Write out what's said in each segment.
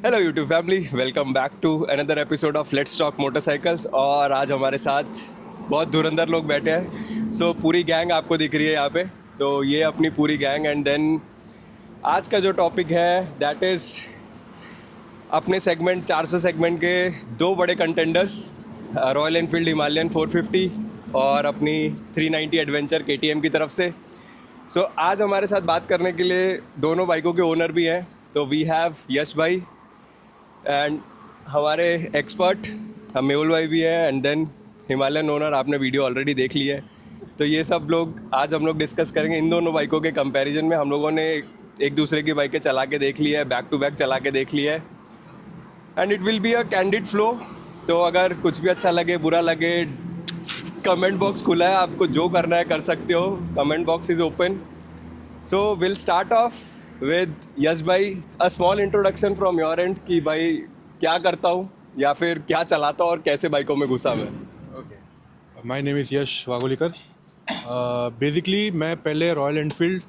Hello YouTube family, welcome back to another episode of let's talk motorcycles. और आज हमारे साथ बहुत धुरंधर लोग बैठे हैं। सो पूरी गैंग आपको दिख रही है यहाँ पे। तो ये अपनी पूरी गैंग। एंड देन आज का जो टॉपिक है दैट इज़ अपने सेगमेंट 400 सेगमेंट के दो बड़े कंटेंडर्स, रॉयल एनफील्ड हिमालयन 450 और अपनी 390 एडवेंचर KTM की तरफ से। सो आज हमारे साथ बात करने के लिए दोनों बाइकों के ओनर भी हैं। तो वी हैव यश भाई एंड हमारे एक्सपर्ट हम मेहुल भाई भी हैं। एंड देन हिमालयन ओनर, आपने वीडियो ऑलरेडी देख ली है। तो ये सब लोग आज हम लोग डिस्कस करेंगे इन दोनों बाइकों के कंपैरिजन में। हम लोगों ने एक दूसरे की बाइकें चला के देख ली है, बैक टू बैक चला के देख लिया है। And it will be a candid flow. तो अगर कुछ भी अच्छा लगे, बुरा लगे, कमेंट बॉक्स खुला है, आपको जो करना है कर सकते हो। Comment box is open. So will start off with Yash भाई, a small introduction from your end कि भाई क्या करता हूँ या फिर क्या चलाता हूँ और कैसे बाइकों में घुसा मैं। Okay, my name is Yash Wagholikar. Basically मैं पहले रॉयल एनफील्ड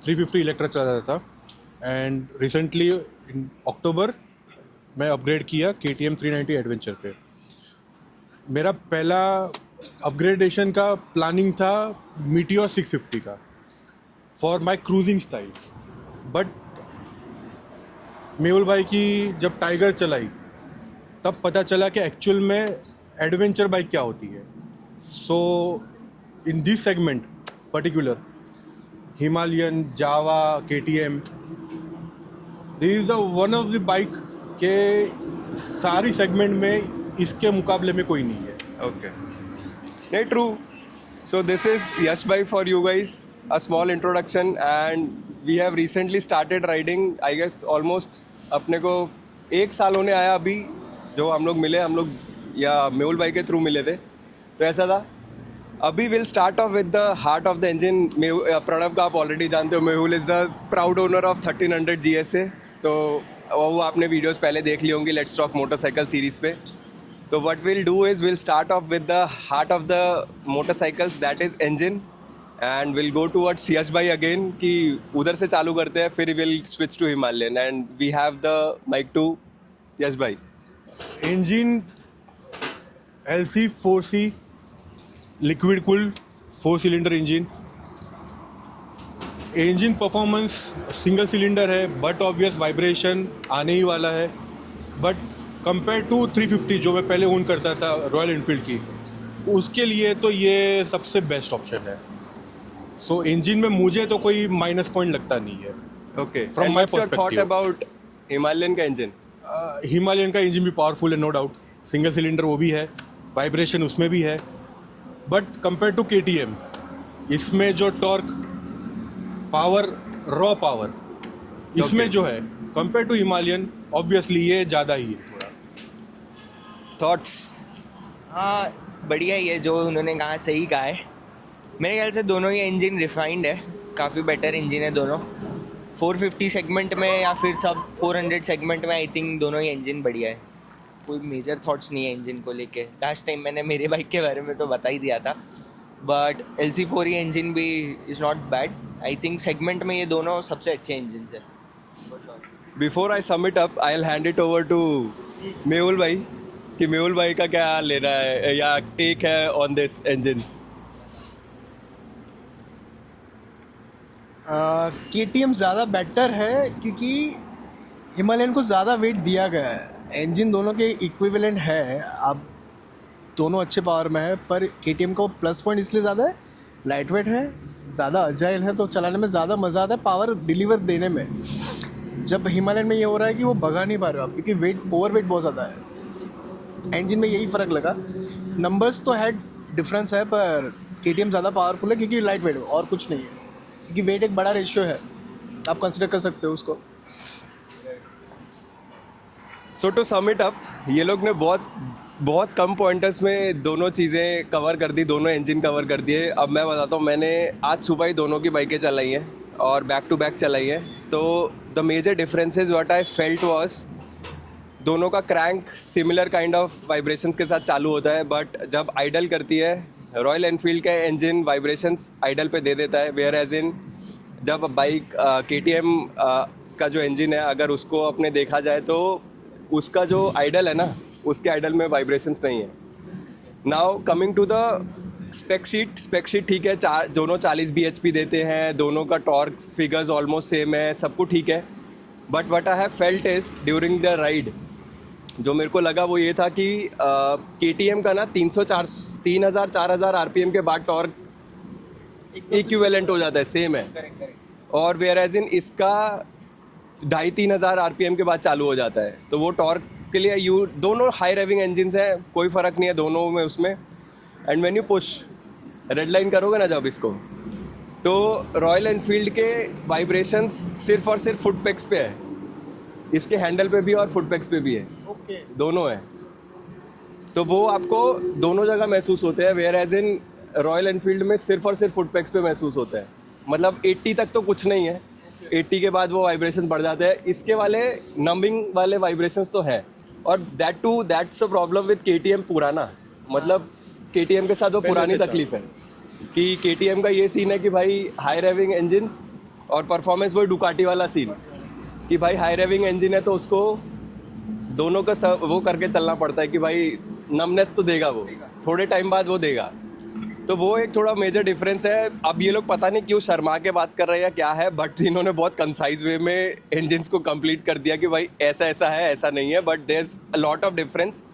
350 इलेक्ट्रा चलाता था एंड रिसेंटली इन अक्टूबर मैं अपग्रेड किया KTM 390 एडवेंचर पे। मेरा पहला अपग्रेडेशन का प्लानिंग था मीटियोर 650 का for my cruising style. But Mehul भाई की जब टाइगर चलाई तब पता चला कि एक्चुअल में एडवेंचर बाइक क्या होती है। So in this segment particular Himalayan, Jawa, KTM, this is the one of the bike के सारी सेगमेंट में इसके मुकाबले में कोई नहीं है। ओके, नहीं true. So this is Yash भाई for you guys, a small introduction. And we have recently started riding, I guess almost अपने को 1 साल होने आया अभी जो हम लोग मिले। हम लोग या मेहुल भाई के थ्रू मिले थे, तो ऐसा था। अभी will start off with the heart of the engine. Pranav का आप ऑलरेडी जानते हो, Mehul is the proud owner of 1300 GSA। तो वो आपने वीडियोस पहले देख ली होंगी लेट्स टॉक मोटरसाइकिल सीरीज़ पे। तो what will do is will start off with the heart of the motorcycles that is engine and will go towards Yash भाई again कि उधर से चालू करते हैं, फिर will switch to Himalayan. And we have the mic to Yash भाई। Engine LC4C liquid cooled 4 cylinder engine. Engine performance single cylinder है बट ऑब्वियस वाइब्रेशन आने ही वाला है। बट कंपेयर टू 350 जो मैं पहले ओन करता था रॉयल एनफील्ड की, उसके लिए तो ये सबसे बेस्ट ऑप्शन है। सो इंजन में मुझे तो कोई माइनस पॉइंट लगता नहीं है। Okay, From and my what's your thought perspective. About Himalayan का इंजन? हिमालयन का इंजन भी पावरफुल है, नो डाउट। सिंगल सिलेंडर वो भी है, वाइब्रेशन उसमें भी है। बट कंपेयर टू KTM इसमें जो टॉर्क, पावर, रॉ पावर इसमें Okay. जो है कंपेयर टू हिमालयन ऑब्वियसली ये ज़्यादा ही है थोड़ा। थॉट्स? हाँ, बढ़िया ही है जो उन्होंने कहा, सही कहा है। मेरे ख्याल से दोनों ही इंजन रिफाइंड है, काफ़ी बेटर इंजन है दोनों। 450 सेगमेंट में या फिर सब 400 सेगमेंट में आई थिंक दोनों ही इंजन बढ़िया है। कोई मेजर थॉट्स नहीं है इंजन को लेके। लास्ट टाइम मैंने मेरे बाइक के बारे में तो बता ही दिया था। बट LC4E इंजन भी is not bad. I think segment में ये दोनों सबसे अच्छे इंजन है। Before I sum it up, I will hand it over to Mehul भाई कि मेहुल भाई का क्या लेना है या टेक है ऑन दिस इंजन्स। KTM ज़्यादा बेटर है क्योंकि हिमालयन को ज़्यादा वेट दिया गया है। इंजन दोनों के इक्विवेलेंट है, अब दोनों अच्छे पावर में है, पर KTM का प्लस पॉइंट इसलिए ज़्यादा है, लाइट वेट है, ज़्यादा अजाइल है, तो चलाने में ज़्यादा मज़ा आता है, पावर डिलीवर देने में। जब हिमालयन में ये हो रहा है कि वो भगा नहीं पा रहे हो आप, क्योंकि वेट, ओवर वेट बहुत ज़्यादा है। इंजन में यही फ़र्क लगा। नंबर्स तो है, डिफरेंस है, पर KTM ज़्यादा पावरफुल है क्योंकि लाइट वेट है और कुछ नहीं है। क्योंकि वेट एक बड़ा रेशियो है, आप कंसिडर कर सकते हो उसको। सो टू सम इट अप, ये लोग ने बहुत कम पॉइंटर्स में दोनों चीज़ें कवर कर दी, दोनों इंजन कवर कर दिए। अब मैं बताता हूँ, मैंने आज सुबह ही दोनों की बाइकें चलाई हैं और बैक टू बैक चलाई हैं। तो the major differences what I felt was, दोनों का crank similar kind of vibrations के साथ चालू होता है, बट जब आइडल करती है रॉयल एनफील्ड का इंजन वाइब्रेशंस आइडल पे दे देता है, वेयर एज इन जब बाइक KTM का जो इंजन है, अगर उसको अपने देखा जाए तो उसका जो आइडल है ना, उसके आइडल में वाइब्रेशंस नहीं है. Now coming to the spec sheet ठीक है, दोनों 40 bhp देते हैं, दोनों का टॉर्क फिगर्स ऑलमोस्ट सेम है, सब कुछ ठीक है. But what I have felt is during the ride, जो मेरे को लगा वो ये था कि KTM का ना 3000-4000 RPM के बाद टॉर्क इक्विवेलेंट हो जाता है, सेम है. और वेयर एज इन इसका 2500-3000 RPM के बाद चालू हो जाता है. तो वो टॉर्क के लिए दोनों हाई रेविंग इंजन्स हैं, कोई फ़र्क नहीं है दोनों में उसमें. And when you push red line करोगे ना जब इसको, तो रॉयल एनफील्ड के वाइब्रेशंस सिर्फ और सिर्फ फुट पेक्स पे है, इसके हैंडल पे भी और फुट पेक्स पे भी है. दोनों है. तो वो आपको दोनों जगह महसूस होते हैं, where as in Royal Enfield में सिर्फ और सिर्फ फुट पेक्स पे महसूस होता है. मतलब 80 तक तो कुछ नहीं है, 80 के बाद वो वाइब्रेशन बढ़ जाते हैं. इसके वाले नंबिंग वाले वाइब्रेशंस तो है. और that's a problem with KTM पुराना. मतलब KTM के साथ वो पुरानी तकलीफ है कि KTM का ये सीन है कि भाई हाई रेविंग इंजन्स और परफॉर्मेंस वही डुकाटी वाला सीन कि भाई हाई रेविंग इंजन है तो उसको दोनों का वो करके चलना पड़ता है कि भाई नमनेस तो देगा वो, थोड़े टाइम बाद वो देगा. तो वो एक थोड़ा मेजर डिफरेंस है. अब ये लोग पता नहीं क्यों शर्मा के बात कर रहे हैं या क्या है, बट इन्होंने बहुत कंसाइज वे में इंजन्स को कंप्लीट कर दिया कि भाई ऐसा ऐसा है, ऐसा नहीं है. But there is a lot of difference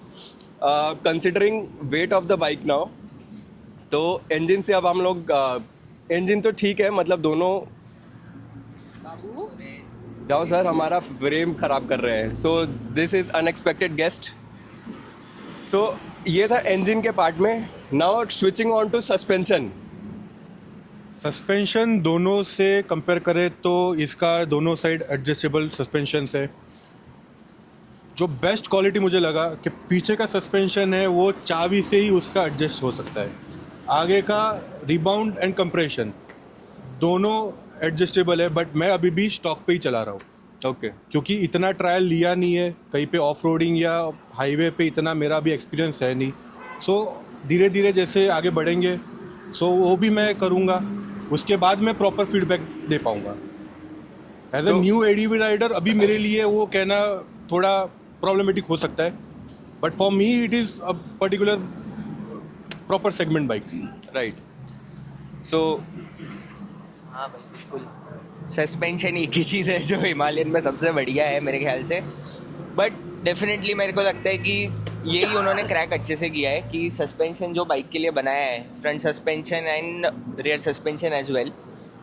considering weight of the bike now. तो इंजन से अब हम लोग इंजन तो ठीक है, मतलब दोनों जाओ सर, हमारा फ्रेम ख़राब कर रहे हैं. So this is unexpected guest. So ये था इंजन के पार्ट में. Now switching on to suspension. Suspension दोनों से कंपेयर करें तो इसका दोनों साइड एडजस्टेबल सस्पेंशन है. जो बेस्ट क्वालिटी मुझे लगा कि पीछे का सस्पेंशन है वो चाबी से ही उसका एडजस्ट हो सकता है. आगे का रिबाउंड एंड कंप्रेशन दोनों एडजस्टेबल है, बट मैं अभी भी स्टॉक पे ही चला रहा हूँ. ओके. क्योंकि इतना ट्रायल लिया नहीं है कहीं पे ऑफ रोडिंग या हाईवे पे, इतना मेरा भी एक्सपीरियंस है नहीं. सो धीरे धीरे जैसे आगे बढ़ेंगे वो भी मैं करूँगा, उसके बाद मैं प्रॉपर फीडबैक दे पाऊँगा. As a new ADV rider अभी मेरे लिए वो कहना थोड़ा प्रॉब्लमेटिक हो सकता है, but for me it is a particular proper segment bike. Right. So हाँ भाई बिल्कुल. सस्पेंशन एक ही चीज़ है जो हिमालयन में सबसे बढ़िया है मेरे ख्याल से. बट डेफिनेटली मेरे को लगता है कि यही उन्होंने क्रैक अच्छे से किया है कि सस्पेंशन जो बाइक के लिए बनाया है, front suspension and rear suspension as well,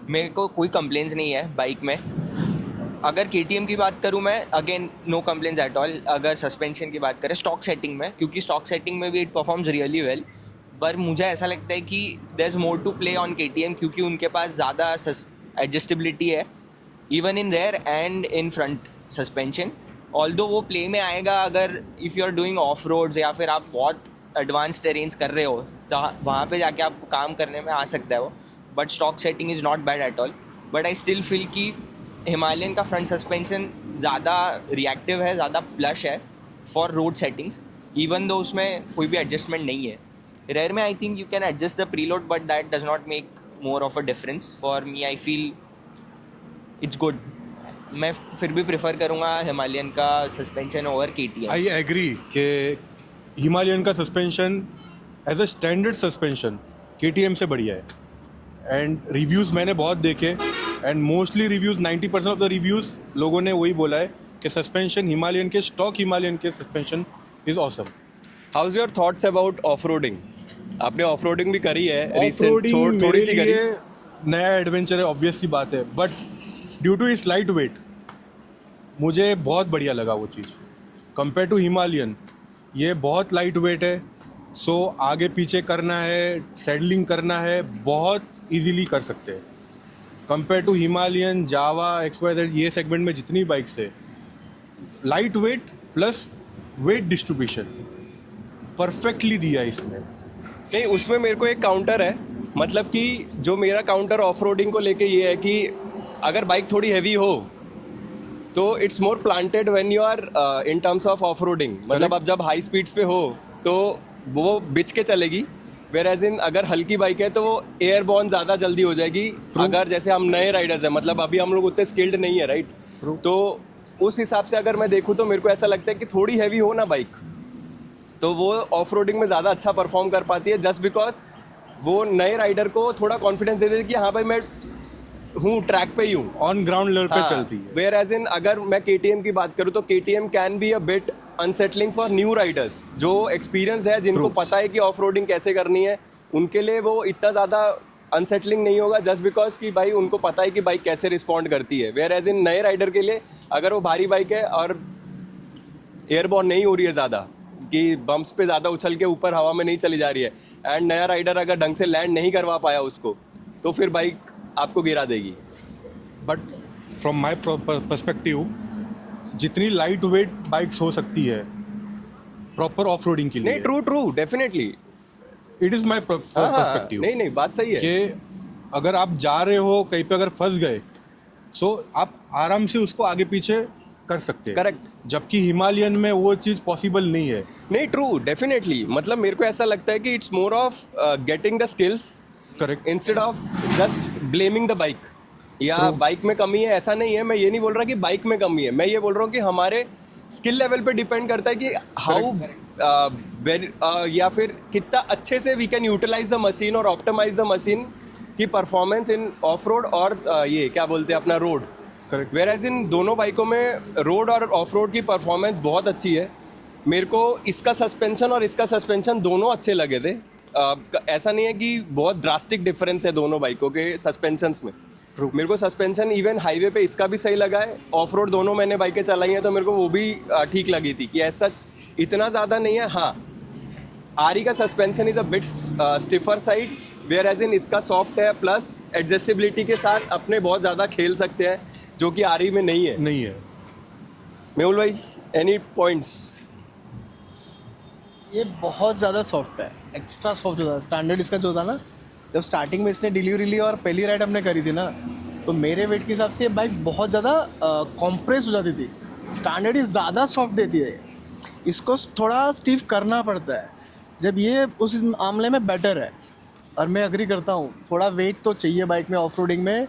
मेरे को कोई कंप्लेंट्स नहीं है बाइक में. अगर KTM की बात करूँ मैं, again no complaints at all. अगर सस्पेंशन की बात करें स्टॉक सेटिंग में, क्योंकि स्टॉक सेटिंग में भी इट परफॉर्म्स रियली वेल, पर मुझे ऐसा लगता है कि there is more to play on KTM क्योंकि उनके पास ज़्यादा एडजस्टेबिलिटी है even in rear and in front suspension. Although वो प्ले में आएगा अगर if you are doing off roads या फिर आप बहुत एडवांस टेरेन्स कर रहे हो तो वहाँ पे जाके आपको काम करने में आ सकता है वो. But stock setting is not bad at all. But I still feel कि हिमालयन का फ्रंट सस्पेंशन ज़्यादा रिएक्टिव है, ज़्यादा प्लश है for road settings, even though उसमें कोई भी एडजस्टमेंट नहीं है. रेयर में I think you can adjust the preload, but that does not make more of a difference. For me I feel it's good. मैं फिर भी प्रेफर करूँगा हिमालयन का suspension over KTM. I agree कि हिमालयन का suspension as a standard suspension KTM से बढ़िया है. एंड रिव्यूज़ मैंने बहुत देखे and mostly reviews 90% of the reviews लोगों ने वही बोला है कि सस्पेंशन हिमालयन के स्टॉक हिमालयन के suspension is awesome. How is your thoughts about off roading? आपने ऑफ रोडिंग भी करी है रिसेंट, ऑफ-रोडिंग थोड़ी मेरे सी करी. लिए नया एडवेंचर है, ऑब्वियस सी बात है, but due to its light weight मुझे बहुत बढ़िया लगा वो चीज़ कंपेयर टू हिमालयन. ये बहुत लाइट वेट है, सो आगे पीछे करना है, सैडलिंग करना है, बहुत इजीली कर सकते हैं. Compare to Himalayan, Jawa, XYZ, ये सेगमेंट में जितनी बाइक्स है, light weight plus weight distribution perfectly दिया है इसमें. नहीं, उसमें मेरे को एक काउंटर है. मतलब कि जो मेरा काउंटर ऑफ रोडिंग को लेके ये है कि अगर बाइक थोड़ी हैवी हो तो it's more planted when you are in terms of off roading. मतलब अब जब हाई स्पीड्स पे हो तो वो बिच के चलेगी, वेयर एज इन अगर हल्की बाइक है तो वो एयरबॉर्न ज़्यादा जल्दी हो जाएगी. अगर जैसे हम नए राइडर्स हैं, मतलब अभी हम लोग उतने स्किल्ड नहीं है, राइट. तो उस हिसाब से अगर मैं देखूँ तो मेरे को ऐसा लगता है कि थोड़ी हैवी हो ना बाइक तो वो ऑफ रोडिंग में ज़्यादा अच्छा परफॉर्म कर पाती है, जस्ट बिकॉज वो नए राइडर को थोड़ा कॉन्फिडेंस दे देती है कि हाँ भाई मैं हूँ, ट्रैक पे ही हूँ, ऑन ग्राउंड लेवल पे चलती है। वेयर एज इन अगर मैं KTM की बात करूँ तो KTM can be a bit unsettling for new Riders जो एक्सपीरियंस है, जिनको पता है कि ऑफ रोडिंग कैसे करनी है, उनके लिए वो इतना ज़्यादा अनसेटलिंग नहीं होगा, जस्ट बिकॉज कि भाई उनको पता है कि बाइक कैसे रिस्पॉन्ड करती है। वेयर एज इन नए राइडर के लिए अगर वो भारी बाइक है और एयरबॉर्न नहीं हो रही है ज़्यादा, कि बम्प्स पे ज़्यादा उछल के ऊपर हवा में नहीं चली जा रही है, एंड नया राइडर अगर ढंग से लैंड नहीं करवा पाया उसको, तो फिर बाइक आपको गिरा देगी। बट फ्रॉम माई पर्सपेक्टिव जितनी लाइट वेट बाइक्स हो सकती है प्रॉपर ऑफ रोडिंग के नहीं, लिए, true definitely, it is my perspective नहीं बात सही है कि अगर आप जा रहे हो कहीं पे अगर फंस गए सो आप आराम से उसको आगे पीछे कर सकते हैं। करेक्ट, जबकि हिमालयन में वो चीज़ पॉसिबल नहीं है। नहीं ट्रू डेफिनेटली, मतलब मेरे को ऐसा लगता है कि it's more of getting the skills correct. Instead of just blaming the bike, या बाइक में कमी है ऐसा नहीं है। मैं ये नहीं बोल रहा कि बाइक में कमी है, मैं ये बोल रहा हूँ कि हमारे स्किल लेवल पे डिपेंड करता है कि हाउ या फिर कितना अच्छे से we can utilise the machine और ऑप्टिमाइज द मशीन की परफॉर्मेंस इन ऑफ रोड और ये क्या बोलते हैं अपना road. Correct. Where as in दोनों बाइकों में रोड और ऑफ रोड की परफॉर्मेंस बहुत अच्छी है। मेरे को इसका सस्पेंशन और इसका सस्पेंशन दोनों अच्छे लगे थे। ऐसा नहीं है कि बहुत ड्रास्टिक डिफरेंस है दोनों बाइकों के सस्पेंशंस में। मेरे को सस्पेंशन इवन हाईवे पे इसका भी सही लगा है, ऑफ रोड दोनों मैंने बाइकें चलाई हैं तो मेरे को वो भी ठीक लगी थी कि ऐसा इतना ज़्यादा नहीं है। हाँ, आरी का suspension is a bit stiffer side, where as in इसका सॉफ्ट है, प्लस एडजस्टेबिलिटी के साथ अपने बहुत ज़्यादा खेल सकते हैं, जो कि आरी में नहीं है। नहीं है। मेहुल भाई, एनी पॉइंट्स? ये बहुत ज़्यादा सॉफ्ट है, एक्स्ट्रा सॉफ्ट जो था। स्टैंडर्ड इसका जो था ना, जब स्टार्टिंग में इसने डिलीवरी ली और पहली राइड हमने करी थी ना, तो मेरे वेट के हिसाब से ये बाइक बहुत ज़्यादा कॉम्प्रेस हो जाती थी। स्टैंडर्ड ही ज़्यादा सॉफ्ट देती है, इसको थोड़ा स्टीफ करना पड़ता है, जब ये उस मामले में बेटर है। और मैं एग्री करता हूँ, थोड़ा वेट तो चाहिए बाइक में ऑफ रोडिंग में,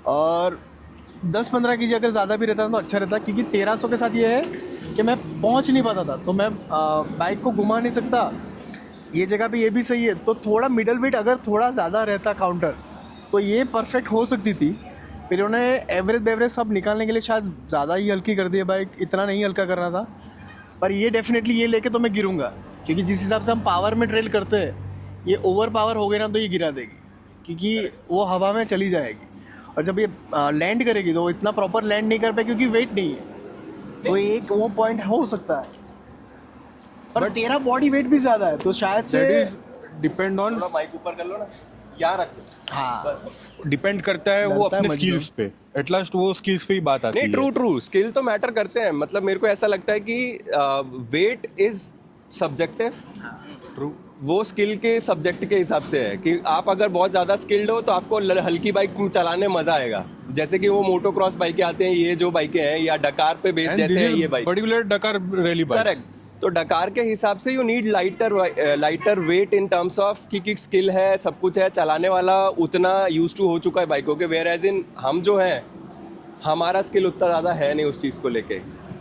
और 10-15 kg अगर ज़्यादा भी रहता तो अच्छा रहता, क्योंकि 1300 के साथ ये है कि मैं पहुँच नहीं पाता था, तो मैं बाइक को घुमा नहीं सकता। ये जगह पे ये भी सही है, तो थोड़ा मिडल वेट अगर थोड़ा ज़्यादा रहता काउंटर, तो ये परफेक्ट हो सकती थी। फिर उन्हें एवरेज बेवरेज सब निकालने के लिए शायद ज़्यादा ही हल्की कर दी है बाइक, इतना नहीं हल्का करना था। पर ये डेफिनेटली ये लेके तो मैं गिरूँगा, क्योंकि जिस हिसाब से हम पावर में ट्रेल करते हैं, ये ओवर पावर हो गई ना तो ये गिरा देगी, क्योंकि वो हवा में चली जाएगी। और जब ये लैंड करेगी तो वो इतना प्रॉपर लैंड नहीं कर पाए, क्योंकि वेट नहीं है। तो एक वो पॉइंट हो सकता है, पर तेरा बॉडी वेट भी ज़्यादा है, तो शायद से डिपेंड ऑन, माइक ऊपर कर लो ना, यहाँ रख लो। हाँ, डिपेंड करता है वो डरता है अपने मजनू। स्किल्स पे। एट लास्ट वो स्किल्स पे ही बात आती नहीं, है। ट्रू स्किल तो मैटर करते हैं। मतलब मेरे को ऐसा लगता है कि वेट इज सब्जेक्टिव, ट्रू। वो स्किल के सब्जेक्ट के हिसाब से है कि आप अगर बहुत ज़्यादा स्किल्ड हो तो आपको हल्की बाइक चलाने में मज़ा आएगा, जैसे कि वो मोटो क्रॉस बाइकें आते हैं, ये जो बाइकें हैं, या डकार पे बेस्ड जैसे है ये bike, particular Dakar rally bike. Correct. तो डकार के हिसाब से you need lighter weight in terms of कि स्किल है, सब कुछ है, चलाने वाला उतना यूज टू हो चुका है बाइकों के। वेयर एज इन हम जो हैं, हमारा स्किल उतना ज़्यादा है नहीं उस चीज़ को लेके,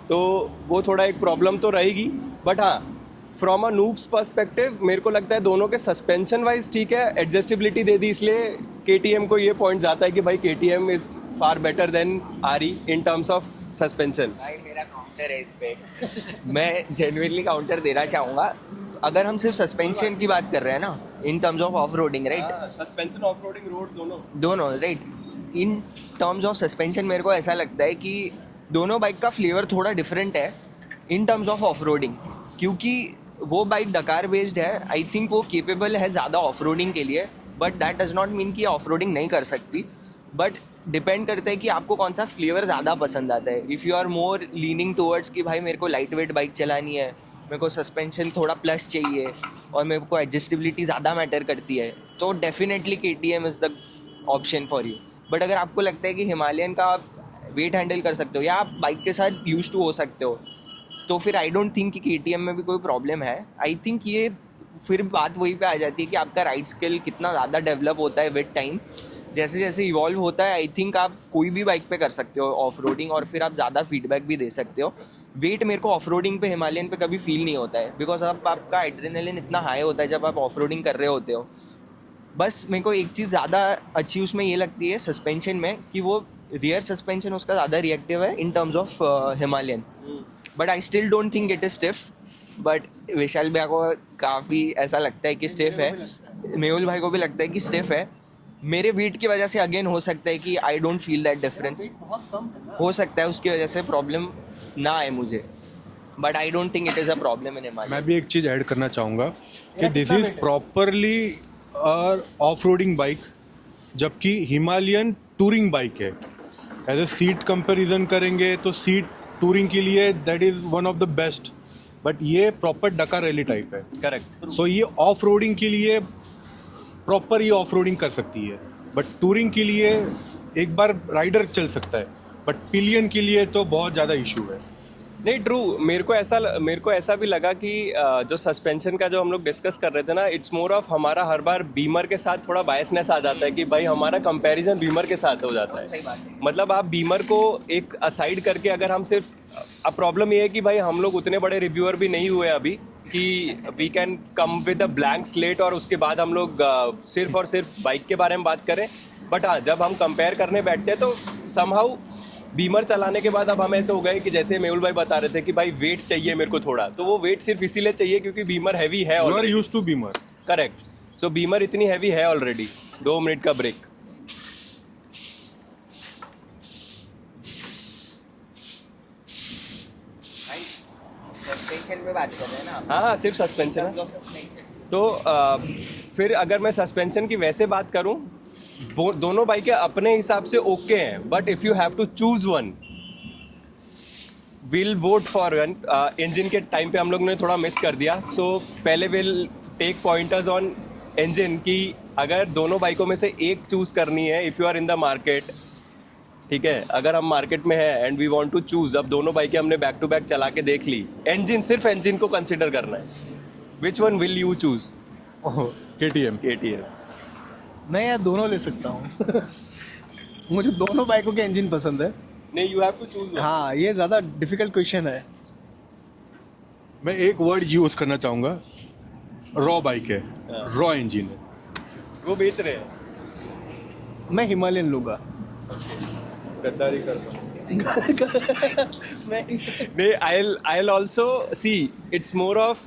तो वो थोड़ा एक प्रॉब्लम तो रहेगी। बट हाँ, फ्रॉम अ नूब्स पर्सपेक्टिव मेरे को लगता है दोनों के सस्पेंशन वाइज ठीक है, एडजस्टेबिलिटी दे दी, इसलिए KTM को ये पॉइंट जाता है कि भाई KTM is far better than आरी इन टर्म्स ऑफ सस्पेंशन। भाई मेरा काउंटर है इस पे मैं जेन्युइनली काउंटर देना चाहूँगा। अगर हम सिर्फ सस्पेंशन की बात कर रहे हैं ना, in terms of off roading, right, suspension off roading road दोनों right, in terms of suspension मेरे को ऐसा लगता है कि दोनों बाइक का फ्लेवर थोड़ा डिफरेंट है in terms of off roading, क्योंकि वो बाइक डकार बेस्ड है। आई थिंक वो केपेबल है ज़्यादा ऑफ रोडिंग के लिए, but that does not mean कि ऑफ रोडिंग नहीं कर सकती। बट डिपेंड करता है कि आपको कौन सा फ्लेवर ज़्यादा पसंद आता है। If you are more leaning towards कि भाई मेरे को लाइट वेट बाइक चलानी है, मेरे को सस्पेंशन थोड़ा प्लस चाहिए और मेरे को एडजस्टेबिलिटी ज़्यादा मैटर करती है, तो definitely KTM is the option for you. But अगर आपको लगता है कि हिमालयन का आप वेट हैंडल कर सकते हो या आप बाइक के साथ यूज टू हो सकते हो, तो फिर आई डोंट थिंक कि KTM में भी कोई प्रॉब्लम है। आई थिंक ये फिर बात वही पे आ जाती है कि आपका राइड स्किल कितना ज़्यादा डेवलप होता है विद टाइम। जैसे जैसे इवॉल्व होता है आई थिंक आप कोई भी बाइक पे कर सकते हो ऑफ रोडिंग, और फिर आप ज़्यादा फीडबैक भी दे सकते हो. वेट मेरे को ऑफ रोडिंग पे हिमालयन पे कभी फील नहीं होता है, बिकॉज आपका एड्रेनलिन इतना हाई होता है जब आप ऑफ रोडिंग कर रहे होते हो. बस मेरे को एक चीज़ ज़्यादा अच्छी उसमें ये लगती है सस्पेंशन में, कि वो रियर सस्पेंशन उसका ज़्यादा रिएक्टिव है in terms of Himalayan. But I still don't think it is stiff. But Vishal भैया को काफ़ी ऐसा लगता है कि स्टिफ है, मेहुल भाई को भी लगता है कि स्टिफ है. मेरे वेट की वजह से अगेन हो सकता है कि आई डोंट फील दैट डिफरेंस. हो सकता है उसकी वजह से प्रॉब्लम ना आए मुझे, but I don't think it is a problem in Himalayan. मैं भी एक चीज़ ऐड करना चाहूँगा कि this is properly off roading bike, जबकि हिमालयन टूरिंग बाइक है. एज ए सीट कंपैरिजन करेंगे तो सीट टूरिंग के लिए that is one of the best, but ये प्रॉपर डका रैली टाइप है. करेक्ट. सो ये ऑफ रोडिंग के लिए प्रॉपर ये ऑफ रोडिंग कर सकती है, बट टूरिंग के लिए एक बार राइडर चल सकता है, बट पिलियन के लिए तो बहुत ज़्यादा इशू है. नहीं ट्रू. मेरे को ऐसा भी लगा कि जो सस्पेंशन का जो हम लोग डिस्कस कर रहे थे ना, इट्स मोर ऑफ हमारा हर बार बीमर के साथ थोड़ा बायसनेस आ जाता है कि भाई हमारा कंपैरिजन बीमर के साथ हो जाता है. मतलब आप बीमर को एक असाइड करके अगर हम सिर्फ, अब प्रॉब्लम ये है कि भाई हम लोग उतने बड़े रिव्यूअर भी नहीं हुए अभी कि we can come with a blank slate और उसके बाद हम लोग सिर्फ और सिर्फ बाइक के बारे में बात करें. बट हाँ, जब हम कंपेयर करने बैठते हैं तो समहाउ बीमर चलाने के बाद अब हम ऐसे हो गए कि जैसे मेहुल भाई बता रहे थे कि भाई वेट चाहिए मेरे को थोड़ा, तो वो वेट सिर्फ इसीलिए चाहिए क्योंकि बीमर हैवी है you are already. Used to Beemer. Correct. So Beemer इतनी हैवी है ऑलरेडी. 2 मिनट का ब्रेक. सस्पेंशन पे बात कर रहे हैं ना आप? हाँ, सिर्फ सस्पेंशन है. तो फिर अगर मैं सस्पेंशन की वैसे बात करूं, दोनों बाइकें अपने हिसाब से ओके हैं, but if you have to choose one, will vote for one. Engine के टाइम पे हम लोग ने थोड़ा मिस कर दिया. सो पहले will take pointers on engine कि अगर दोनों बाइकों में से एक चूज़ करनी है, if you are in the market, ठीक है, अगर हम मार्केट में है and we want to choose, अब दोनों बाइकें हमने बैक टू बैक चला के देख ली, इंजन, सिर्फ इंजन को कंसिडर करना है. विच one will you choose? KTM. KTM. मैं यार दोनों ले सकता हूँ. मुझे दोनों बाइकों के इंजन पसंद है. नहीं, यू हैव टू चूज़. हाँ, ये ज़्यादा डिफिकल्ट क्वेश्चन है. मैं एक वर्ड यूज़ करना चाहूँगा, रॉ बाइक है, रॉ इंजन है. वो बेच रहे हैं. मैं हिमालयन लूँगा. गद्दारी करता हूँ. मैं नहीं, I'll also see, it's more of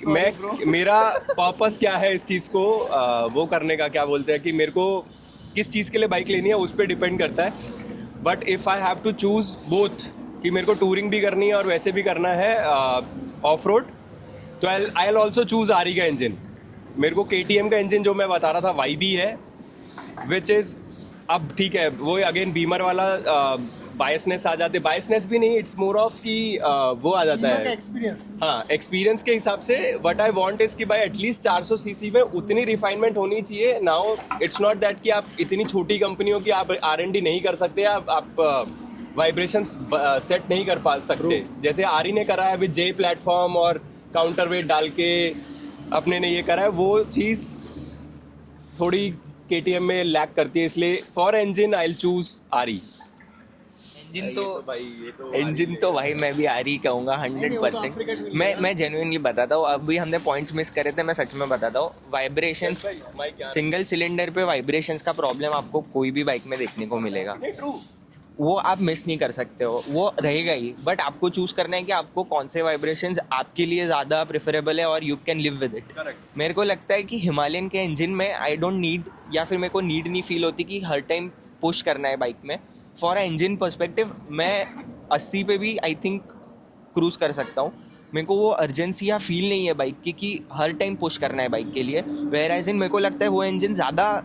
मेरा पर्पस क्या है इस चीज़ को वो करने का, क्या बोलते हैं कि मेरे को किस चीज़ के लिए बाइक लेनी है उस पर डिपेंड करता है. But if I have to choose both, कि मेरे को टूरिंग भी करनी है और वैसे भी करना है ऑफ रोड, तो I'll also चूज़ आरी का इंजन. मेरे को KTM का इंजन जो मैं बता रहा था YB है, विच इज़, अब ठीक है वो अगेन बीमर वाला बायसनेस आ जाते, बायसनेस भी नहीं, इट्स मोर ऑफ कि वो आ जाता है एक्सपीरियंस. हाँ, एक्सपीरियंस के हिसाब से. व्हाट आई वांट इज कि भाई एटलीस्ट 400 सीसी में उतनी रिफाइनमेंट होनी चाहिए. नाउ इट्स नॉट दैट कि आप इतनी छोटी कंपनियों की आप R&D नहीं कर सकते, आप वाइब्रेशंस सेट नहीं कर पा सकते. जैसे आरी ने करा है विद J प्लेटफॉर्म और काउंटर वेट डाल के अपने ने ये करा है, वो चीज़ थोड़ी KTM में लैक करती है. इसलिए for engine I will choose आरी. इंजन तो भाई मैं भी आ रही कहूँगा 100%. मैं जेन्युइनली बताता हूँ, अभी हमने पॉइंट्स मिस करे थे, मैं सच में बताता हूँ. वाइब्रेशंस, सिंगल सिलेंडर पे वाइब्रेशंस का प्रॉब्लम आपको कोई भी बाइक में देखने को मिलेगा. वो आप मिस नहीं कर सकते हो, वो रहेगा ही. बट आपको चूज करना है कि आपको कौन से वाइब्रेशंस आपके लिए ज़्यादा प्रेफरेबल है और you can live with it. मेरे को लगता है कि हिमालयन के इंजन में आई डोंट नीड, या फिर मेरे को नीड नहीं फील होती कि हर टाइम पुश करना है बाइक में. फॉर अ इंजन पर्सपेक्टिव मैं 80 पे भी आई थिंक क्रूज कर सकता हूँ. मेरे को वो अर्जेंसी या फील नहीं है बाइक की कि हर टाइम पुश करना है बाइक के लिए. वेयर एज इन मेरे को लगता है वो इंजन ज़्यादा,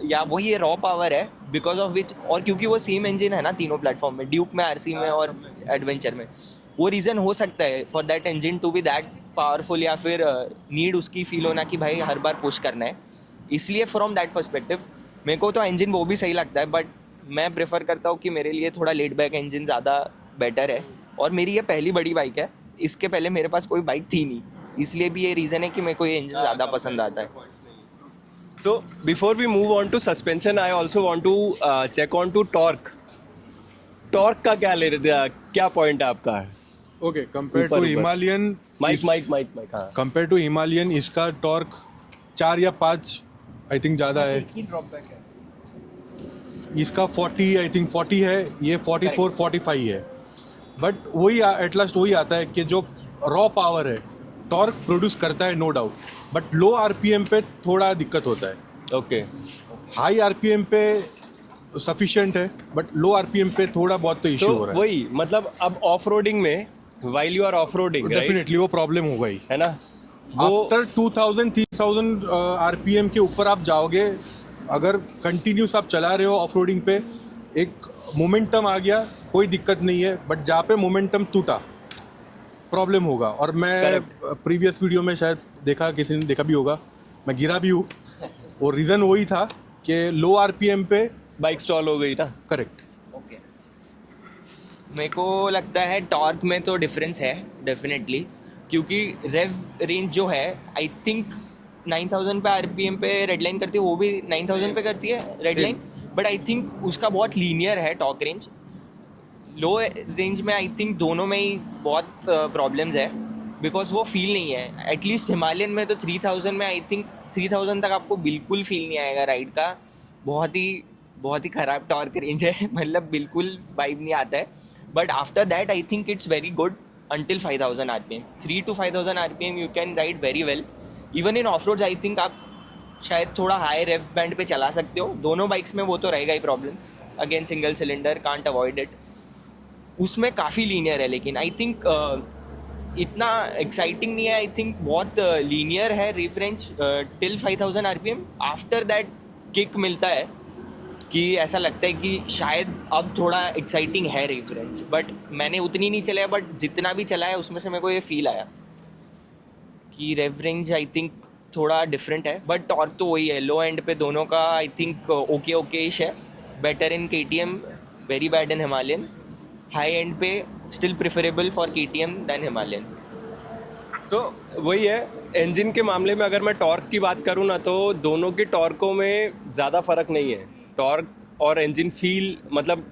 या वो ये रॉ पावर है बिकॉज ऑफ विच, और क्योंकि वो सेम इंजन है ना तीनों प्लेटफॉर्म में, ड्यूक में, RC में और एडवेंचर में, वो रीज़न हो सकता है for that engine to be that powerful, या फिर नीड उसकी फील होना कि भाई हर बार पुश करना है. इसलिए फ्रॉम दैट पर्सपेक्टिव मेरे को तो इंजन वो भी सही लगता है, बट मैं प्रेफर करता हूँ कि मेरे लिए थोड़ा लेट बैक इंजन ज़्यादा बेटर है. और मेरी ये पहली बड़ी बाइक है, इसके पहले मेरे पास कोई बाइक थी नहीं, इसलिए भी ये रीज़न है कि मेरे को ये इंजन ज़्यादा पसंद आता है. So before we move on to suspension, I also want to check on to torque. Torque का क्या पॉइंट है आपका? ओके, कंपेयर ऊपर, टू ऊपर। हिमालयन, माइक हाँ. कंपेयर टू हिमालयन इसका टॉर्क 4 या 5 आई थिंक ज़्यादा है. ड्रॉपबैक है. इसका 40 आई थिंक 40 है, ये 44 45 है. बट वही एट लास्ट वही आता है कि जो रॉ पावर है टॉर्क प्रोड्यूस करता है, no doubt, but low RPM पे थोड़ा दिक्कत होता है. ओके. हाई आरपीएम पे सफिशिएंट है, बट लो आरपीएम पे थोड़ा बहुत तो इश्यू हो तो रहा है. वही मतलब अब ऑफ रोडिंग में while you are off roading, right? Definitely वो प्रॉब्लम होगा ही. है ना वो. आफ्टर 2000-3000 आरपीएम के ऊपर आप जाओगे, अगर कंटिन्यूस आप चला रहे हो ऑफ रोडिंग पे, एक मोमेंटम आ गया कोई दिक्कत नहीं है, बट जहाँ पे मोमेंटम टूटा प्रॉब्लम होगा. और मैं प्रीवियस वीडियो में शायद देखा, किसी ने देखा भी होगा, मैं गिरा भी हूँ. वो रीज़न वही था कि लो आरपीएम पे बाइक स्टॉल हो गई ना. करेक्ट. ओके, मेरे को लगता है टॉर्क में तो डिफरेंस है डेफिनेटली, क्योंकि रेव रेंज जो है आई थिंक 9000 पे आरपीएम पे रेड लाइन करती है, वो भी 9000 पे करती है red line, but I think उसका बहुत लीनियर है टॉर्क रेंज. लो रेंज में आई थिंक दोनों में ही बहुत प्रॉब्लम्स है, बिकॉज वो फील नहीं है. एटलीस्ट हिमालयन में तो 3000 में आई थिंक 3000 तक आपको बिल्कुल फील नहीं आएगा राइड का. बहुत ही ख़राब टॉर्क रेंज है, मतलब बिल्कुल वाइब नहीं आता है. But after that I think it's very good until 5000 RPM. 3 to 5000 RPM you can ride very well. Even in off-roads I think आप शायद थोड़ा हाई रेव बैंड पे चला सकते हो. दोनों बाइक्स में वो तो रहेगा ही problem. Again single cylinder, can't avoid it. उसमें काफ़ी लीनियर है, लेकिन आई थिंक इतना एक्साइटिंग नहीं है. आई थिंक बहुत लीनियर है rev range till 5000 RPM. After that kick मिलता है कि ऐसा लगता है कि शायद अब थोड़ा एक्साइटिंग है रेव रेंज. बट मैंने उतनी नहीं चलाया, बट जितना भी चलाया उसमें से मेरे को ये फील आया कि रेव रेंज आई थिंक थोड़ा डिफरेंट है. बट टॉर्क तो वही है. लो एंड पे दोनों का आई थिंक ओके इश है. Better in KTM, very bad in Himalayan. High end पे still preferable for KTM than Himalayan. So वही है. इंजन के मामले में अगर मैं टॉर्क की बात करूँ ना, तो दोनों के टॉर्कों में ज़्यादा फर्क नहीं है. टॉर्क और इंजन फील, मतलब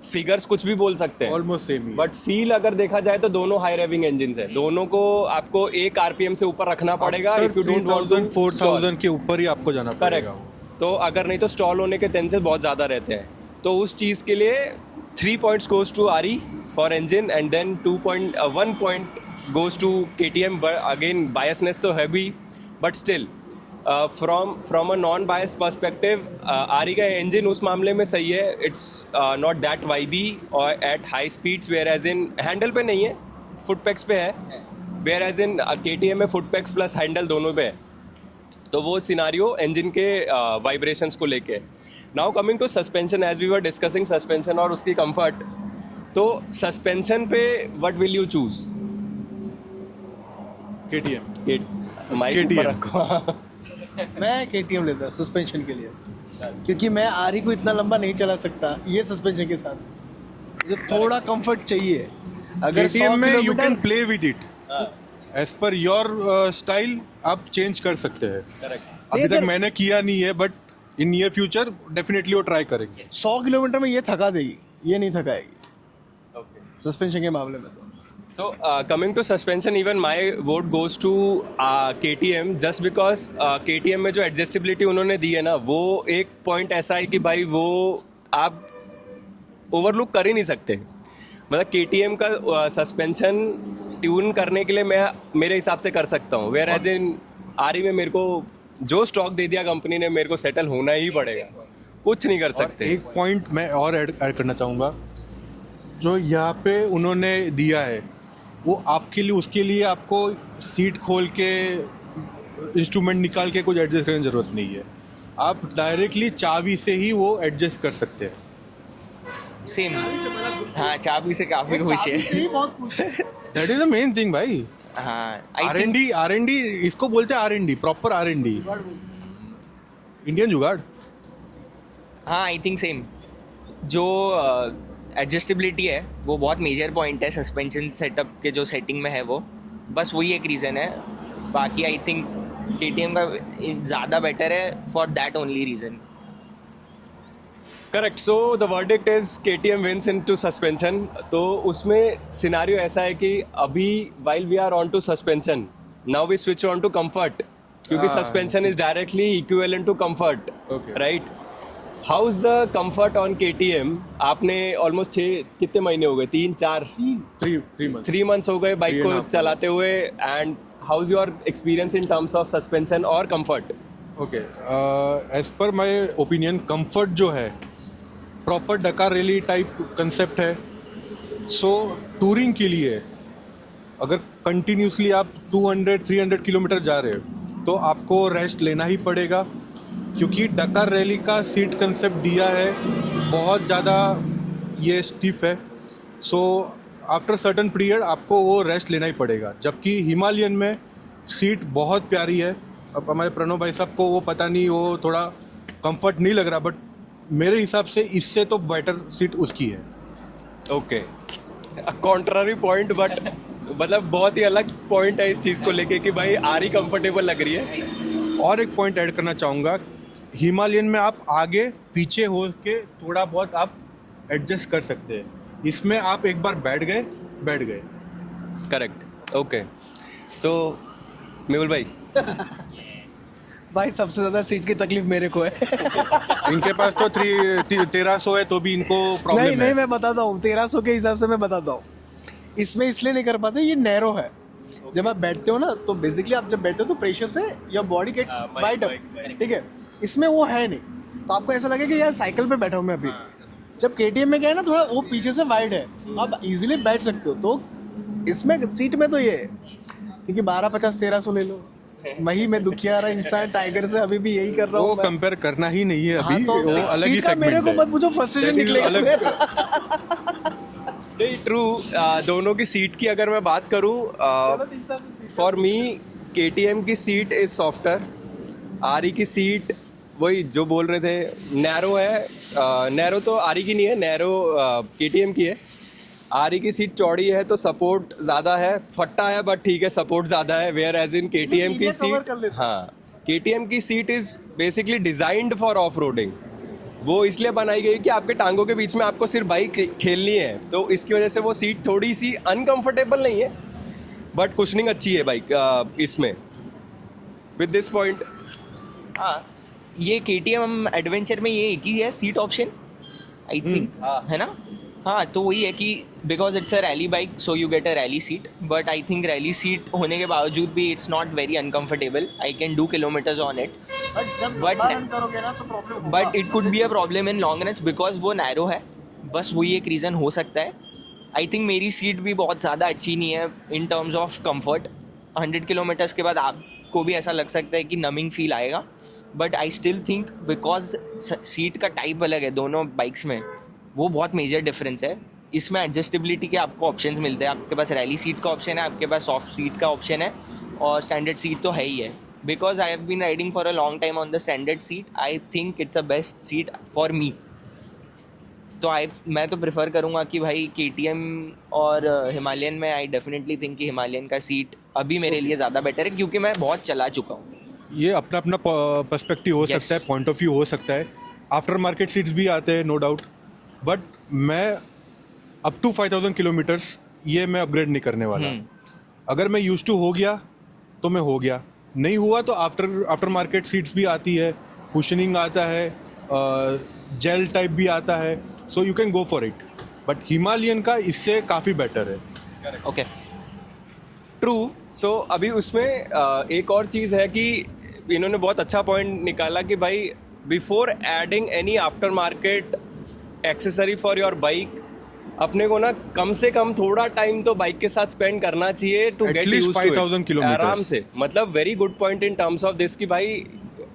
फिगर्स कुछ भी बोल सकते हैं, almost same he. But feel अगर देखा जाए तो दोनों हाई रेविंग इंजन है. दोनों को आपको एक आरपीएम से ऊपर रखना पड़ेगा. If you don't want to 4000 के ऊपर ही आपको जाना पड़ेगा. करेक्ट. तो अगर नहीं तो स्टॉल होने के चांसेस बहुत ज़्यादा रहते हैं. तो उस चीज़ के लिए 3 points goes to RE for engine and then 1 point goes to KTM. But again biasness so heavy, but still from a non-biased perspective, RE का engine उस मामले में सही है. It's not that vibey or at high speeds, whereas in handle पे नहीं है, foot pegs पे है, whereas in KTM में foot pegs plus handle दोनों पे है. तो वो सिनारियो engine के vibrations को लेके. Now coming to suspension, as we were discussing suspension और उसकी कंफर्ट. तो सस्पेंशन पे what will you choose? KTM. Mike KTM. ऊपर रखो. मैं KTM लेता सस्पेंशन के लिए, क्योंकि मैं आरी को इतना लंबा नहीं चला सकता ये सस्पेंशन के साथ. मुझे थोड़ा कंफर्ट चाहिए. अगर 100 KTM में you can kilometer play with it as per your style. आप चेंज कर सकते हैं. करेक्ट. अभी तक अगर- मैंने किया नहीं है, but in near future definitely वो ट्राई करेंगे. 100 किलोमीटर में ये थका देगी, ये नहीं थकाएगी सस्पेंशन के मामले में. तो So coming to suspension, even my vote goes to KTM, just because KTM में जो एडजस्टेबिलिटी उन्होंने दी है ना, वो एक पॉइंट ऐसा है कि भाई वो आप ओवरलुक कर ही नहीं सकते. मतलब KTM का सस्पेंशन ट्यून करने के लिए मैं मेरे हिसाब से कर सकता हूँ, वेयर एज इन RE में मेरे को जो स्टॉक दे दिया कंपनी ने, मेरे को सेटल होना ही पड़ेगा, कुछ नहीं कर सकते. एक पॉइंट मैं और ऐड करना चाहूँगा. जो यहाँ पे उन्होंने दिया है वो आपके लिए, उसके लिए आपको सीट खोल के इंस्ट्रूमेंट निकाल के कुछ एडजस्ट करने की ज़रूरत नहीं है. आप डायरेक्टली चाबी से ही वो एडजस्ट कर सकते हैं. सेम. हाँ, चाबी से काफ़ी खुश है. बहुत कुछ है. That is the main thing भाई. हाँ, आई थिंक R&D इसको बोलते हैं. R&D प्रॉपर R&D, इंडियन जुगाड़. हाँ, आई थिंक सेम. जो एडजस्टेबिलिटी है वो बहुत मेजर पॉइंट है सस्पेंशन सेटअप के, जो सेटिंग में है वो. बस वही एक रीज़न है. बाकी आई थिंक KTM का ज़्यादा बेटर है for that only reason. Correct. So the verdict is KTM wins into suspension. तो उसमें सिनारियो ऐसा है कि अभी while we are on to suspension, now we switch on to comfort, क्योंकि suspension is directly equivalent to comfort. Okay. Right. How is the comfort on KTM? आपने almost 6 कितने महीने हो गए, 3-4 3 months. 3 months हो गए बाइक 3 को and a half चलाते हुए. And how is your experience in terms of suspension और comfort? Okay, as per my opinion comfort जो है प्रॉपर डकार रैली टाइप कंसेप्ट है. सो टूरिंग के लिए अगर कंटिन्यूसली आप 200-300 किलोमीटर जा रहे हो तो आपको रेस्ट लेना ही पड़ेगा, क्योंकि डकार रैली का सीट कंसेप्ट दिया है बहुत ज़्यादा ये स्टिफ है. सो आफ्टर सर्टन पीरियड आपको वो रेस्ट लेना ही पड़ेगा. जबकि हिमालयन में सीट बहुत प्यारी है. अब हमारे प्रणव भाई साहब को वो पता नहीं, वो थोड़ा कंफर्ट नहीं लग रहा, बट मेरे हिसाब से इससे तो बेटर सीट उसकी है. ओके, कॉन्ट्ररी पॉइंट, बट मतलब बहुत ही अलग पॉइंट है इस चीज़ को लेके कि भाई आरी कंफर्टेबल लग रही है. और एक पॉइंट ऐड करना चाहूँगा, हिमालयन में आप आगे पीछे हो के थोड़ा बहुत आप एडजस्ट कर सकते हैं. इसमें आप एक बार बैठ गए. करेक्ट. ओके. सो मेहुल भाई, भाई सबसे ज़्यादा सीट की तकलीफ मेरे को है. इनके पास तो 1300 है तो भी इनको प्रॉब्लम है. नहीं, मैं बताता हूँ 1300 के हिसाब से मैं बताता हूँ. इसमें इसलिए नहीं कर पाते, ये नैरो है. जब आप बैठते हो ना तो बेसिकली आप जब बैठते हो तो प्रेशर से your body gets wide up. ठीक है, इसमें वो है नहीं, तो आपको ऐसा लगे कि यार साइकिल पे बैठा हूँ मैं अभी. जब KTM में क्या है ना, थोड़ा वो पीछे से वाइड है, तो आप इजीली बैठ सकते हो. तो इसमें सीट में तो ये है, क्योंकि 1250-1300 ले लो. वही मैं दुखिया रहा इंसान टाइगर से अभी भी यही कर रहा वो हूँ. कंपेयर करना ही नहीं है अभी. हाँ, तो वो अलग ही सीट का मेरे सेगमेंट को है. मत पूछो, फ्रस्ट्रेशन That is निकलेगा अलग. मेरा. नहीं, ट्रू. दोनों की सीट की अगर मैं बात करूँ, फॉर मी KTM की सीट इज सॉफ्टर. आरी की सीट वही जो बोल रहे थे, नैरो है. नैरो तो आरी की नहीं है, नैरो KTM की है. आरी की सीट चौड़ी है तो सपोर्ट ज़्यादा है, फट्टा है बट ठीक है, सपोर्ट ज़्यादा है. वेयर एज इन KTM की सीट, हाँ, KTM की seat is basically designed for off roading. वो इसलिए बनाई गई कि आपके टांगों के बीच में आपको सिर्फ बाइक खेलनी है, तो इसकी वजह से वो सीट थोड़ी सी अनकंफर्टेबल नहीं है, बट कुशनिंग अच्छी है बाइक इसमें. विद दिस पॉइंट, हाँ, ये KTM एडवेंचर में ये एक ही है सीट ऑप्शन आई थिंक, है ना? हाँ, तो वही है कि because it's a rally bike so you get a rally seat, but I think rally seat होने के बावजूद भी it's not very uncomfortable. I can do kilometres on it, but it could be a problem in long runs because वो narrow है. बस वही एक reason हो सकता है. आई थिंक मेरी सीट भी बहुत ज़्यादा अच्छी नहीं है in terms of comfort. 100 kilometres के बाद आपको भी ऐसा लग सकता है कि नमिंग फील आएगा, but I still think because seat का टाइप अलग है दोनों बाइक्स में, वो बहुत मेजर डिफरेंस है. इसमें एडजस्टेबिलिटी के आपको ऑप्शंस मिलते हैं. आपके पास रैली सीट का ऑप्शन है, आपके पास सॉफ्ट सीट का ऑप्शन है, और स्टैंडर्ड सीट तो है ही है. Because I have been riding for a long time on the standard seat, I think it's a best seat for me. तो मैं तो प्रेफर करूँगा कि भाई KTM और हिमालयन में आई डेफिनेटली थिंक कि हिमालयन का सीट अभी मेरे लिए ज़्यादा बेटर है, क्योंकि मैं बहुत चला चुका हूँ. ये अपना अपना पर्सपेक्टिव हो Yes. सकता है, पॉइंट ऑफ व्यू हो सकता है. आफ्टर मार्केट सीट्स भी आते हैं, नो डाउट, बट मैं अप टू 5000 किलोमीटर्स ये मैं अपग्रेड नहीं करने वाला. अगर मैं यूज टू हो गया तो मैं हो गया, नहीं हुआ तो आफ्टर मार्केट सीट्स भी आती है, कुशनिंग आता है, जेल टाइप भी आता है, so you can go for it. But Himalayan का इससे काफ़ी बेटर है. Okay, true. सो अभी उसमें एक और चीज़ है कि इन्होंने बहुत अच्छा पॉइंट निकाला कि भाई before adding any after market accessory for your bike, अपने को ना कम से कम थोड़ा टाइम तो बाइक के साथ स्पेंड करना चाहिए to At get least used 5,000 kilometers. आराम से. मतलब very good point in terms of this कि भाई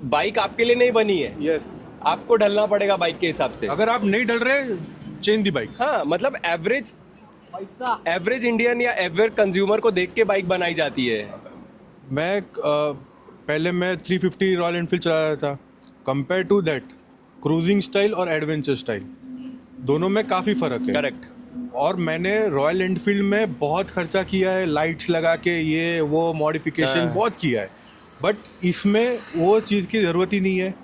बाइक आपके लिए नहीं बनी है, यस. आपको ढलना पड़ेगा बाइक के हिसाब से. अगर आप नहीं डल रहे, चेंज दी बाइक. हाँ, मतलब एवरेज पैसा इंडियन या एवरेज कंज्यूमर को देख के बाइक बनाई जाती है. मैं पहले मैं 350 रॉयल एनफील्ड चला रहा था. Compare to that cruising style और एडवेंचर स्टाइल दोनों में काफ़ी फ़र्क है. करेक्ट. और मैंने रॉयल एनफील्ड में बहुत खर्चा किया है, लाइट्स लगा के ये वो मॉडिफिकेशन हाँ. बहुत किया है. बट इसमें वो चीज़ की ज़रूरत ही नहीं है.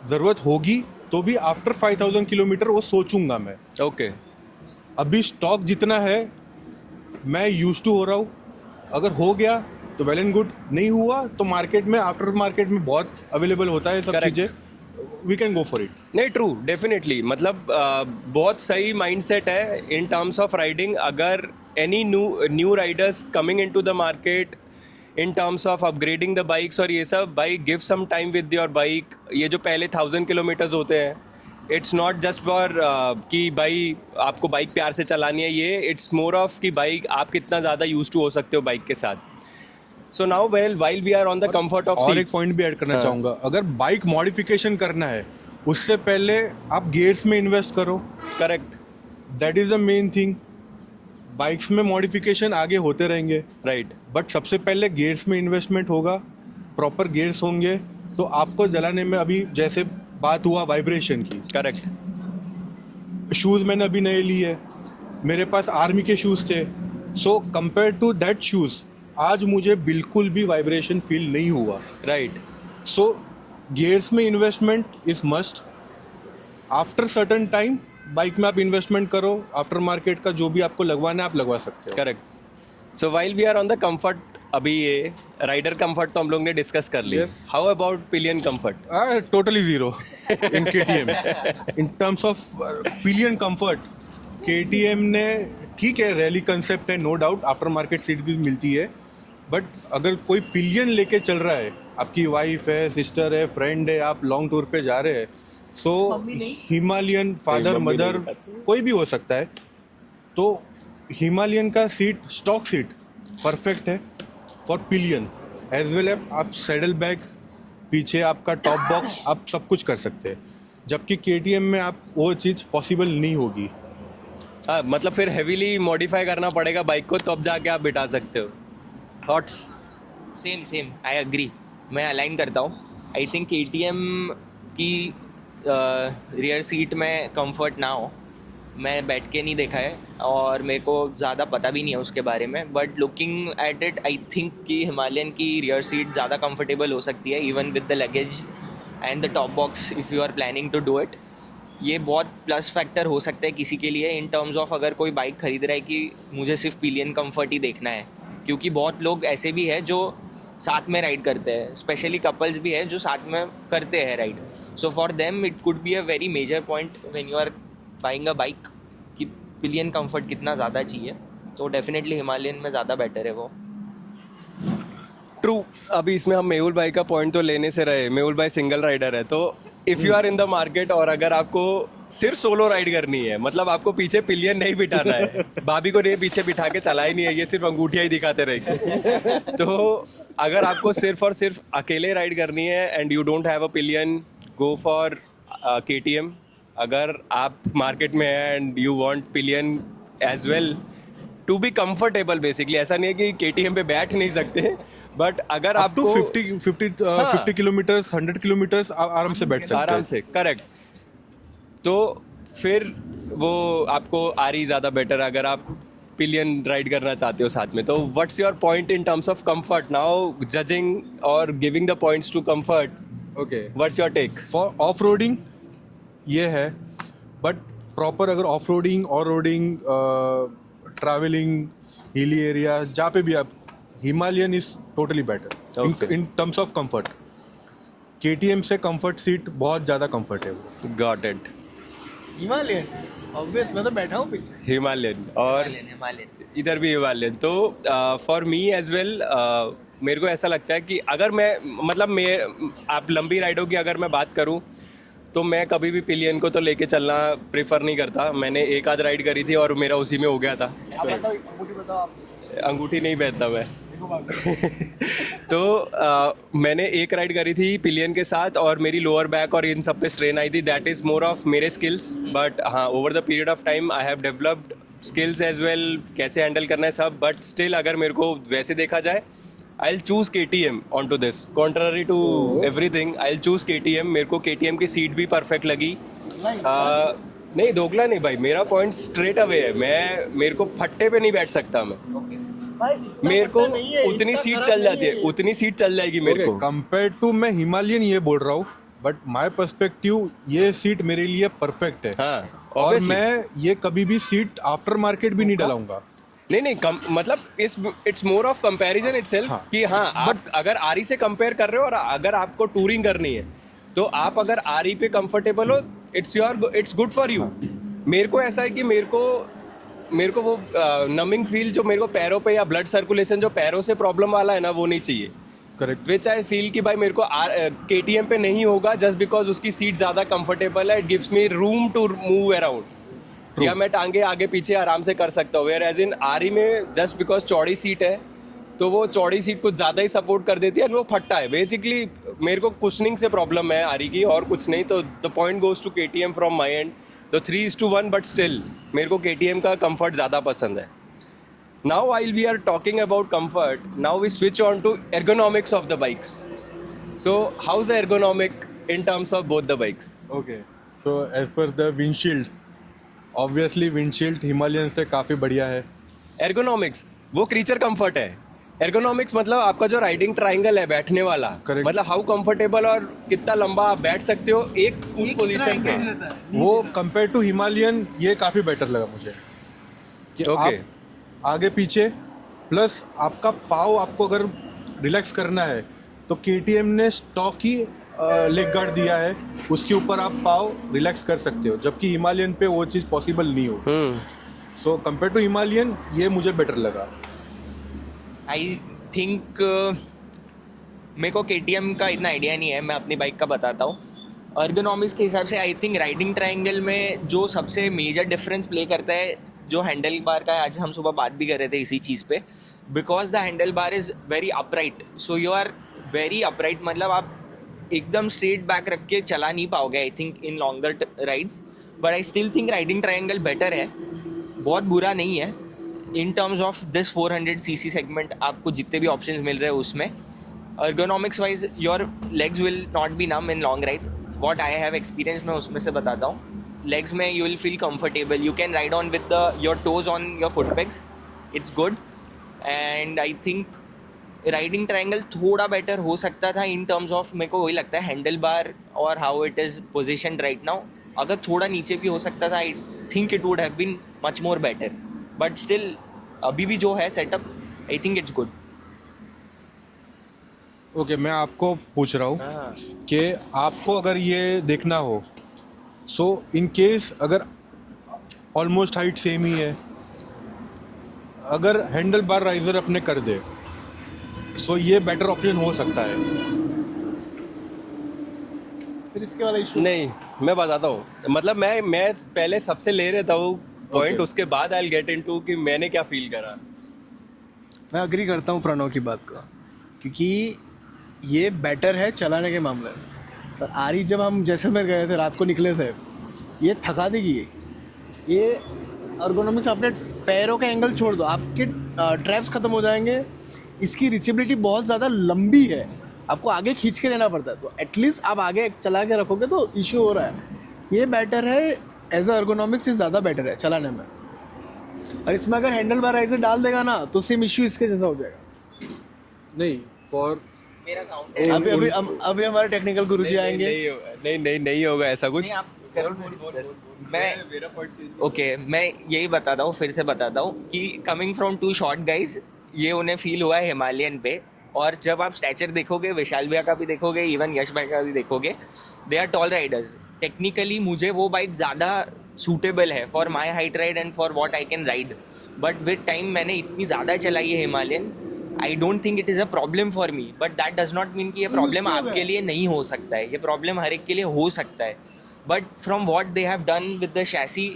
ज़रूरत होगी तो भी आफ्टर 5000 किलोमीटर वो सोचूंगा मैं. ओके. अभी स्टॉक जितना है मैं यूज टू हो रहा हूँ. अगर हो गया तो वेल एंड गुड, नहीं हुआ तो मार्केट में, आफ्टर मार्केट में बहुत अवेलेबल होता है सब Correct. चीज़ें. We can go for it. नहीं, ट्रू, डेफिनेटली. मतलब बहुत सही माइंडसेट है इन टर्म्स ऑफ राइडिंग. अगर any new riders coming into the market in terms of upgrading the bikes और ये सब, भाई give some time with your bike. ये जो पहले 1000 किलोमीटर्स होते हैं, इट्स नॉट जस्ट फॉर कि भाई आपको बाइक प्यार से चलानी है. ये इट्स मोर ऑफ कि बाइक आप कितना ज़्यादा यूज टू हो सकते हो बाइक के साथ. So now while we are on the comfort of और एक पॉइंट भी ऐड करना चाहूँगा. अगर बाइक मॉडिफिकेशन करना है उससे पहले आप गियर्स में इन्वेस्ट करो. Correct. That is the main thing. Bikes में मॉडिफिकेशन आगे होते रहेंगे, राइट. बट सबसे पहले गियर्स में इन्वेस्टमेंट होगा. प्रॉपर गियर्स होंगे तो आपको जलाने में, अभी जैसे बात हुआ वाइब्रेशन की, करेक्ट. शूज़ मैंने अभी नए लिए, मेरे पास आर्मी के शूज़ थे. So compare to that shoes आज मुझे बिल्कुल भी वाइब्रेशन फील नहीं हुआ. राइट. सो गियर्स में investment is must. After certain time bike में आप इन्वेस्टमेंट करो. आफ्टर मार्केट का जो भी आपको लगवाना है आप लगवा सकते हो. Correct. So while we are on the comfort, अभी ये राइडर कंफर्ट तो हम लोग ने डिस्कस कर लिया. Yes. How about pillion comfort? Totally zero in KTM. In terms of pillion comfort, KTM ने, ठीक है, रैली कंसेप्ट है, no doubt, after market seat भी मिलती है. बट अगर कोई पिलियन लेके चल रहा है, आपकी वाइफ है, सिस्टर है, फ्रेंड है, आप लॉन्ग टूर पे जा रहे हैं, सो हिमालयन, फादर, मम्मी मदर, नहीं कोई भी हो सकता है, तो हिमालयन का सीट, स्टॉक सीट परफेक्ट है फॉर पिलियन. एज वेल आप सैडल बैग, पीछे आपका टॉप बॉक्स, आप सब कुछ कर सकते हैं. जबकि KTM में आप वो चीज़ पॉसिबल नहीं होगी. हाँ, मतलब फिर हेवीली मॉडिफाई करना पड़ेगा बाइक को, तब जाके आप बिठा सकते हो. थॉट्स? Same I agree. मैं अलाइन करता हूँ. आई थिंक KTM की रियर सीट में कंफर्ट ना हो, मैं बैठ के नहीं देखा है और मेरे को ज़्यादा पता भी नहीं है उसके बारे में. But looking at it, I think कि हिमालयन की रियर सीट ज़्यादा कंफर्टेबल हो सकती है, even with the luggage and the top box, if you are planning to do it. ये बहुत प्लस फैक्टर हो सकता है किसी के लिए इन टर्म्स ऑफ अगर कोई बाइक खरीद रहा है कि मुझे सिर्फ पिलियन कंफर्ट ही देखना है. क्योंकि बहुत लोग ऐसे भी हैं जो साथ में राइड करते हैं, स्पेशली कपल्स भी हैं जो साथ में करते हैं ride. So for them it could be a very major point when you are buying a bike कि पिलियन कंफर्ट कितना ज़्यादा चाहिए. तो डेफिनेटली हिमालयन में ज़्यादा बेटर है वो. ट्रू. अभी इसमें हम मेहुल भाई का पॉइंट तो लेने से रहे. मेहुल भाई सिंगल राइडर है, तो if you are in the market और अगर आपको सिर्फ सोलो राइड करनी है, मतलब आपको पीछे पिलियन नहीं बिठाना है, भाभी को नहीं पीछे बिठा के चला ही नहीं है, ये सिर्फ अंगूठियाँ ही दिखाते रहेंगे, तो अगर आपको सिर्फ और सिर्फ अकेले राइड करनी है and you don't have a pillion, go for KTM. अगर आप मार्केट में हैं and you want pillion as well to be comfortable, basically ऐसा नहीं है कि KTM पे बैठ नहीं सकते, बट अगर आप तो आपको 50 किलोमीटर्स, 100 किलोमीटर्स आराम से बैठ सकते हैं. आराम से, करेक्ट. तो फिर वो आपको आ रही ज़्यादा बेटर अगर आप पिलियन राइड करना चाहते हो साथ में. तो what's your point in terms of comfort now, judging और giving the points to comfort? Okay, what's your take? For off roading ये है, बट प्रॉपर अगर ऑफ रोडिंग और रोडिंग, ट्रैवलिंग, हिली एरिया, जहाँ पे भी आप, Himalayan is totally better in terms of comfort. KTM से कंफर्ट सीट बहुत ज़्यादा comfortable. Got it. Himalayan obvious, मैं तो बैठा हूँ पीछे. हिमालयन और हिमालयन इधर भी हिमालयन. तो फॉर मी एज वेल, मेरे को ऐसा लगता है कि अगर मैं, मतलब मैं, आप लंबी राइडों की अगर मैं बात करूं तो मैं कभी भी पिलियन को तो लेके चलना प्रेफर नहीं करता. मैंने एक आध राइड करी थी और मेरा उसी में हो गया था. अंगूठी नहीं पहनता मैं. तो मैंने एक राइड करी थी पिलियन के साथ और मेरी लोअर बैक और इन सब पे स्ट्रेन आई थी. दैट इज़ मोर ऑफ मेरे स्किल्स, बट हाँ, over the period of time I have developed skills as well, कैसे हैंडल करना है सब. बट स्टिल अगर मेरे को वैसे देखा जाए, I will choose KTM on to this, contrary to everything. I will choose KTM. मेरे को KTM की सीट भी परफेक्ट लगी. नहीं, दोगला नहीं भाई, मेरा पॉइंट स्ट्रेट अवे है. मेरे को फट्टे पे नहीं बैठ सकता मैं. मेरे को उतनी सीट चल जाती है, उतनी सीट चल जाएगी मेरे को। कंपेयर टू मैं हिमालयन ये बोल रहा हूँ, बट माय पर्सपेक्टिव ये सीट मेरे लिए परफेक्ट है। हाँ, और obviously। मैं ये कभी भी सीट आफ्टर मार्केट भी नहीं डलाऊंगा। नहीं मतलब it's more of comparison itself कि हाँ आप अगर आरी से कंपेयर कर रहे हो और अगर आपको टूरिंग करनी है तो आप अगर आरी पे कंफर्टेबल हो, इट्स गुड फॉर यू। मेरे को ऐसा है कि मेरे को वो नमिंग फील जो मेरे को पैरों पे या ब्लड सर्कुलेशन जो पैरों से प्रॉब्लम वाला है ना, वो नहीं चाहिए। करेक्ट। विच आई फील कि भाई मेरे को KTM पे नहीं होगा जस्ट बिकॉज उसकी सीट ज़्यादा कंफर्टेबल है। It gives me room to move around, या मैं टांगे आगे पीछे आराम से कर सकता हूँ। वेयर एज इन आरी में जस्ट बिकॉज चौड़ी सीट है तो वो चौड़ी सीट कुछ ज़्यादा ही सपोर्ट कर देती है और वो फटता है। बेसिकली मेरे को कुशनिंग से प्रॉब्लम है आरी की, और कुछ नहीं। तो the point goes to KTM from my end. तो 3:1, बट स्टिल मेरे को KTM का कंफर्ट ज़्यादा पसंद है। Now while we are talking about comfort, now we switch on to ergonomics of the bikes. So how's the ergonomic in terms of both the bikes? Okay. So as per the windshield, obviously windshield Himalayan से काफ़ी बढ़िया है। Ergonomics वो creature comfort है। Ergonomics मतलब आपका जो riding triangle है बैठने वाला, Correct. मतलब हाउ कंफर्टेबल और कितना लंबा आप बैठ सकते हो एक उस पोजीशन पे। वो कंपेयर टू हिमालयन ये काफ़ी बेटर लगा मुझे कि Okay. आप आगे पीछे प्लस आपका पाव आपको अगर रिलैक्स करना है तो KTM ने स्टॉक ही लेग गार्ड दिया है, उसके ऊपर आप पाव रिलैक्स कर सकते हो, जबकि हिमालयन पे वो चीज़ पॉसिबल नहीं हो। सो कंपेयर टू हिमालयन ये मुझे बेटर लगा। आई थिंक मेरे को KTM का इतना आइडिया नहीं है, मैं अपनी बाइक का बताता हूँ। अर्गोनॉमिक्स के हिसाब से आई थिंक राइडिंग ट्रायंगल में जो सबसे मेजर डिफरेंस प्ले करता है जो हैंडल बार का है, आज हम सुबह बात भी कर रहे थे इसी चीज़ पे, because the handle bar is very upright. So you are very upright, मतलब आप एकदम स्ट्रेट बैक रख के चला नहीं पाओगे I think in longer rides. But I still think riding triangle better है, बहुत बुरा नहीं है in terms of this 400cc segment. आपको जितने भी ऑप्शंस मिल रहे हैं उसमें ergonomics wise your legs will not be numb in long rides. What I have experience मैं उसमें से बताता हूँ। लेग्स में you will feel comfortable, you can ride on with your toes on your foot pegs, it's good. And I think riding triangle थोड़ा better हो सकता था इन टर्म्स ऑफ, मेरे को वही लगता है हैंडल बार और how it is positioned right now. अगर थोड़ा नीचे भी हो सकता था, I think it would have been much more better, but still अभी भी जो है setup I think it's good. Okay, मैं आपको पूछ रहा हूँ कि आपको अगर ये देखना हो, सो इन केस अगर ऑलमोस्ट हाइट सेम ही है, अगर हैंडल बार राइजर अपने कर दे, सो ये बेटर ऑप्शन हो सकता है। फिर इसके वाला इशू नहीं, मैं बताता हूँ। मतलब मैं पहले सबसे ले रहता हूँ पॉइंट, उसके बाद आई विल गेट इनटू कि मैंने क्या फील करा। मैं अग्री करता हूँ प्रणव की बात को, क्योंकि ये बेटर है चलाने के मामले में। पर आरी जब हम जैसलमेर गए थे, रात को निकले थे, ये थका देगी। ये अर्गोनॉमिक्स, अपने पैरों का एंगल छोड़ दो, आपके ट्रैप्स ख़त्म हो जाएंगे। इसकी रिचेबिलिटी बहुत ज़्यादा लंबी है, आपको आगे खींच के रहना पड़ता है। तो एटलीस्ट आप आगे चला के रखोगे तो इशू हो रहा है। ये बेटर है एज अ अर्गोनॉमिक्स, से ज़्यादा बेटर है चलाने में। और इसमें अगर हैंडल बार राइजर डाल देगा ना, तो सेम इशू इसके जैसा हो जाएगा। नहीं, फॉर मेरा काउंट अभी हमारे टेक्निकल गुरुजी आएंगे। नहीं होगा ऐसा कुछ। मैं यही बताता हूँ, फिर से बताता हूँ कि coming from two short guys, ये उन्हें फील हुआ है हिमालयन पे। और जब आप स्टैचर देखोगे, विशाल भैया का भी देखोगे, इवन यश भाई का भी देखोगे, they are tall riders. Technically मुझे वो बाइक ज़्यादा सूटेबल है for my height ride and for what I can ride. But with time मैंने इतनी ज़्यादा चलाई है Himalayan, I don't think it is a problem for me. But that does not mean कि ये प्रॉब्लम आपके लिए नहीं हो सकता है, ये प्रॉब्लम हर एक के लिए हो सकता है। But from what they have done with the chassis,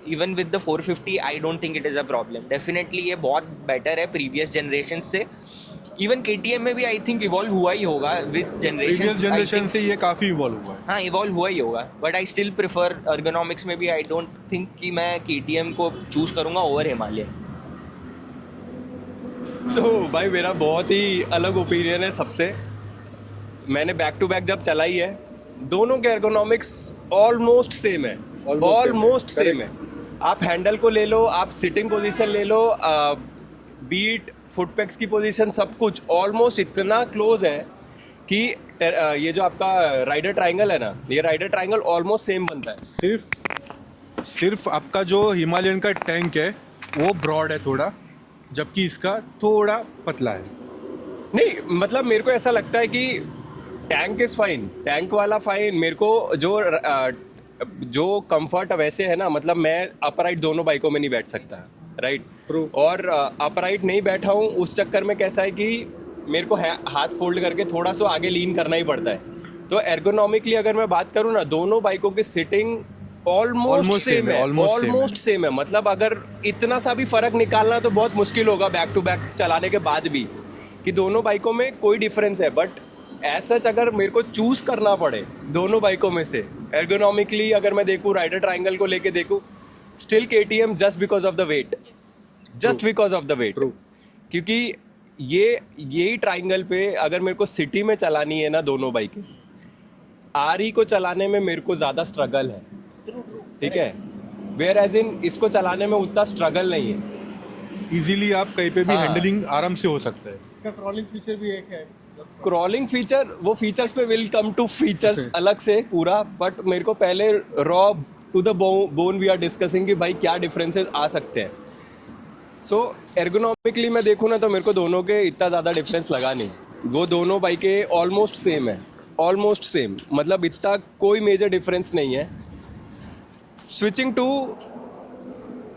even with the 450, I don't think it is a problem. Definitely ये बहुत बेटर है प्रीवियस जनरेशन से। इवन KTM में भी आई थिंक इवॉल्व हुआ ही होगा विद जनरेशन से, ये काफ़ी इवॉल्व हुआ है। हाँ, इवॉल्व हुआ ही होगा। But I still prefer ergonomics में भी, आई डोंट थिंक कि मैं KTM को चूज़ करूँगा ओवर हिमालयन। सो भाई मेरा बहुत ही अलग ओपिनियन है सबसे। मैंने बैक टू बैक जब चलाई है, दोनों के एर्गोनॉमिक्स ऑलमोस्ट सेम है, ऑलमोस्ट सेम है। आप हैंडल को ले लो, आप सिटिंग पोजीशन ले लो, बीट फुट पेक्स की पोजीशन सब कुछ ऑलमोस्ट इतना क्लोज है कि ये जो आपका राइडर ट्रायंगल है ना, ये राइडर ट्रायंगल ऑलमोस्ट सेम बनता है। सिर्फ आपका जो हिमालयन का टैंक है वो ब्रॉड है थोड़ा, जबकि इसका थोड़ा पतला है। नहीं मतलब मेरे को ऐसा लगता है कि टैंक इज फाइन, टैंक वाला फाइन। मेरे को जो कंफर्ट वैसे है ना, मतलब मैं अपराइट दोनों बाइकों में नहीं बैठ सकता, राइट। True. और अपराइट नहीं बैठा हूँ उस चक्कर में कैसा है कि मेरे को हाथ फोल्ड करके थोड़ा सा आगे लीन करना ही पड़ता है। तो एर्गोनॉमिकली अगर मैं बात करूँ ना, दोनों बाइकों की सिटिंग ऑलमोस्ट सेम है, ऑलमोस्ट सेम है। मतलब अगर इतना सा भी फर्क निकालना तो बहुत मुश्किल होगा बैक टू बैक चलाने के बाद भी, कि दोनों बाइकों में कोई डिफरेंस है। बट ऐसा अगर मेरे को चूज करना पड़े दोनों बाइकों में से एर्गोनॉमिकली, अगर मैं देखूँ राइडर ट्रायंगल को लेके देखूँ, still KTM just because of the weight, just because of the weight. क्योंकि यही ट्रायंगल पे अगर मेरे को सिटी में चलानी है ना दोनों बाइकें, RE को चलाने में मेरे को ज़्यादा स्ट्रगल है, ठीक है। वेयर एज इन इसको चलाने में उतना स्ट्रगल नहीं है। इजीली आप कहीं पे भी हाँ। हैंडलिंग आराम से हो सकता है। इसका क्रॉलिंग फीचर भी एक है। क्रॉलिंग फीचर, वो फीचर्स पे विल कम टू फीचर्स अलग से पूरा। बट मेरे को पहले raw to the bone we are discussing कि भाई क्या डिफरेंसेस आ सकते हैं। सो एर्गोनॉमिकली मैं देखूँ ना तो मेरे को दोनों के इतना ज़्यादा डिफरेंस लगा नहीं। वो दोनों बाइकें ऑलमोस्ट सेम है, ऑलमोस्ट सेम, मतलब इतना कोई मेजर डिफरेंस नहीं है। स्विचिंग टू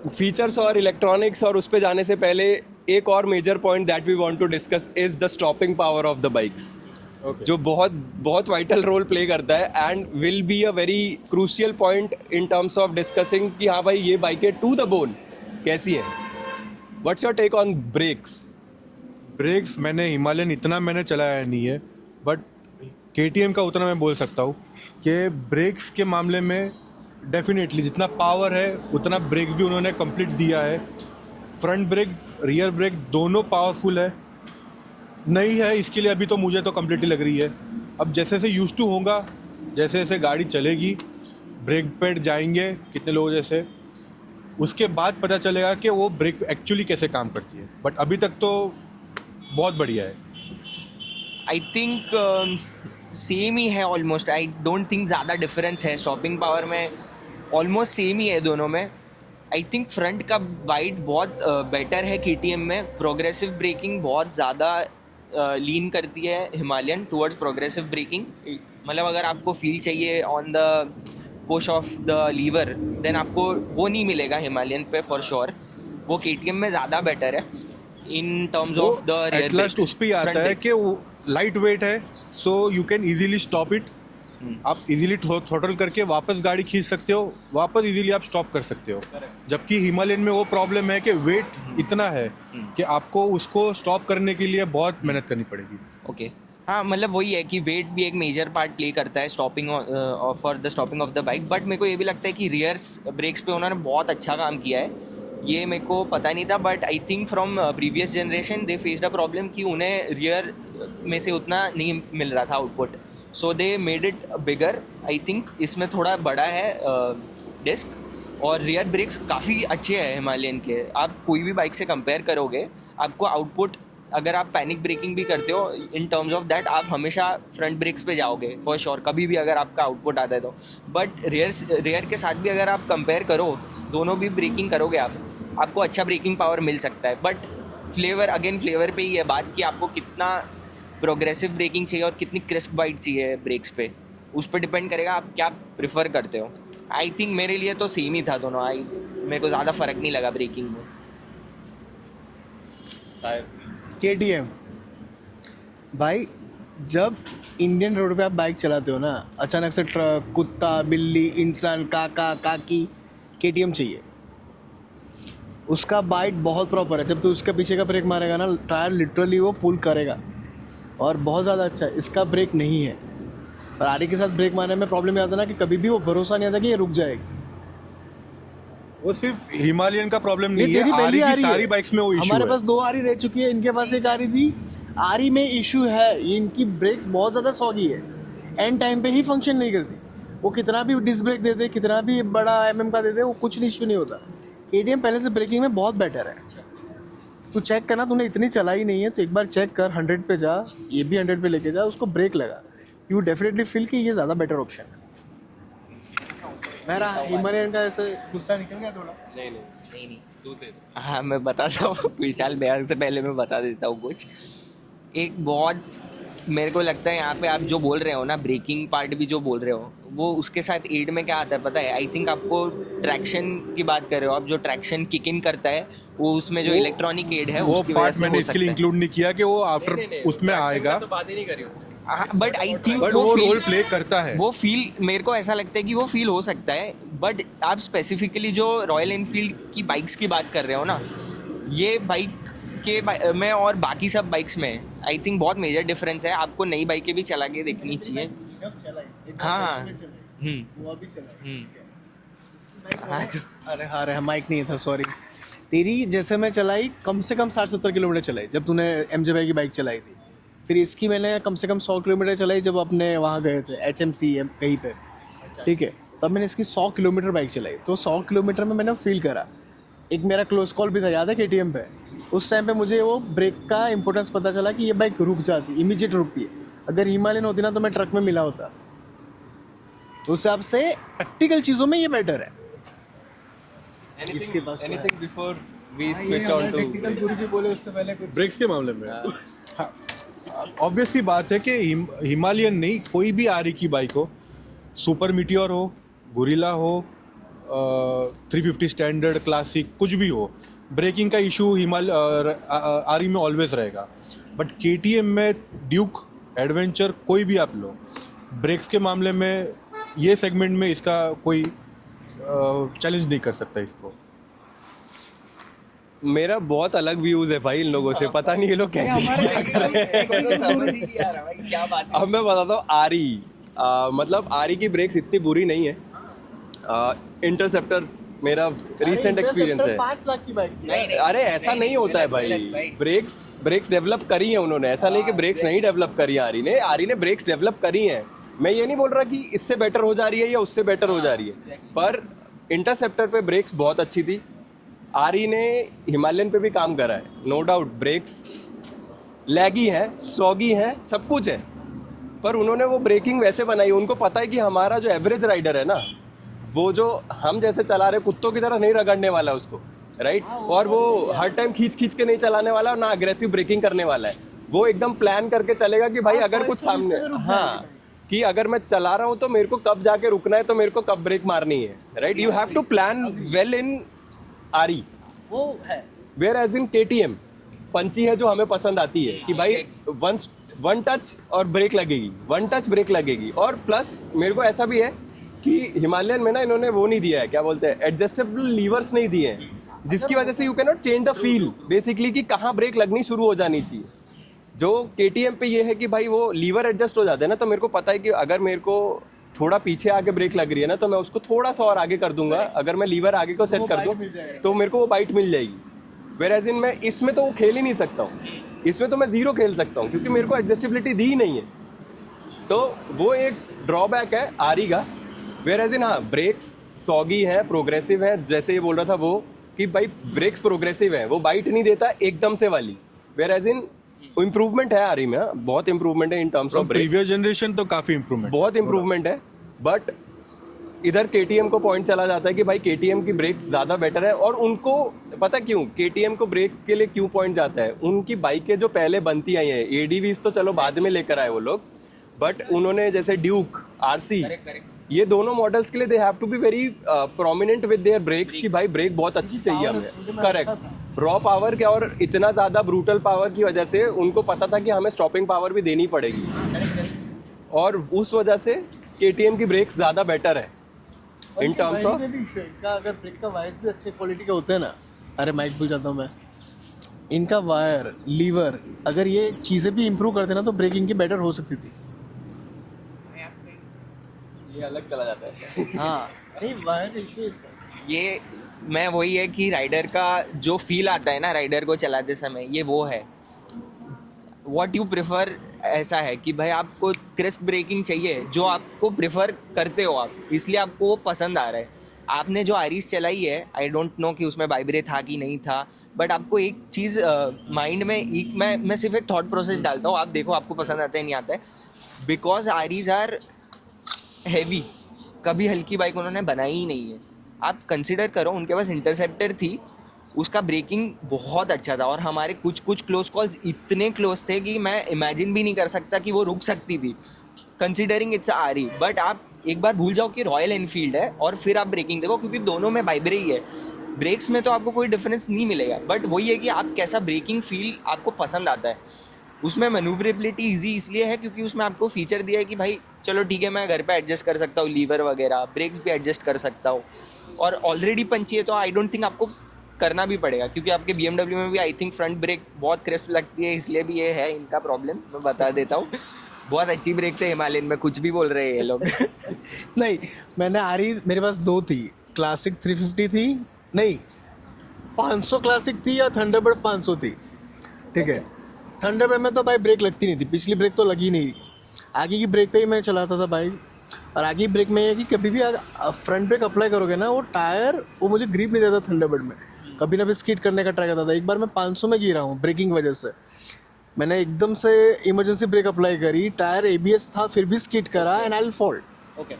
फीचर्स और इलेक्ट्रॉनिक्स और उस पे जाने से पहले एक और major point that we want to discuss is the stopping power of the bikes, जो बहुत बहुत वाइटल रोल प्ले करता है and will be a very crucial point in terms of discussing कि हाँ भाई ये बाइकें टू द बोन कैसी है। What's your take on brakes? मैंने हिमालयन इतना मैंने चलाया नहीं है, बट KTM का उतना मैं बोल सकता हूँ कि ब्रेक्स के मामले में डेफिनेटली जितना पावर है उतना ब्रेक्स भी उन्होंने कंप्लीट दिया है। फ्रंट ब्रेक, रियर ब्रेक दोनों पावरफुल है। नहीं है इसके लिए अभी तो मुझे तो कंप्लीटली लग रही है। अब जैसे जैसे यूज टू होगा, जैसे जैसे गाड़ी चलेगी, ब्रेक पैड जाएंगे कितने लोग जैसे, उसके बाद पता चलेगा कि वो ब्रेक एक्चुअली कैसे काम करती है। बट अभी तक तो बहुत बढ़िया है। आई थिंक सेम ही है ऑलमोस्ट। आई डोंट थिंक ज़्यादा डिफरेंस है स्टॉपिंग पावर में, ऑलमोस्ट सेम ही है दोनों में। आई थिंक फ्रंट का बाइट बहुत बेटर है KTM में। प्रोग्रेसिव ब्रेकिंग बहुत ज़्यादा लीन करती है हिमालयन टुवर्ड्स प्रोग्रेसिव ब्रेकिंग। मतलब अगर आपको फील चाहिए on the push of the lever, then आपको वो नहीं मिलेगा हिमालयन पे फॉर श्योर। वो KTM में ज़्यादा बेटर है in terms of the rear. At last उस पर ही आता है कि वो लाइट वेट है, so you can easily stop it. आप इजीली थ्रोटल करके वापस गाड़ी खींच सकते हो, वापस इजीली आप स्टॉप कर सकते हो। जबकि हिमालयन में वो प्रॉब्लम है कि वेट इतना है कि आपको उसको स्टॉप करने के लिए बहुत मेहनत करनी पड़ेगी। ओके हाँ, मतलब वही है कि वेट भी एक मेजर पार्ट प्ले करता है stopping for the stopping of the bike. But मेरे को ये भी लगता है कि रियर्स ब्रेक्स पे उन्होंने बहुत अच्छा काम किया है। ये मेरे को पता नहीं था, but I think from previous generation they faced a problem कि उन्हें रियर में से उतना नहीं मिल रहा था output, so they made it bigger. I think इसमें थोड़ा बड़ा है डिस्क, और रियर ब्रेक्स काफ़ी अच्छे हैं हिमालयन के। आप कोई भी बाइक से कंपेयर करोगे, आपको आउटपुट, अगर आप पैनिक ब्रेकिंग भी करते हो इन टर्म्स ऑफ दैट, आप हमेशा फ्रंट ब्रेक्स पे जाओगे फॉर श्योर, कभी भी अगर आपका आउटपुट आता है तो। बट रियर के साथ भी अगर आप कंपेयर करो, दोनों भी ब्रेकिंग करोगे आपको अच्छा ब्रेकिंग पावर मिल सकता है। बट फ्लेवर पे ही है बात कि आपको कितना प्रोग्रेसिव ब्रेकिंग चाहिए और कितनी क्रिस्प बाइट चाहिए ब्रेक्स पे, उस पर डिपेंड करेगा आप क्या प्रेफर करते हो। आई थिंक मेरे लिए तो सेम ही था दोनों। मेरे को ज़्यादा फ़र्क नहीं लगा ब्रेकिंग में। KTM भाई, जब इंडियन रोड पे आप बाइक चलाते हो ना, अचानक से ट्रक, कुत्ता, बिल्ली, इंसान, काका, काकी, KTM चाहिए। उसका बाइट बहुत प्रॉपर है। जब तू उसके पीछे का ब्रेक मारेगा ना, टायर लिटरली वो पुल करेगा और बहुत ज़्यादा अच्छा है। इसका ब्रेक नहीं है। और आरी के साथ ब्रेक मारने में प्रॉब्लम ये आता ना कि कभी भी वो भरोसा नहीं आता कि ये रुक जाएगी। वो सिर्फ हिमालयन का प्रॉब्लम ये नहीं है, तेरी पहली आरी की आरी है। सारी बाइक्स में वो इशू हमारे है। पास 2 आरी रह चुकी है, इनके पास 1 आरी थी। आरी में इशू है, इनकी ब्रेक्स बहुत ज़्यादा सॉगी है, एंड टाइम पे ही फंक्शन नहीं करती। वो कितना भी डिस्क ब्रेक दे दे, कितना भी बड़ा MM का दे दे, वो कुछ इशू नहीं होता। KTM पहले से ब्रेकिंग में बहुत बेटर है। तू चेक करना, तूने इतनी चलाई नहीं है तो एक बार चेक कर, 100 पे जा, ये भी 100 पे लेके जा, उसको ब्रेक लगा, यू डेफिनेटली फील कि ये ज़्यादा बेटर ऑप्शन है। मेरा हिमालयन का ऐसे गुस्सा निकल गया थोड़ा। नहीं हाँ मैं बताता हूँ विशाल भैया से पहले मैं बता देता हूँ कुछ। एक बहुत मेरे को लगता है यहाँ पे आप जो बोल रहे हो ना, ब्रेकिंग पार्ट भी जो बोल रहे हो, वो उसके साथ एड में क्या आता है पता है? आई थिंक आपको ट्रैक्शन की बात कर रहे हो आप, जो ट्रैक्शन किक इन करता है वो उसमें जो इलेक्ट्रॉनिक एड है वो उसकी वजह पार्ट से मैंने हो इसके सकता लिए है। इंक्लूड नहीं किया कि वो आफ्टर उसमें आएगा, तो बात ही नहीं करी उसने। बट आई थिंक बट वो रोल प्ले करता है। वो फील मेरे को ऐसा लगता है कि वो फील हो सकता है। बट आप स्पेसिफिकली जो रॉयल एनफील्ड की बाइक्स की बात कर रहे हो ना, ये बाइक के में और बाकी सब बाइक्स में आई थिंक बहुत मेजर डिफरेंस है। आपको नई बाइकें भी चला के देखनी चाहिए। हाँ हाँ तो अरे माइक नहीं था, सॉरी। तेरी जैसे मैं चलाई कम से कम 60-70 किलोमीटर चलाई जब तूने MJ भाई की बाइक चलाई थी। फिर इसकी मैंने कम से कम 100 किलोमीटर चलाई जब अपने वहाँ गए थे HMC कहीं पे, ठीक है। तब मैंने इसकी 100 किलोमीटर बाइक चलाई, तो 100 किलोमीटर में मैंने फील करा। एक मेरा क्लोज कॉल भी था, याद है, KTM पे। उस टाइम पे मुझे वो ब्रेक का इंपॉर्टेंस पता चला कि ये बाइक रुक जाती, इमीडिएट रुकती है। अगर हिमालयन होती ना तो मैं ट्रक में मिला होता। तो उस हिसाब से प्रैक्टिकल चीज़ों में ये बेटर है। इसके पास anything before we switch on to Technical Guruji बोले उससे पहले कुछ ब्रेक्स के मामले में ऑब्वियसली बात है कि हिमालयन नहीं, कोई भी आरी की बाइक हो, सुपर मीटियोर हो, गुरिल्ला हो, 350 स्टैंडर्ड, क्लासिक, कुछ भी हो, ब्रेकिंग का इशू आरी में ऑलवेज रहेगा। बट KTM में ड्यूक, एडवेंचर, कोई भी आप लो, ब्रेक्स के मामले में ये सेगमेंट में इसका कोई चैलेंज नहीं कर सकता इसको। मेरा बहुत अलग व्यूज है भाई इन लोगों से, पता नहीं ये लोग कैसे क्या कर रहे हैं। समझ ही नहीं आ रहा भाई क्या बात है। अब मैं बताता हूँ आरी, मतलब आरी की ब्रेक्स इतनी बुरी नहीं है। इंटरसेप्टर मेरा रीसेंट एक्सपीरियंस है। 5 लाख की बाइक नहीं, अरे ऐसा नहीं होता है भाई, ब्रेक्स डेवलप करी है उन्होंने, ऐसा नहीं कि ब्रेक्स नहीं डेवलप करी है आरी ने ब्रेक्स डेवलप करी हैं। मैं ये नहीं बोल रहा कि इससे बेटर हो जा रही है या उससे बेटर हो जा रही है, पर इंटरसेप्टर पे ब्रेक्स बहुत अच्छी थी। आरी ने हिमालयन पे भी काम करा है, नो डाउट। ब्रेक्स लैगी हैं, सॉगी हैं, सब कुछ है, पर उन्होंने वो ब्रेकिंग वैसे बनाई, उनको पता है कि हमारा जो एवरेज राइडर है ना, वो जो हम जैसे चला रहे कुत्तों की तरह नहीं रगड़ने वाला उसको, राइट। और वो हर टाइम खींच के नहीं चलाने वाला और ना अग्रेसिव ब्रेकिंग करने वाला है। वो एकदम प्लान करके चलेगा कि भाई अगर कुछ सामने, हाँ, कि अगर मैं चला रहा हूँ तो मेरे को कब जाके रुकना है, तो मेरे को कब ब्रेक मारनी है, right. You have to plan well in R E, वो है। Where as in KTM punchy है जो हमें पसंद आती है कि भाई वन टच और ब्रेक लगेगी, वन टच ब्रेक लगेगी। और प्लस मेरे को ऐसा भी है कि हिमालयन में ना इन्होंने वो नहीं दिया है, क्या बोलते हैं, एडजस्टेबल लीवर्स नहीं दिए हैं, जिसकी वजह से you can not change the feel basically कि कहाँ ब्रेक लगनी शुरू हो जानी चाहिए। जो KTM पे ये है कि भाई वो लीवर एडजस्ट हो जाते हैं ना, तो मेरे को पता है कि अगर मेरे को थोड़ा पीछे आगे ब्रेक लग रही है ना, तो मैं उसको थोड़ा सा और आगे कर दूंगा। अगर मैं लीवर आगे को सेट कर दूँ तो मेरे को वो बाइट मिल जाएगी। वेयर एज इन मैं इसमें तो वो खेल ही नहीं सकता हूँ, इसमें तो मैं ज़ीरो खेल सकता हूँ क्योंकि मेरे को एडजस्टेबिलिटी दी ही नहीं है। तो वो एक ड्रॉबैक है आरी का। वेयर एज इन हाँ, ब्रेक्स सॉगी है, प्रोग्रेसिव है, जैसे ये बोल रहा था वो कि भाई ब्रेक्स प्रोग्रेसिव है, वो बाइट नहीं देता एकदम से वाली। वेयर एज इन इम्प्रूवमेंट है आरी में, बहुत इम्प्रूवमेंट है in terms of brake. Previous generation तो काफी इम्प्रूवमेंट, बहुत इम्प्रूवमेंट है। बट इधर KTM को पॉइंट चला जाता है कि भाई KTM की ब्रेक्स ज़्यादा बेटर है। और उनको पता क्यों KTM को ब्रेक के लिए क्यों पॉइंट जाता है, उनकी बाइकें जो पहले बनती आई हैं, ADVs तो चलो बाद में लेकर आए वो लोग, बट उन्होंने जैसे ड्यूक, RC, ये दोनों मॉडल्स के लिए they have to be very prominent with their brakes कि भाई ब्रेक बहुत अच्छी चाहिए हमें। करेक्ट, रॉ पावर क्या, और इतना ज़्यादा ब्रूटल पावर की वजह से उनको पता था कि हमें स्टॉपिंग पावर भी देनी पड़ेगी, और उस वजह से KTM की ब्रेक्स ज़्यादा बेटर है इन टर्म्स ऑफ। अगर ब्रेक का वायर्स भी अच्छे क्वालिटी के होते हैं ना, अरे माइक भूल जाता हूँ मैं, इनका वायर, लीवर, अगर ये चीज़ें भी इम्प्रूव करते ना तो ब्रेकिंग की बेटर हो सकती थी। ये अलग चला जाता है। हाँ नहीं, वायर इशू इसका ये मैं वही है कि राइडर का जो फील आता है ना राइडर को चलाते समय, ये वो है व्हाट यू प्रेफर। ऐसा है कि भाई आपको क्रिस्प ब्रेकिंग चाहिए, जो आपको प्रेफर करते हो आप, इसलिए आपको वो पसंद आ रहा है। आपने जो आरीज चलाई है, आई डोंट नो कि उसमें वाइब्रे था कि नहीं था, बट आपको एक चीज़ माइंड में एक मैं सिर्फ एक थॉट प्रोसेस डालता हूँ, आप देखो आपको पसंद आता है नहीं आता है. बिकॉज आरीज आर हैवी, कभी हल्की बाइक उन्होंने बनाई ही नहीं है. आप कंसिडर करो उनके पास इंटरसेप्टर थी, उसका ब्रेकिंग बहुत अच्छा था और हमारे कुछ कुछ क्लोज कॉल्स इतने क्लोज थे कि मैं इमेजिन भी नहीं कर सकता कि वो रुक सकती थी, कंसिडरिंग इट्स आरी. बट आप एक बार भूल जाओ कि रॉयल एनफील्ड है और फिर आप ब्रेकिंग देखो, क्योंकि दोनों में वाइब्रे ही है. ब्रेक्स में तो आपको कोई डिफरेंस नहीं मिलेगा, बट वही है कि आप कैसा ब्रेकिंग फील आपको पसंद आता है. उसमें मैन्यूवरेबिलिटी ईजी इसलिए है क्योंकि उसमें आपको फीचर दिया है कि भाई चलो ठीक है मैं घर पे एडजस्ट कर सकता हूँ, लीवर वगैरह, ब्रेक्स भी एडजस्ट कर सकता हूँ. और ऑलरेडी पंची है तो आई डोंट थिंक आपको करना भी पड़ेगा, क्योंकि आपके BMW में भी आई थिंक फ्रंट ब्रेक बहुत क्रिस्प लगती है, इसलिए भी ये है इनका प्रॉब्लम. मैं बता देता हूँ, बहुत अच्छी ब्रेक है हिमालयन में, कुछ भी बोल रहे हैं ये लोग. नहीं, मैंने आरी मेरे पास 2 थी, क्लासिक 350 थी, नहीं 500 क्लासिक थी या थंडरबर्ड 500 थी. ठीक है, थंडरबर्ड में तो भाई ब्रेक लगती नहीं थी, पिछली ब्रेक तो लगी नहीं, आगे की ब्रेक पे ही मैं चलाता था भाई. और आगे की ब्रेक में है कि कभी भी फ्रंट ब्रेक अप्लाई करोगे ना, वो टायर वो मुझे ग्रिप नहीं देता थंडरबर्ड में, कभी ना भी स्किड करने का ट्राई करता था. एक बार मैं 500 में गिरा हूँ ब्रेकिंग वजह से, मैंने एकदम से इमरजेंसी ब्रेक अप्लाई करी, टायर ABS था फिर भी स्किड करा and I will fall. Okay,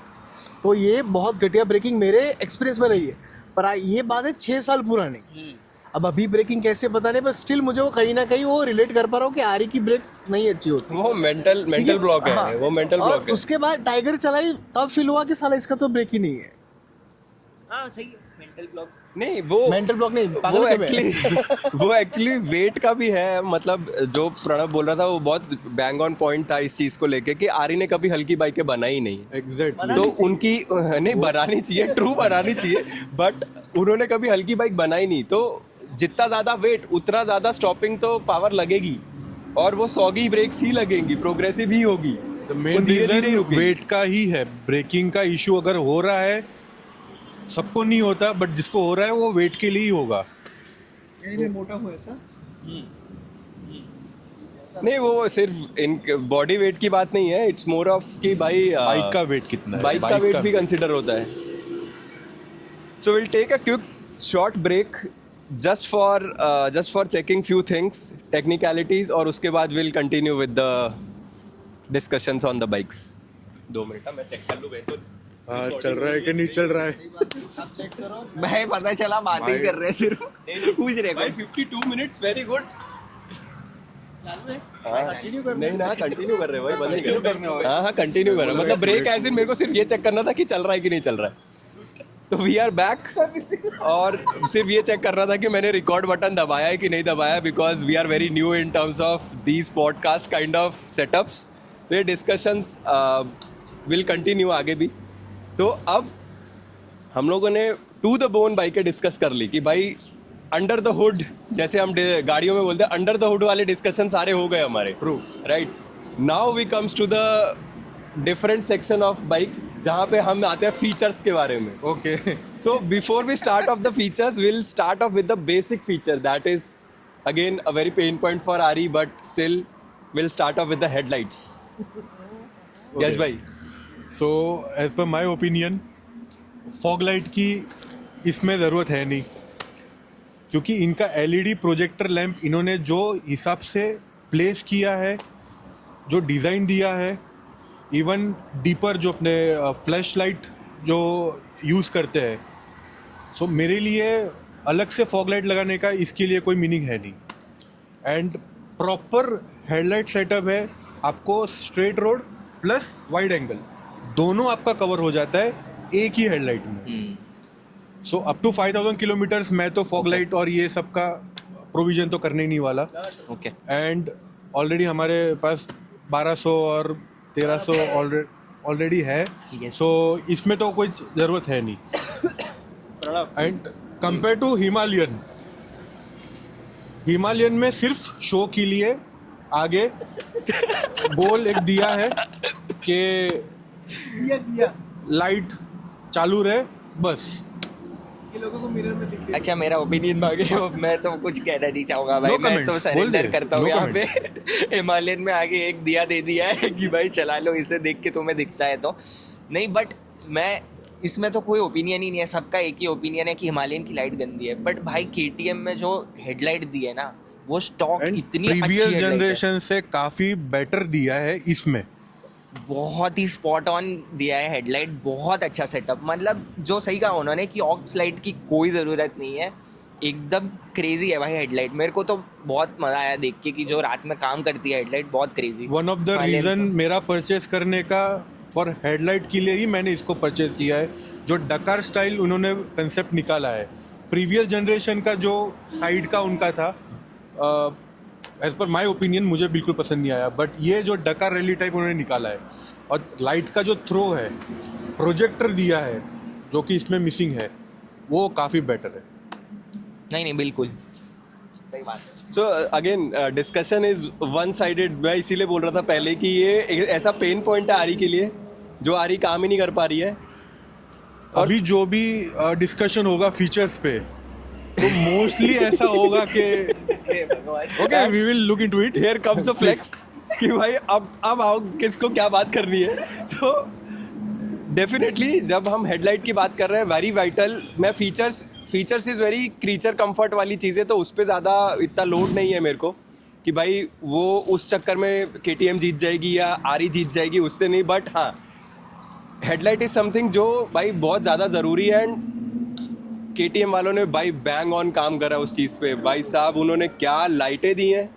तो ये बहुत घटिया ब्रेकिंग मेरे एक्सपीरियंस में रही है. पर ये बात है 6 साल पुरानी. अब अभी ब्रेकिंग कैसे पता नहीं, पर स्टिल मुझे वो कहीं ना कहीं वो रिलेट कर पा रहा हूँ कि आरी की ब्रेक्स नहीं अच्छी होती. वो मेंटल ब्लॉक है. हाँ, वो मेंटल और ब्लॉक है. उसके बाद टाइगर चलाई तब फील हुआ कि साला इसका तो ब्रेक ही नहीं है. हाँ सही है, मेंटल ब्लॉक नहीं, वो मेंटल ब्लॉक नहीं, वो पागल क्यों है? एक्चुअली वो एक्चुअली वेट का भी है. मतलब जो प्रणव बोल रहा था वो बहुत बैंग ऑन पॉइंट था इस चीज को लेके कि आरी ने कभी हल्की बाइकें बनाई नहीं. एग्जैक्टली. तो उनकी नहीं बनानी चाहिए, ट्रू बनानी चाहिए, बट उन्होंने कभी हल्की बाइक बनाई नहीं. तो जितना ज़्यादा वेट उतना ज़्यादा स्टॉपिंग तो पावर लगेगी, और वो सॉगी ब्रेक्स ही लगेंगी, प्रोग्रेसिव ही होगी. तो मेन रीजन वेट का ही है. ब्रेकिंग का इशू अगर हो रहा है, सबको नहीं होता, बट जिसको हो रहा है वो वेट के लिए ही होगा. मोटा हुआ ऐसा नहीं, वो सिर्फ इन बॉडी वेट की बात नहीं है. इट्स मोर ऑफ कि भाई बाइक का वेट कितना है, बाइक का वेट भी कंसिडर होता है. So will take a quick short break just for checking few things, technicalities, और उसके बाद we'll continue with the discussions on the bikes. 2 minute मैं चेक कर लूँ तो. हाँ, चल रहा है कि नहीं चल रहा है. आप चेक करो. भाई पता चला बात ही कर रहे सिर्फ पूछ रहे भाई 52 मिनट्स वेरी गुड. नहीं ना, कंटिन्यू कर रहे हो भाई, बंद नहीं कर रहे. हाँ कंटिन्यू कर रहे हो. मतलब ब्रेक एज इन मेरे को सिर्फ ये चेक करना था कि चल रहा है कि नहीं चल रहा है. तो वी आर बैक, और सिर्फ ये चेक करना था कि मैंने रिकॉर्ड बटन दबाया है कि नहीं दबाया, because we are very new in terms of these podcast kind of setups. तो ये डिस्कशंस विल कंटिन्यू आगे भी. तो अब हम लोगों ने टू द बोन बाइकें डिस्कस कर ली कि भाई अंडर द हुड, जैसे हम गाड़ियों में बोलते हैं, अंडर द हुड वाले डिस्कशन सारे हो गए हमारे. Right, now we comes to the different section of bikes, जहाँ पे हम आते हैं फीचर्स के बारे में. Okay. So before we start off the features, we'll start off with the basic feature that is again a very pain point for Ari, but still we'll start off with the headlights. Yes, bhai. So as per my opinion, fog light की इसमें ज़रूरत है नहीं, क्योंकि इनका LED projector lamp इन्होंने जो हिसाब से प्लेस किया है, जो डिज़ाइन दिया है, इवन डीपर जो अपने फ्लैश लाइट जो यूज़ करते हैं, सो मेरे लिए अलग से फॉग लाइट लगाने का इसके लिए कोई मीनिंग है नहीं. एंड प्रॉपर हेडलाइट सेटअप है, आपको straight road plus wide angle दोनों आपका कवर हो जाता है एक ही हेडलाइट में. सो अप टू 5000 किलोमीटर्स मैं तो फॉग लाइट और ये सब का प्रोविजन तो करने ही नहीं वाला. ओके. एंड ऑलरेडी हमारे पास 1200 और 1300 ऑलरेडी है. Yes. सो इसमें तो कोई ज़रूरत है नहीं. एंड कंपेयर टू हिमालयन में सिर्फ शो के लिए आगे गोल एक दिया है कि लाइट चालू रहे बस. ये लोगों को मिरर में दिख अच्छा, मेरा ओपिनियन मांगे हो, मैं तो कुछ कहना नहीं चाहूँगा भाई. No मैं comments, तो बोल सरेंडर दे, करता हूँ no यहाँ पे. हिमालयन में आगे एक दिया दे दिया है कि भाई चला लो, इसे देख के तुम्हें दिखता है तो नहीं. बट मैं इसमें तो कोई ओपिनियन ही नहीं है, सबका एक ही ओपिनियन है कि हिमालयन की लाइट गंदी है। बट भाई केटीएम में जो हेडलाइट दी है ना, वो स्टॉक एंड इतनी अच्छी प्रीवियस headlight है। जनरेशन से काफ़ी बेटर दिया है इसमें। बहुत ही स्पॉट ऑन दिया है हेडलाइट, बहुत अच्छा सेटअप। मतलब जो सही कहा उन्होंने कि ऑक्स लाइट की कोई ज़रूरत नहीं है, एकदम क्रेजी है भाई हेडलाइट। मेरे को तो बहुत मज़ा आया देख के कि जो रात में काम करती है हेडलाइट, बहुत crazy. One of the reason मेरा परचेज करने का फॉर हेडलाइट के लिए ही मैंने इसको परचेज किया है। जो डकार स्टाइल उन्होंने कंसेप्ट निकाला है, प्रीवियस जनरेशन का जो साइड का उनका था, एज पर माई ओपिनियन मुझे बिल्कुल पसंद नहीं आया। बट ये जो डकार रैली टाइप उन्होंने निकाला है, और लाइट का जो थ्रो है, प्रोजेक्टर दिया है जो कि इसमें मिसिंग है, वो काफ़ी बेटर है। नहीं बिल्कुल सही बात है। So again discussion is one sided. मैं इसीलिए बोल रहा था पहले कि ये एक ऐसा पेन पॉइंट है आरी के लिए, जो आरी काम ही नहीं कर पा रही है। अभी जो भी डिस्कशन होगा फीचर्स पे, तो मोस्टली ऐसा होगा कि okay we will look into it. Here comes a flex कि भाई अब आओ किसको क्या बात करनी है। तो डेफिनेटली जब हम हेडलाइट की बात कर रहे हैं, वेरी वाइटल। मैं features is very creature comfort वाली चीज़ें, तो उस पर ज़्यादा इतना लोड नहीं है मेरे को कि भाई वो उस चक्कर में KTM जीत जाएगी या आरी जीत जाएगी, उससे नहीं। बट हाँ, हेडलाइट इज़ समथिंग जो भाई बहुत ज़्यादा ज़रूरी है। एंड KTM वालों ने भाई बैंग ऑन काम करा उस चीज़ पे। भाई साहब उन्होंने क्या लाइटें दी हैं,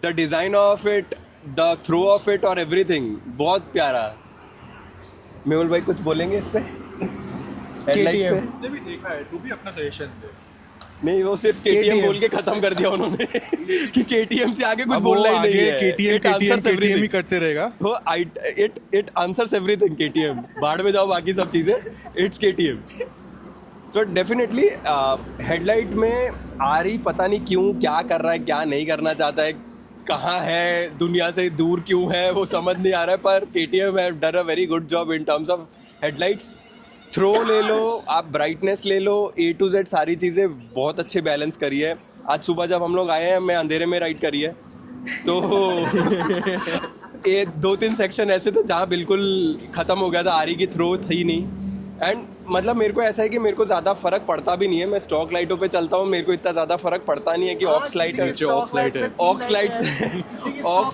the design of it, the throw of it और एवरीथिंग बहुत प्यारा। मेहुल भाई कुछ बोलेंगे इस पे हेडलाइट्स पे? मैंने भी देखा है, तू भी अपना सजेशन दे। नहीं, वो सिर्फ KTM बोल के खत्म कर दिया उन्होंने कि KTM से आगे कुछ अब बोलना वो ही नहीं आगे है। KTM It answers he everything. करते रहेगा। वो it answers everything KTM। बाढ़ में जाओ बाकी सब चीज़ें, it's KTM। So definitely headlight में आरी पता नहीं क्यों क्या कर रहा है, क्या नहीं करना चाहता है, कहाँ है, दुनिया से दूर क्यों है, वो समझ नहीं आ रहा है। पर KTM have done a very good job in terms of headlights. Throw ले लो, आप ब्राइटनेस ले लो, A to Z सारी चीज़ें बहुत अच्छे बैलेंस करी है। आज सुबह जब हम लोग आए हैं, मैं अंधेरे में राइड करी है, तो 2-3 सेक्शन ऐसे थे जहाँ बिल्कुल ख़त्म हो गया था, आरी की थ्रो थी नहीं। एंड मतलब मेरे को ऐसा है कि मेरे को ज़्यादा फ़र्क पड़ता भी नहीं है, मैं स्टॉक लाइटों पे चलता हूँ, मेरे को इतना ज़्यादा फ़र्क पड़ता नहीं है कि ऑक्स लाइट है, ऑक्स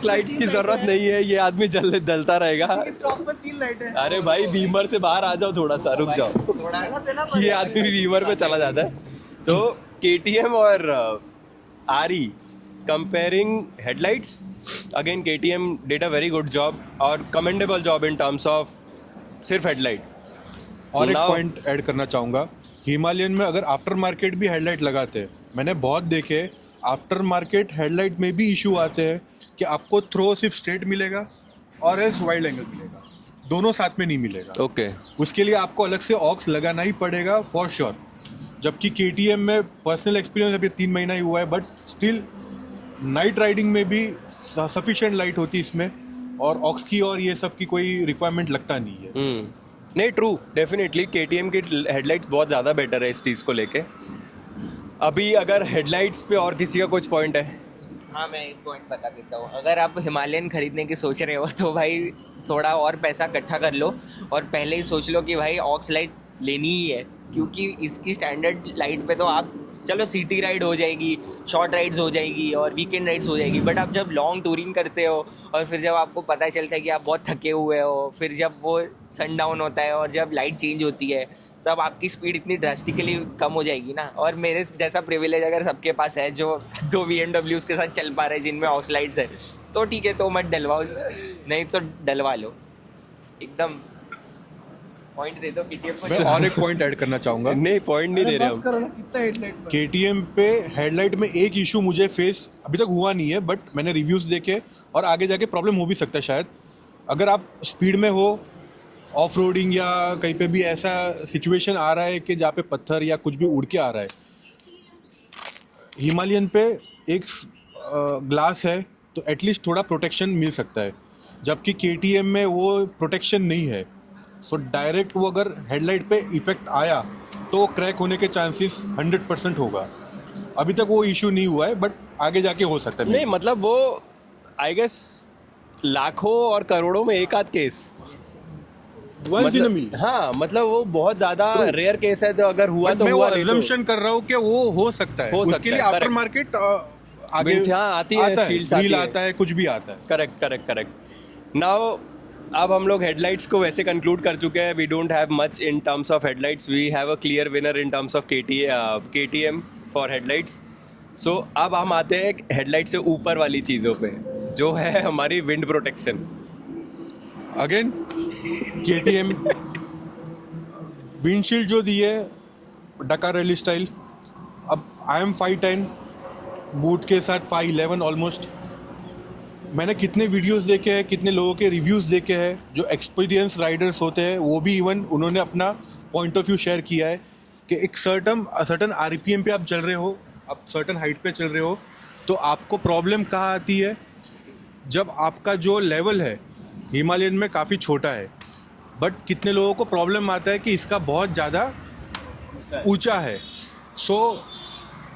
लाइट्स की ज़रूरत नहीं है, ये आदमी जलता रहेगा। स्टॉक में 3 लाइटें हैं। अरे भाई बीमर से बाहर आ जाओ, थोड़ा सा रुक जाओ। ये आदमी बीमर पे चला जाता है। तो KTM और RE comparing headlights, again KTM did a very good job और commendable job in terms of सिर्फ हेडलाइट। और एक Now- पॉइंट ऐड करना चाहूँगा, हिमालयन में अगर आफ्टर मार्केट भी हेडलाइट लगाते हैं, मैंने बहुत देखे आफ्टर मार्केट हेडलाइट में भी इशू आते हैं कि आपको थ्रो सिर्फ स्ट्रेट मिलेगा और एस वाइड एंगल मिलेगा, दोनों साथ में नहीं मिलेगा। ओके उसके लिए आपको अलग से ऑक्स लगाना ही पड़ेगा फॉर श्योर। जबकि KTM में पर्सनल एक्सपीरियंस अभी 3 महीना ही हुआ है, बट स्टिल नाइट राइडिंग में भी सफिशिएंट लाइट होती है इसमें, और ऑक्स की और ये सब की कोई रिक्वायरमेंट लगता नहीं है। नहीं, ट्रू, डेफिनेटली KTM की हेडलाइट्स बहुत ज़्यादा बेटर है इस चीज़ को लेके। अभी अगर हेडलाइट्स पे और किसी का कुछ पॉइंट है? हाँ, मैं एक पॉइंट बता देता हूँ। अगर आप हिमालयन खरीदने की सोच रहे हो तो भाई थोड़ा और पैसा इकट्ठा कर लो और पहले ही सोच लो कि भाई ऑक्स लाइट लेनी ही है, क्योंकि इसकी स्टैंडर्ड लाइट पे तो आप चलो सिटी राइड हो जाएगी, शॉर्ट राइड्स हो जाएगी और वीकेंड राइड्स हो जाएगी, बट आप जब लॉन्ग टूरिंग करते हो और फिर जब आपको पता चलता है कि आप बहुत थके हुए हो, फिर जब वो सनडाउन होता है और जब लाइट चेंज होती है, तब आपकी स्पीड इतनी ड्रास्टिकली कम हो जाएगी ना। और मेरे जैसा प्रिविलेज अगर सबके पास है, जो 2 BMWs के साथ चल पा रहे हैं जिनमें ऑक्स लाइट्स है, तो ठीक है, तो मत डलवाओ, नहीं तो डलवा लो। एकदम पॉइंट दे दो KTM मैं को। और एक पॉइंट ऐड करना चाहूँगा। नहीं, पॉइंट नहीं दे रहे बस हम। करो ना, कितना हेडलाइट पर KTM पे हेडलाइट में एक इशू मुझे फेस अभी तक हुआ नहीं है, बट मैंने रिव्यूज़ देखे और आगे जाके प्रॉब्लम हो भी सकता है शायद। अगर आप स्पीड में हो, ऑफ रोडिंग या कहीं पे भी ऐसा सिचुएशन आ रहा है कि जहाँ पे पत्थर या कुछ भी उड़ के आ रहा है, हिमालयन पे एक ग्लास है तो एटलीस्ट थोड़ा प्रोटेक्शन मिल सकता है, जबकि KTM में वो प्रोटेक्शन नहीं है। सो डायरेक्ट वो अगर हेडलाइट पे इफेक्ट आया तो क्रैक होने के चांसेस 100% होगा। अभी तक वो इशू नहीं हुआ है, बट आगे जाके हो सकता है। नहीं, मतलब वो आई गेस लाखों और करोड़ों में एक आध case. Once in a million. हाँ मतलब वो बहुत ज्यादा रेयर केस है, तो अगर हुआ तो मैं वो हुआ, नहीं तो- assumption कर रहा हूँ कि वो हो सकता है, हो सकता उसके लिए है, आफ्टर correct. मार्केट आगे Winch, हाँ, आती है, आता है, shields आती wheel है. आता है, कुछ भी आता है. Correct correct correct. नाउ अब हम लोग हेडलाइट्स को वैसे कंक्लूड कर चुके हैं. We don't have much in terms of headlights. We have a clear winner in terms of KTM for headlights. So अब हम आते हैं हेडलाइट से ऊपर वाली चीज़ों पे, जो है हमारी wind protection. Again KTM windshield जो दी है डकार रैली स्टाइल. अब आई एम 5'10", बूट के साथ 5'11" ऑलमोस्ट. मैंने कितने वीडियोस देखे हैं, कितने लोगों के रिव्यूज़ देखे हैं, जो एक्सपीरियंस राइडर्स होते हैं वो भी इवन उन्होंने अपना पॉइंट ऑफ व्यू शेयर किया है कि एक सर्टन RPM पे आप चल रहे हो, आप सर्टन हाइट पे चल रहे हो, तो आपको प्रॉब्लम कहाँ आती है, जब आपका जो लेवल है हिमालयन में काफ़ी छोटा है. बट कितने लोगों को प्रॉब्लम आता है कि इसका बहुत ज़्यादा ऊंचा है. सो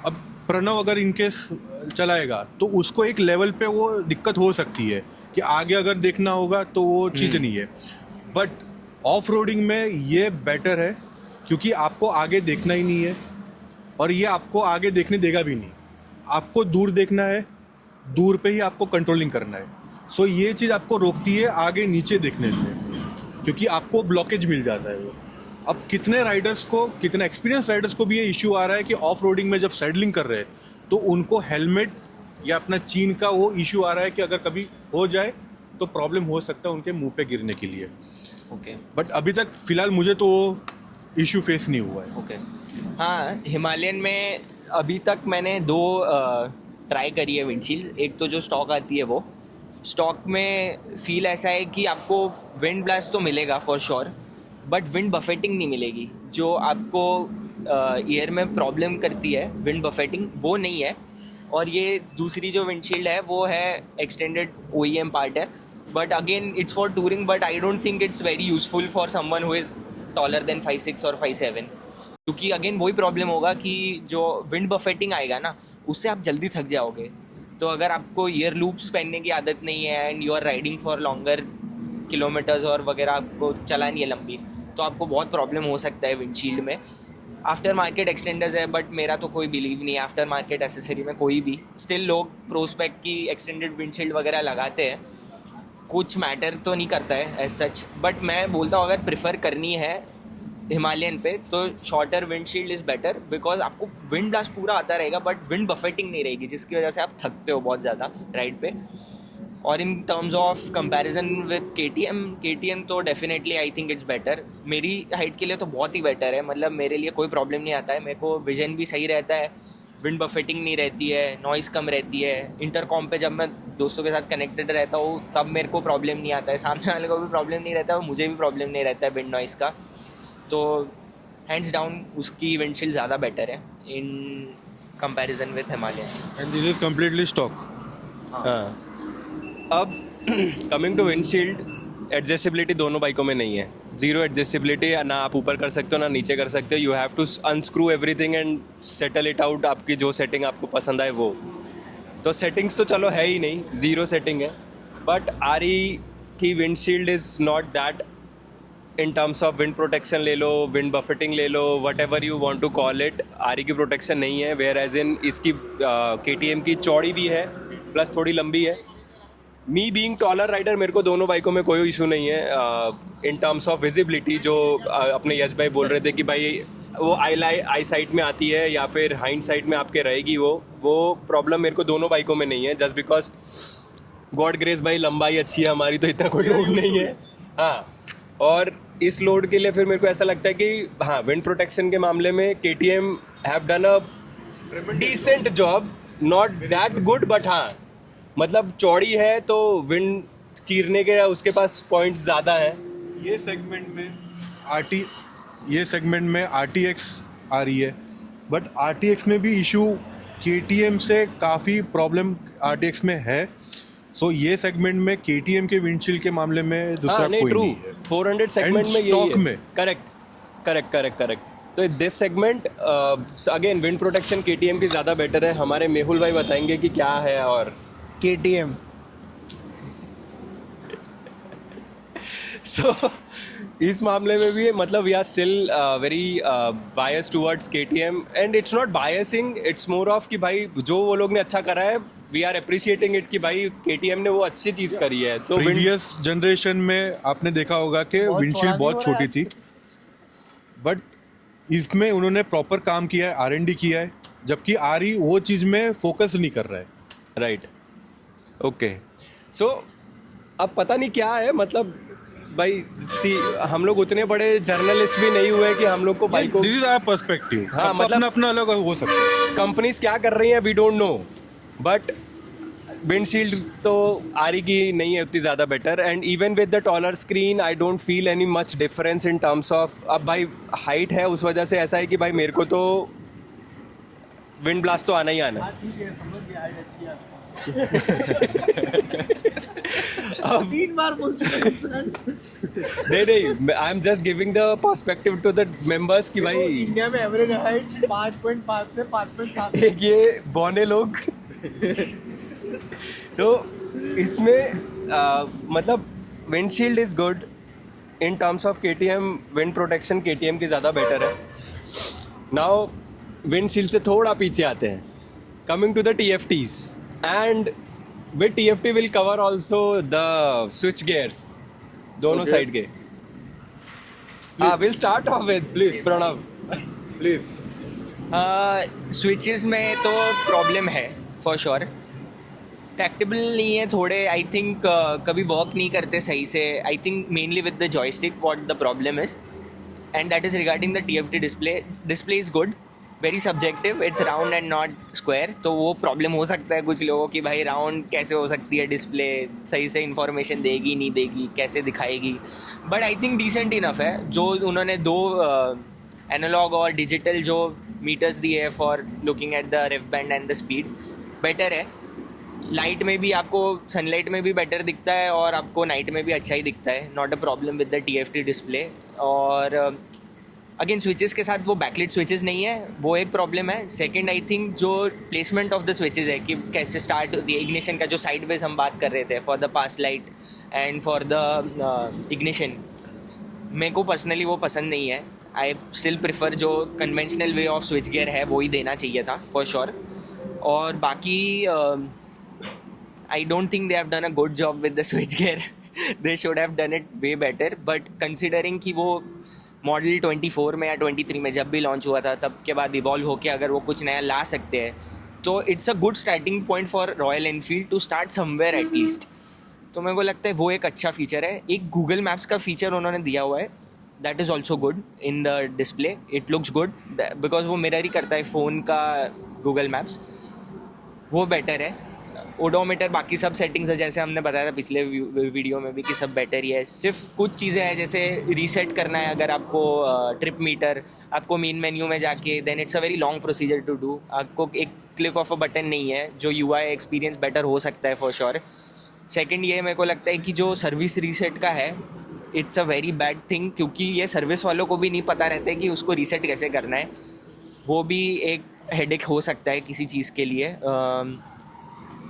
अब प्रणव अगर इनकेस चलाएगा तो उसको एक लेवल पे वो दिक्कत हो सकती है कि आगे अगर देखना होगा तो वो चीज़ नहीं है. बट ऑफ रोडिंग में ये बेटर है क्योंकि आपको आगे देखना ही नहीं है और ये आपको आगे देखने देगा भी नहीं. आपको दूर देखना है, दूर पे ही आपको कंट्रोलिंग करना है. सो ये चीज़ आपको रोकती है आगे नीचे देखने से, क्योंकि आपको ब्लॉकेज मिल जाता है वो. अब कितने राइडर्स को, कितने एक्सपीरियंस राइडर्स को भी ये इशू आ रहा है कि ऑफ रोडिंग में जब सैडलिंग कर रहे हैं तो उनको हेलमेट या अपना चीन का वो इशू आ रहा है कि अगर कभी हो जाए तो प्रॉब्लम हो सकता है उनके मुंह पे गिरने के लिए. ओके बट अभी तक फ़िलहाल मुझे तो वो इशू फेस नहीं हुआ है. ओके. हाँ, हिमालयन में अभी तक मैंने 2 ट्राई करी है विंडशील्ड. एक तो जो स्टॉक आती है, वो स्टॉक में फील ऐसा है कि आपको विंड ब्लास्ट तो मिलेगा फॉर श्योर, बट विंड बफेटिंग नहीं मिलेगी. जो आपको ईयर में प्रॉब्लम करती है विंड बफेटिंग, वो नहीं है. और ये दूसरी जो विंडशील्ड है वो है एक्सटेंडेड OEM पार्ट है, but again it's for touring. But I don't think it's very useful for someone who is taller than 5'6" और 5'7", क्योंकि अगेन वही प्रॉब्लम होगा कि जो विंड बफेटिंग आएगा ना, उससे आप जल्दी थक जाओगे. तो अगर आपको ईयर लूप्स पहनने की आदत नहीं है and you are riding for longer kilometres और वगैरह, आपको चलानी है लंबी, तो आपको बहुत प्रॉब्लम हो सकता है विंडशील्ड में. आफ्टर मार्केट एक्सटेंडर्स है, बट मेरा तो कोई बिलीव नहीं है आफ्टर मार्केट एसेसरी में कोई भी. स्टिल लोग प्रोस्पेक्ट की एक्सटेंडेड विंडशील्ड वगैरह लगाते हैं, कुछ मैटर तो नहीं करता है एज सच. बट मैं बोलता हूँ अगर प्रेफर करनी है हिमालयन पे तो shorter windshield is better, because आपको विंड ब्लास्ट पूरा आता रहेगा बट विंड बफेटिंग नहीं रहेगी, जिसकी वजह से आप थकते हो बहुत ज़्यादा राइड पे. और इन terms of comparison with KTM तो definitely I think it's better. मेरी हाइट के लिए तो बहुत ही बेटर है. मतलब मेरे लिए कोई प्रॉब्लम नहीं आता है, मेरे को विजन भी सही रहता है, विंड बफेटिंग नहीं रहती है, नॉइज़ कम रहती है. इंटरकॉम पे जब मैं दोस्तों के साथ कनेक्टेड रहता हूँ तब मेरे को प्रॉब्लम नहीं आता है, सामने वाले को भी प्रॉब्लम नहीं रहता है और मुझे भी प्रॉब्लम नहीं रहता है विंड नॉइज़ का. तो हैंड्स डाउन उसकी विंडशील्ड ज़्यादा बेटर है in comparison with Himalayan. And this is completely stock. हाँ, अब कमिंग टू विंडशील्ड, एडजस्टेबिलिटी दोनों बाइकों में नहीं है. जीरो एडजस्टेबिलिटी, ना आप ऊपर कर सकते हो ना नीचे कर सकते हो. You have to unscrew everything and settle it out. आपकी जो सेटिंग आपको पसंद आए वो. तो सेटिंग्स तो चलो है ही नहीं, ज़ीरो सेटिंग है. बट RE की windshield is not that in terms of wind protection ले लो, विंड बफेटिंग ले लो, whatever you want to call it. RE की प्रोटेक्शन नहीं है, वेयर एज इन इसकी KTM की चौड़ी भी है प्लस थोड़ी लंबी है. मी बीइंग टॉलर राइडर, मेरे को दोनों बाइकों में कोई इशू नहीं है इन टर्म्स ऑफ विजिबिलिटी. जो अपने यश भाई बोल रहे थे कि भाई वो आई साइड में आती है या फिर हाइंड साइड में आपके रहेगी, वो प्रॉब्लम मेरे को दोनों बाइकों में नहीं है. जस्ट बिकॉज गॉड ग्रेस भाई लंबाई अच्छी है हमारी, तो इतना कोई लोड नहीं है. हाँ, और इस लोड के लिए फिर मेरे को ऐसा लगता है कि हाँ, विंड प्रोटेक्शन के मामले में KTM have done a decent job. Not that good, but हाँ मतलब चौड़ी है तो विंड चीरने के उसके पास पॉइंट्स ज़्यादा हैं. ये सेगमेंट में RTX आ रही है, बट RTX में भी इशू KTM से काफ़ी प्रॉब्लम RTX में है. सो ये सेगमेंट में KTM के विंडशील्ड के मामले में दूसरा नहीं, कोई ट्रू. नहीं है. 400 सेगमेंट में यही stock है. में. करेक्ट. तो this segment again wind protection KTM की ज़्यादा बेटर है. हमारे मेहुल भाई बताएंगे कि क्या है. और KTM सो इस मामले में भी मतलब we are still very bias towards KTM and it's not biasing, it's more of कि भाई जो वो लोग ने अच्छा करा है वी आर अप्रिशिएटिंग इट कि भाई KTM ने वो अच्छी चीज़ करी है। तो प्रीवियस जनरेशन में आपने देखा होगा कि विंडशील्ड बहुत छोटी थी, बट इसमें उन्होंने प्रॉपर काम किया है, R&D किया है, जबकि आरी वो चीज़ में फोकस नहीं कर रहा है। Right, okay. सो अब पता नहीं क्या है, मतलब भाई सी हम लोग उतने बड़े जर्नलिस्ट भी नहीं हुए कि हम लोग को बाइक को दिस इज आवर पर्सपेक्टिव। हाँ, मतलब अपना अपना अलग हो सकता है। कंपनीज क्या कर रही हैं we don't know, but windshield तो आरी की नहीं है उतनी ज़्यादा better, and even with the taller screen I don't feel any much difference in terms of, अब भाई हाइट है उस वजह से ऐसा है कि भाई मेरे को तो विंड ब्लास्ट तो आना ही आना है। ठीक है, समझ गया, हाइट अच्छी है। 3 बार बोल चुके हैं। नहीं I am just giving the perspective to the members कि भाई इंडिया में एवरेज हाइट 5.5 से 5.7 एक ये बौने लोग तो इसमें मतलब windshield is good in terms of KTM, wind protection KTM की ज़्यादा बेटर है। नाउ विंडशील्ड से थोड़ा पीछे आते हैं, coming to the TFTs, and with TFT will cover also the switch gears दोनों Okay. साइड के। Will start off with please Pranav please. Switches में तो प्रॉब्लम है फॉर श्योर, ट्रैक्टेबल नहीं है थोड़े, आई थिंक कभी वर्क नहीं करते सही से, I think mainly with the joystick what the problem is, and that is regarding the TFT display is good, very subjective, it's round and not square, तो वो प्रॉब्लम हो सकता है कुछ लोगों की, भाई राउंड कैसे हो सकती है डिस्प्ले, सही से इन्फॉर्मेशन देगी नहीं देगी, कैसे दिखाएगी, but I think decent enough है। जो उन्होंने 2 एनालॉग और डिजिटल जो मीटर्स दिए हैं for looking at the rev band and the speed, better है। लाइट में भी आपको, सनलाइट में भी बेटर दिखता है और आपको नाइट में भी अच्छा ही दिखता है, not a problem with the TFT display. और अगेन स्विचेस के साथ वो बैकलिट स्विचेस नहीं है, वो एक प्रॉब्लम है। सेकंड आई थिंक जो प्लेसमेंट ऑफ द स्विचेस है कि कैसे स्टार्ट होती है इग्निशन का, जो साइडवेज हम बात कर रहे थे for the pass light and for the ignition, मेरे को पर्सनली वो पसंद नहीं है। आई स्टिल प्रिफर जो conventional way off switch gear है वो ही देना चाहिए था फॉर श्योर। और बाकी I don't think they have done a good job with the switch gear. They should have done it way better. But considering कि वो मॉडल 24 में या 23 में जब भी लॉन्च हुआ था, तब के बाद इवॉल्व होके अगर वो कुछ नया ला सकते हैं तो it's a good starting point for Royal Enfield to start somewhere at least. तो मेरे को लगता है वो एक अच्छा फीचर है। एक गूगल मैप्स का फीचर उन्होंने दिया हुआ है, that is also good in the display, it looks good because वो मिरर ही करता है फ़ोन का गूगल मैप्स, वो बेटर है। ओडोमीटर बाकी सब सेटिंग्स है जैसे हमने बताया था पिछले वीडियो में भी कि सब बेटर ही है। सिर्फ कुछ चीज़ें हैं जैसे रीसेट करना है अगर आपको ट्रिप मीटर, आपको मेन मेन्यू में जाके, then it's a very long procedure to do. आपको एक क्लिक ऑफ अ बटन नहीं है, जो UI एक्सपीरियंस बेटर हो सकता है फॉर श्योर। सेकेंड ये मेरे को लगता है कि जो सर्विस रीसेट का है it's a very bad thing, क्योंकि ये सर्विस वालों को भी नहीं पता रहता है कि उसको रीसेट कैसे करना है, वो भी एक हेडेक हो सकता है किसी चीज़ के लिए।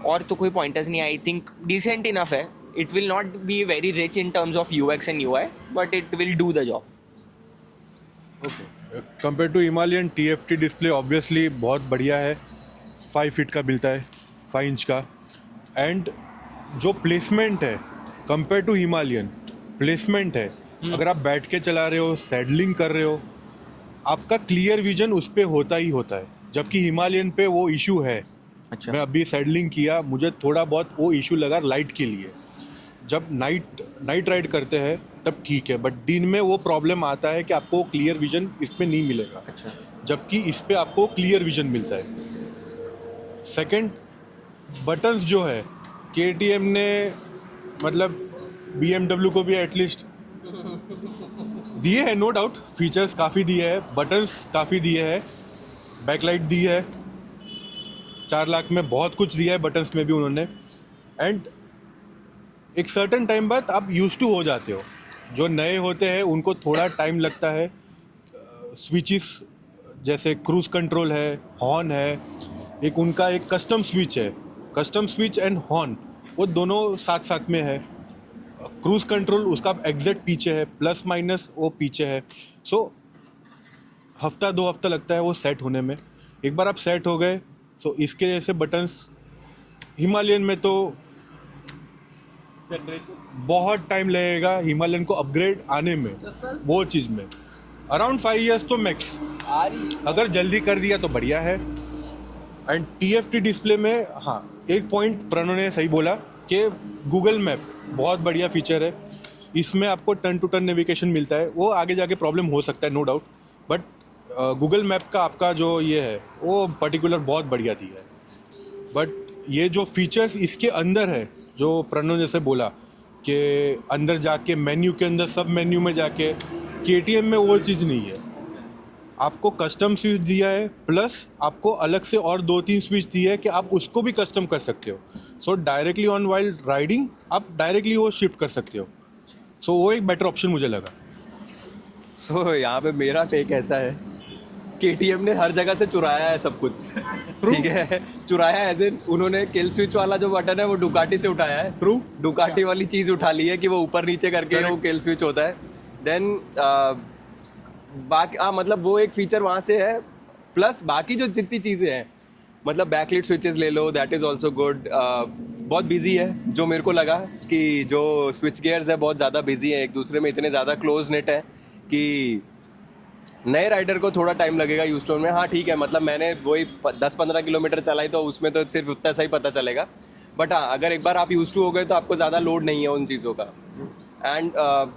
और तो कोई पॉइंटर्स नहीं, आई थिंक डिसेंट इनफ है। It will not be very rich in terms of UX and UI, but it will do the job. Okay, compare to Himalayan TFT display obviously बहुत बढ़िया है, 5 फीट का मिलता है, 5 इंच का। And जो placement है कंपेयर टू हिमालयन, प्लेसमेंट है, अगर आप बैठ के चला रहे हो, सैडलिंग कर रहे हो, आपका क्लियर विजन उस पर होता ही होता है, जबकि हिमालयन पे वो इशू है। अच्छा, मैं अभी सैडलिंग किया, मुझे थोड़ा बहुत वो इशू लगा लाइट के लिए। जब नाइट राइड करते हैं तब ठीक है, बट दिन में वो प्रॉब्लम आता है कि आपको क्लियर विजन इस पे नहीं मिलेगा। अच्छा, जबकि इस पे आपको क्लियर विजन मिलता है। सेकंड, बटन्स जो है KTM ने, मतलब BMW को भी एटलीस्ट दिए हैं, नो डाउट फीचर्स काफ़ी दिए हैं, बटन्स काफ़ी दिए हैं, बैकलाइट दी है, 4 लाख में बहुत कुछ दिया है बटन्स में भी उन्होंने। एंड एक सर्टन टाइम बाद आप यूज टू हो जाते हो। जो नए होते हैं उनको थोड़ा टाइम लगता है। स्विचेस जैसे क्रूज कंट्रोल है, हॉर्न है, एक उनका एक कस्टम स्विच है, कस्टम स्विच एंड हॉर्न, वो दोनों साथ साथ में है। क्रूज कंट्रोल उसका एग्जैक्ट पीछे है, प्लस माइनस वो पीछे है. सो हफ्ता 2 हफ्ता लगता है वो सेट होने में. एक बार आप सेट हो गए तो इसके जैसे बटन्स हिमालयन में तो बहुत टाइम लगेगा हिमालयन को अपग्रेड आने में. वो चीज़ में अराउंड 5 years तो मैक्स. अगर जल्दी कर दिया तो बढ़िया है. एंड TFT डिस्प्ले में हाँ, एक पॉइंट प्रणव ने सही बोला कि गूगल मैप बहुत बढ़िया फीचर है. इसमें आपको टर्न टू टर्न नेविगेशन मिलता है. वो आगे जाके प्रॉब्लम हो सकता है, no doubt, but Google map का आपका जो ये है वो पर्टिकुलर बहुत बढ़िया दिया है. बट ये जो फीचर्स इसके अंदर है, जो प्रणव जैसे बोला कि अंदर जाके मेन्यू के अंदर सब मेन्यू में जाके, KTM में वो चीज़ नहीं है. आपको कस्टम स्विच दिया है, प्लस आपको अलग से और 2-3 स्विच दिए है कि आप उसको भी कस्टम कर सकते हो. सो डायरेक्टली ऑन वाइल राइडिंग आप डायरेक्टली वो शिफ्ट कर सकते हो. सो वो एक बेटर ऑप्शन मुझे लगा. सो यहाँ पे मेरा टेक ऐसा है, KTM ने हर जगह से चुराया है सब कुछ. ठीक है, चुराया एज इन उन्होंने किल स्विच वाला जो बटन है वो डुकाटी से उठाया है. ट्रू. डुकाटी वाली चीज़ उठा ली है कि वो ऊपर नीचे करके वो किल स्विच होता है. देन बाकी मतलब वो एक फीचर वहाँ से है. प्लस बाकी जो जितनी चीज़ें हैं, मतलब बैकलिट स्विचेस ले लो, दैट इज़ ऑल्सो गुड. बहुत बिजी है, जो मेरे को लगा कि जो स्विच गियर्स है बहुत ज़्यादा बिजी है, एक दूसरे में इतने ज़्यादा क्लोज नेट है कि नए राइडर को थोड़ा टाइम लगेगा यूज टू में. हाँ ठीक है, मतलब मैंने वही 10-15 किलोमीटर चलाई तो उसमें तो सिर्फ उतना सा ही पता चलेगा. बट हाँ, अगर एक बार आप यूज टू हो गए तो आपको ज़्यादा लोड नहीं है उन चीज़ों का. एंड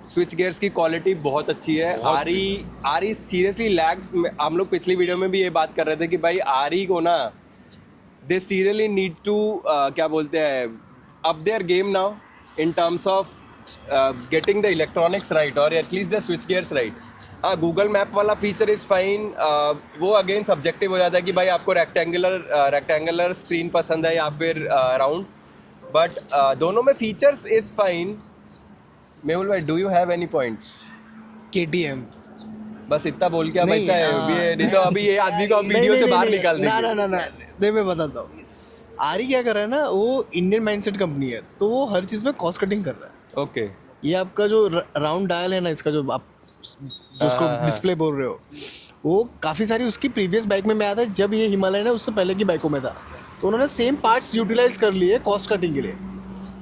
स्विच गियर्स की क्वालिटी बहुत अच्छी है. आरी सीरियसली लैग्स. हम लोग पिछली वीडियो में भी ये बात कर रहे थे कि भाई आरी को ना दे सीरियसली नीड टू क्या बोलते हैं, up there game now in terms of getting the electronics right और at least the switch gears right. हाँ, गूगल मैप वाला फीचर इज़ फाइन. वो अगेन सब्जेक्टिव हो जाता है कि भाई आपको रेक्टेंगुलर स्क्रीन पसंद है या फिर राउंड. बट दोनों में फीचर्स इज़ फाइन. मेहुल भाई, do you have any points? KTM बस इतना बोल के अब इतना है, नहीं तो अभी ये आदमी को हम वीडियो से बाहर निकाल देंगे. ना नहीं, मैं बताता हूँ. आरी क्या कर रहा है ना, वो इंडियन माइंडसेट कंपनी है, तो वो हर चीज़ में कॉस्ट कटिंग कर रहा है. ओके. ये आपका जो राउंड डायल है ना, इसका जो आप उसको डिस्प्ले बोल रहे हो, वो काफ़ी सारी उसकी प्रीवियस बाइक में आया था. जब ये हिमालयन है उससे पहले की बाइकों में था, तो उन्होंने सेम पार्ट्स यूटिलाइज कर लिए कॉस्ट कटिंग के लिए.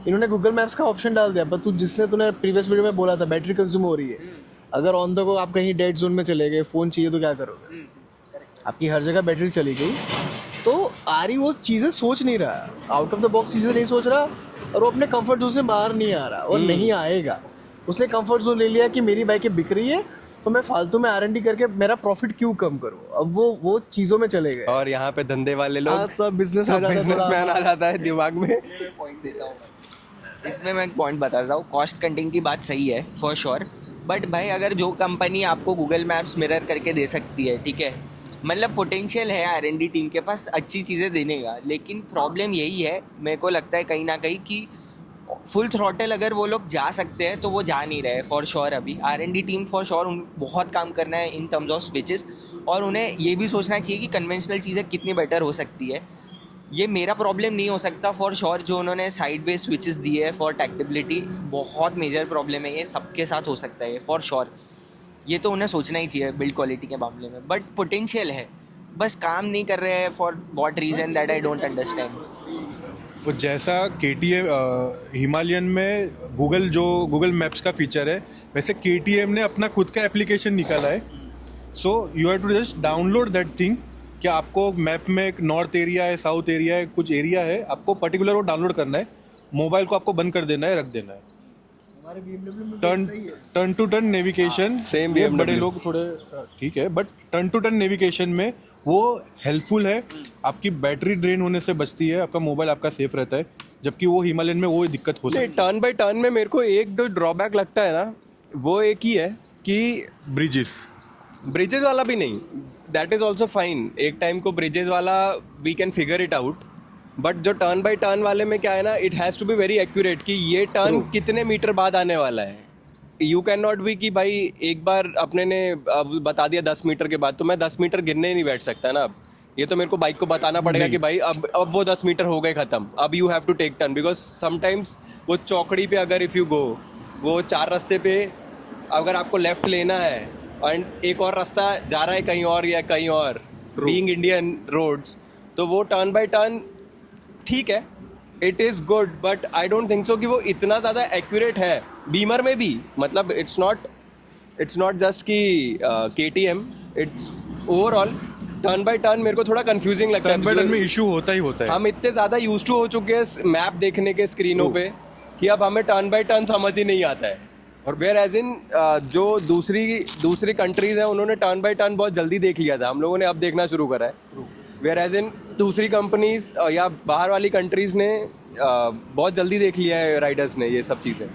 इन्होंने गूगल मैप्स का ऑप्शन डाल दिया. पर तूने प्रीवियस वीडियो में बोला था बैटरी कंज्यूम हो रही है. अगर ऑन द गो आप कहीं डेड जोन में चले गए, फ़ोन चाहिए तो क्या करोगे? आपकी हर जगह बैटरी चली गई. तो आरी वो चीज़ें सोच नहीं रहा, आउट ऑफ द बॉक्स चीज़ें नहीं सोच रहा, और वो अपने कंफर्ट जोन से बाहर नहीं आ रहा और नहीं आएगा. उसने कंफर्ट जोन ले लिया कि मेरी बाइकें बिक रही है तो मैं फालतू में R&D करके मेरा प्रॉफिट क्यों कम करूँ. अब वो चीज़ों में चले गए. और यहाँ पे धंधे वाले लोग, सब बिजनेसमैन आ जाता है दिमाग में. पॉइंट देता हूँ इसमें. मैं एक पॉइंट बताता हूँ. कॉस्ट कटिंग की बात सही है फॉर श्योर. बट भाई, अगर जो कंपनी आपको गूगल मैप्स मिरर करके दे सकती है, ठीक है, मतलब पोटेंशियल है R&D टीम के पास अच्छी चीज़ें देने का, लेकिन प्रॉब्लम यही है मेरे को लगता है कहीं ना कहीं कि फुल थ्रॉटल अगर वो लोग जा सकते हैं तो वो जा नहीं रहे फॉर श्योर. अभी R&D टीम फॉर श्योर बहुत काम करना है इन टर्म्स ऑफ स्विचेस, और उन्हें ये भी सोचना चाहिए कि कन्वेंशनल चीज़ें कितनी बेटर हो सकती है. ये मेरा प्रॉब्लम नहीं हो सकता फॉर श्योर. जो उन्होंने साइड बेस स्विचेस दिए है फॉर टैक्टेबिलिटी, बहुत मेजर प्रॉब्लम है. ये सबके साथ हो सकता है फॉर श्योर. ये तो उन्हें सोचना ही चाहिए बिल्ड क्वालिटी के मामले में. बट पोटेंशियल है, बस काम नहीं कर रहे हैं for what reason that I don't understand. वो जैसा KTM हिमालयन में गूगल मैप्स का फीचर है, वैसे KTM ने अपना खुद का एप्लीकेशन निकाला है. So you have to just download that thing. कि आपको मैप में एक नॉर्थ एरिया है, साउथ एरिया है, कुछ एरिया है, आपको पर्टिकुलर वो डाउनलोड करना है. मोबाइल को आपको बंद कर देना है, रख देना है. हमारे BMW में turn to turn navigation. Same ये बड़े लोग थोड़े ठीक है, but turn to turn navigation में वो हेल्पफुल है. आपकी बैटरी ड्रेन होने से बचती है, आपका मोबाइल आपका सेफ रहता है. जबकि वो हिमालयन में वो दिक्कत होती है. टर्न बाय टर्न में मेरे को एक जो ड्रॉबैक लगता है ना, वो एक ही है कि ब्रिजेस वाला भी नहीं, दैट इज़ ऑल्सो फाइन. एक टाइम को ब्रिजेस वाला we can figure it out. But जो टर्न बाय टर्न वाले में क्या है ना, it has to be very accurate कि ये टर्न कितने मीटर बाद आने वाला है. यू कैन नॉट बी कि भाई एक बार अपने ने बता दिया 10 मीटर के बाद, तो मैं 10 मीटर गिरने नहीं बैठ सकता ना. अब ये तो मेरे को बाइक को बताना पड़ेगा कि भाई अब वो 10 मीटर हो गए ख़त्म, अब you have to take turn. Because sometimes वो चौकड़ी पे अगर इफ़ यू गो वो 4 रास्ते पे अगर आपको लेफ़्ट लेना है एंड एक और रास्ता जा रहा है कहीं और या कहीं और, बीइंग इंडियन रोड्स, तो वो टर्न बाय टर्न ठीक है, it is good, but I don't think so कि वो इतना ज़्यादा एक्यूरेट है। बीमर में भी मतलब इट्स नॉट जस्ट कि KTM, it's overall turn by turn मेरे को थोड़ा कंफ्यूजिंग लगता टर्न बाय टर्न में है। इशू होता ही होता है। हम इतने ज़्यादा यूज टू हो चुके हैं मैप देखने के स्क्रीनों पे कि अब हमें टर्न बाय टर्न समझ ही नहीं आता है। और वेयर एज इन जो दूसरी कंट्रीज़ हैं उन्होंने टर्न बाय टर्न बहुत जल्दी देख लिया था, हम लोगों ने अब देखना शुरू करा है। वेयर एज इन दूसरी कंपनीज या बाहर वाली कंट्रीज़ ने बहुत जल्दी देख लिया है राइडर्स ने ये सब चीज़ें।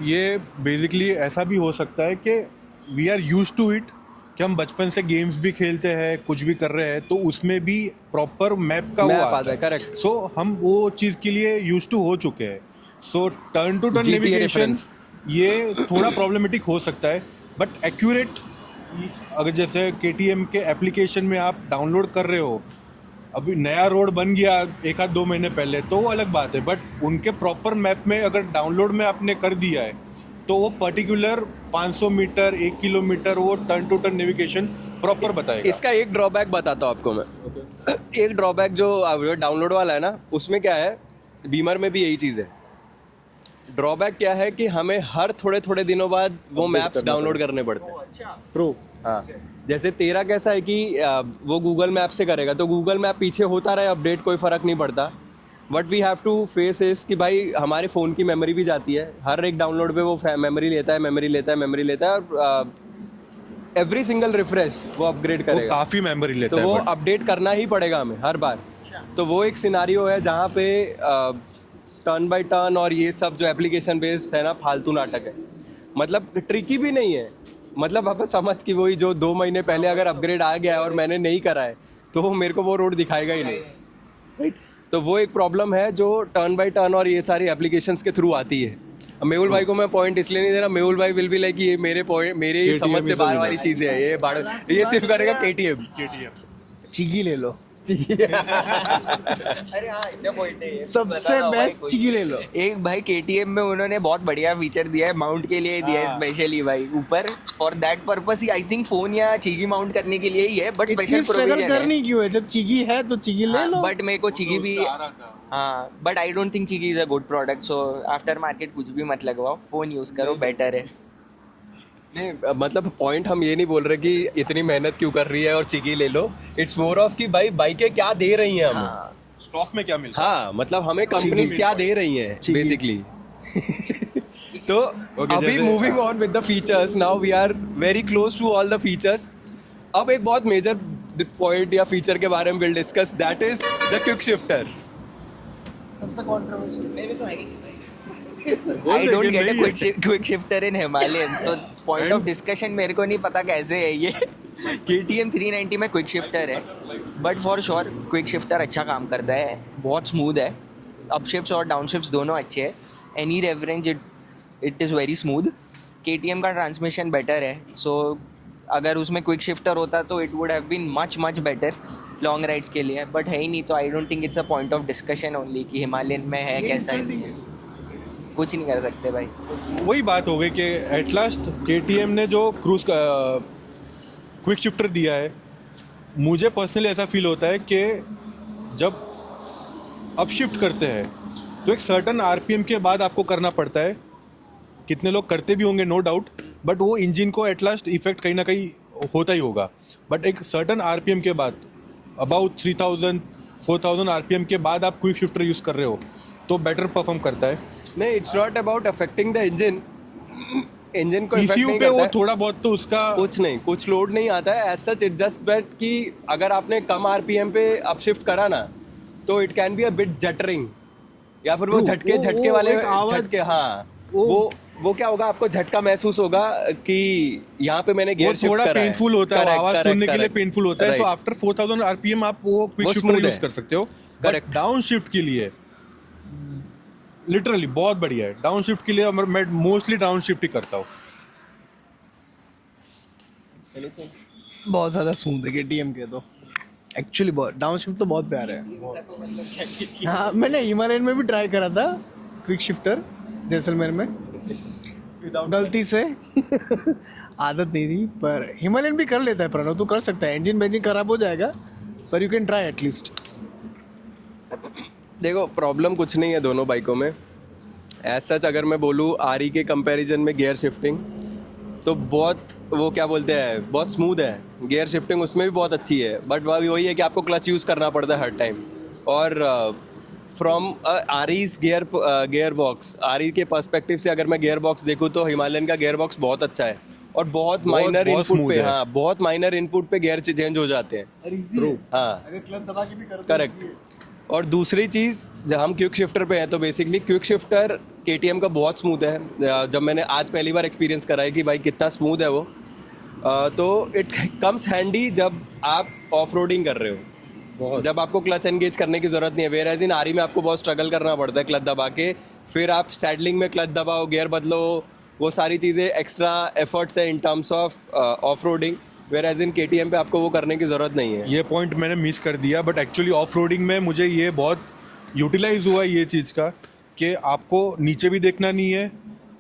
ये बेसिकली ऐसा भी हो सकता है कि we are use to it, कि हम बचपन से गेम्स भी खेलते हैं, कुछ भी कर रहे हैं, तो उसमें भी प्रॉपर मैप का वो आता है। करेक्ट। सो हम वो चीज़ के लिए यूज टू हो चुके हैं। So turn to turn GTA navigation reference। ये थोड़ा प्रॉब्लमेटिक हो सकता है, बट एक्यूरेट, अगर जैसे KTM के एप्लीकेशन में आप डाउनलोड कर रहे हो, अभी नया रोड बन गया 1-2 महीने पहले तो वो अलग बात है, बट उनके प्रॉपर मैप में अगर डाउनलोड में आपने कर दिया है तो वो पर्टिकुलर 500 मीटर 1 किलोमीटर वो turn to turn navigation proper बताएगा। इसका एक ड्रॉबैक बताता हूँ आपको मैं। एक ड्रॉबैक जो डाउनलोड वाला है ना, उसमें क्या है, बीमर में भी यही चीज़ है। ड्रॉबैक क्या है कि हमें हर थोड़े दिनों बाद वो मैप्स डाउनलोड करने पड़ते हैं। ट्रू। हाँ, जैसे तेरा कैसा है कि वो गूगल मैप से करेगा तो गूगल मैप पीछे होता रहे अपडेट, कोई फ़र्क नहीं पड़ता। But we have to face इस कि भाई हमारे फ़ोन की मेमोरी भी जाती है, हर एक डाउनलोड पे वो मेमोरी लेता है और एवरी सिंगल रिफ्रेश वो अपग्रेड वो करेगा, काफ़ी मेमोरी लेता तो है वो but अपडेट करना ही पड़ेगा हमें हर बार। तो वो एक सिनारियो है जहाँ पे टर्न बाय टर्न और ये सब जो एप्लीकेशन बेस्ड है ना, फालतू नाटक है। मतलब ट्रिकी भी नहीं है, मतलब आप समझ कि वही जो 2 महीने पहले अगर अपग्रेड आ गया है और मैंने नहीं करा है तो वो मेरे को वो रोड दिखाएगा ही नहीं, राइट। तो वो एक प्रॉब्लम है जो टर्न बाय टर्न और ये सारी एप्लीकेशंस के थ्रू आती है। अब मेहुल भाई को मैं पॉइंट इसलिए नहीं दे रहा, मेहुल भाई विल बी लाइक ये मेरे पॉइंट, मेरे ही KTM समझ से is a बाहर winner। वाली चीज़ें हैं, ये सिर्फ करेगा KTM। चिगी ले लो, अरे हाँ, इतना पॉइंट है ये। सबसे बताओ भाई बेस्ट कुछ। चिगी ले लो। एक भाई KTM में उन्होंने बहुत बढ़िया फीचर दिया है, माउंट के लिए दिया है स्पेशली भाई ऊपर, for that purpose he I think phone या चिगी माउंट करने के लिए ही है, बट इतनी स्पेशल स्ट्रगल प्रोविजन है। करनी क्यों है, जब चिगी है तो चिगी ले लो। बट मेरे को चिगी भी, हाँ, but I don't think Chigi is a good product, so after market कुछ भी मत लगवाओ, फोन यूज करो, बेटर है। नहीं, मतलब पॉइंट हम ये नहीं बोल रहे कि इतनी मेहनत क्यों कर रही है और चिगी ले लो। इट्स मोर ऑफ कि भाई बाइकें क्या दे रही हैं हमें, स्टॉक में क्या मिलता है। हाँ, मतलब हमें कंपनीज क्या दे रही हैं बेसिकली। तो अभी जैसे- moving on with the features, now we are very close to all the features. अब एक बहुत मेजर पॉइंट या फीचर के बारे में will discuss, that is the quick shifter. सबसे कंट्रोवर्शियल आई डोंट लेकिन गेट अ नहीं है। Quick shifter in Himalayan, so point of discussion मेरे को नहीं पता कैसे है ये। KTM 390 में क्विक शिफ्टर है, but for sure quick shifter अच्छा काम करता है, बहुत स्मूथ है, अप शिफ्ट्स और डाउन शिफ्ट्स दोनों अच्छे हैं, any reference it is very smooth. KTM का ट्रांसमिशन बेटर है, सो अगर उसमें क्विक शिफ्टर होता तो it would have been much better long rides के लिए, बट है ही नहीं, तो I don't think it's a point of discussion only कि हिमालयन में है कैसा है, कुछ नहीं कर सकते भाई। वही बात हो गई कि एट लास्ट KTM ने जो क्रूज क्विक शिफ्टर दिया है, मुझे पर्सनली ऐसा फील होता है कि जब अप शिफ्ट करते हैं तो एक सर्टन RPM के बाद आपको करना पड़ता है, कितने लोग करते भी होंगे नो डाउट, बट वो इंजन को एट लास्ट इफेक्ट कहीं ना कहीं होता ही होगा। बट एक सर्टन RPM के बाद, अबाउट 3000-4000 RPM के बाद आप क्विक शिफ्टर यूज़ कर रहे हो तो बेटर परफॉर्म करता है। नहीं, it's not about affecting the engine को इफेक्ट ECU नहीं पे करता वो है। थोड़ा बहुत तो उसका कुछ लोड नहीं आता है as such. It just that कि अगर आपने कम RPM पे अपशिफ्ट करा ना तो it can be a bit juddering, या फिर वो True. झटके वो वाले एक आवाज- झटके, हाँ, वो- वो क्या होगा, आपको झटका महसूस होगा कि यहाँ पे मैंने वो गियर शिफ्ट थोड़ा करा है। पेनफुल होता है, वो Correct, आवाज correct, सुनने के लिए correct. पेनफुल होता है। सो Right. आफ्टर 4000 RPM आप वो क्विक वो शिफ्टर smooth यूज है। कर सकते हो। Correct. बट डाउन शिफ्ट के लिए लिटरली बहुत बढ़िया है। डाउन शिफ्ट के लिए मैं मोस्टली डाउन शिफ्ट ही करता हूँ। बहुत ज़्यादा स्मूथ है KTM के तो, एक्चुअली बहुत डाउन शिफ्ट तो बहुत प्यारा है। हाँ, मैंने हिमालयन में भी ट्राई करा था क्विक शिफ्टर जैसलमेर में, गलती से आदत नहीं थी, पर हिमालयन भी कर लेता है प्रणव, तू कर सकता है। इंजन बेंजिन खराब हो जाएगा पर यू कैन ट्राई एटलीस्ट। देखो प्रॉब्लम कुछ नहीं है दोनों बाइकों में। एज सच अगर मैं बोलूँ आर के कंपैरिजन में गियर शिफ्टिंग तो बहुत, वो क्या बोलते हैं, बहुत स्मूथ है। गियर शिफ्टिंग उसमें भी बहुत अच्छी है, बट वही है कि आपको क्लच यूज़ करना पड़ता है हर टाइम। और फ्रॉम आरीज गियर बॉक्स, आरी के पर्सपेक्टिव से अगर मैं गियर बॉक्स देखूँ तो हिमालयन का गियर बॉक्स बहुत अच्छा है और बहुत माइनर बहुत इनपुट smooth पे, है। हाँ बहुत माइनर इनपुट पे गियर चेंज हो जाते हैं। हाँ अगर क्लच दबा के भी करो तो करेक्ट। easy है। और दूसरी चीज़, जब हम क्विक शिफ्टर पे हैं तो बेसिकली क्विक शिफ्टर KTM का बहुत स्मूथ है। जब मैंने आज पहली बार एक्सपीरियंस करा है कि भाई कितना स्मूथ है वो, तो इट कम्स हैंडी जब आप ऑफ रोडिंग कर रहे हो, जब आपको क्लच एंगेज करने की ज़रूरत नहीं है। वेयर एज इन आरी में आपको बहुत स्ट्रगल करना पड़ता है क्लच दबा के, फिर आप सैडलिंग में क्लच दबाओ, गियर बदलो, वो सारी चीज़ें एक्स्ट्रा एफर्ट्स है in terms of off roading. Where as in KTM पे आपको वो करने की ज़रूरत नहीं है। ये पॉइंट मैंने मिस कर दिया, बट एक्चुअली ऑफ रोडिंग में मुझे ये बहुत यूटिलाइज हुआ ये चीज़ का कि आपको नीचे भी देखना नहीं है,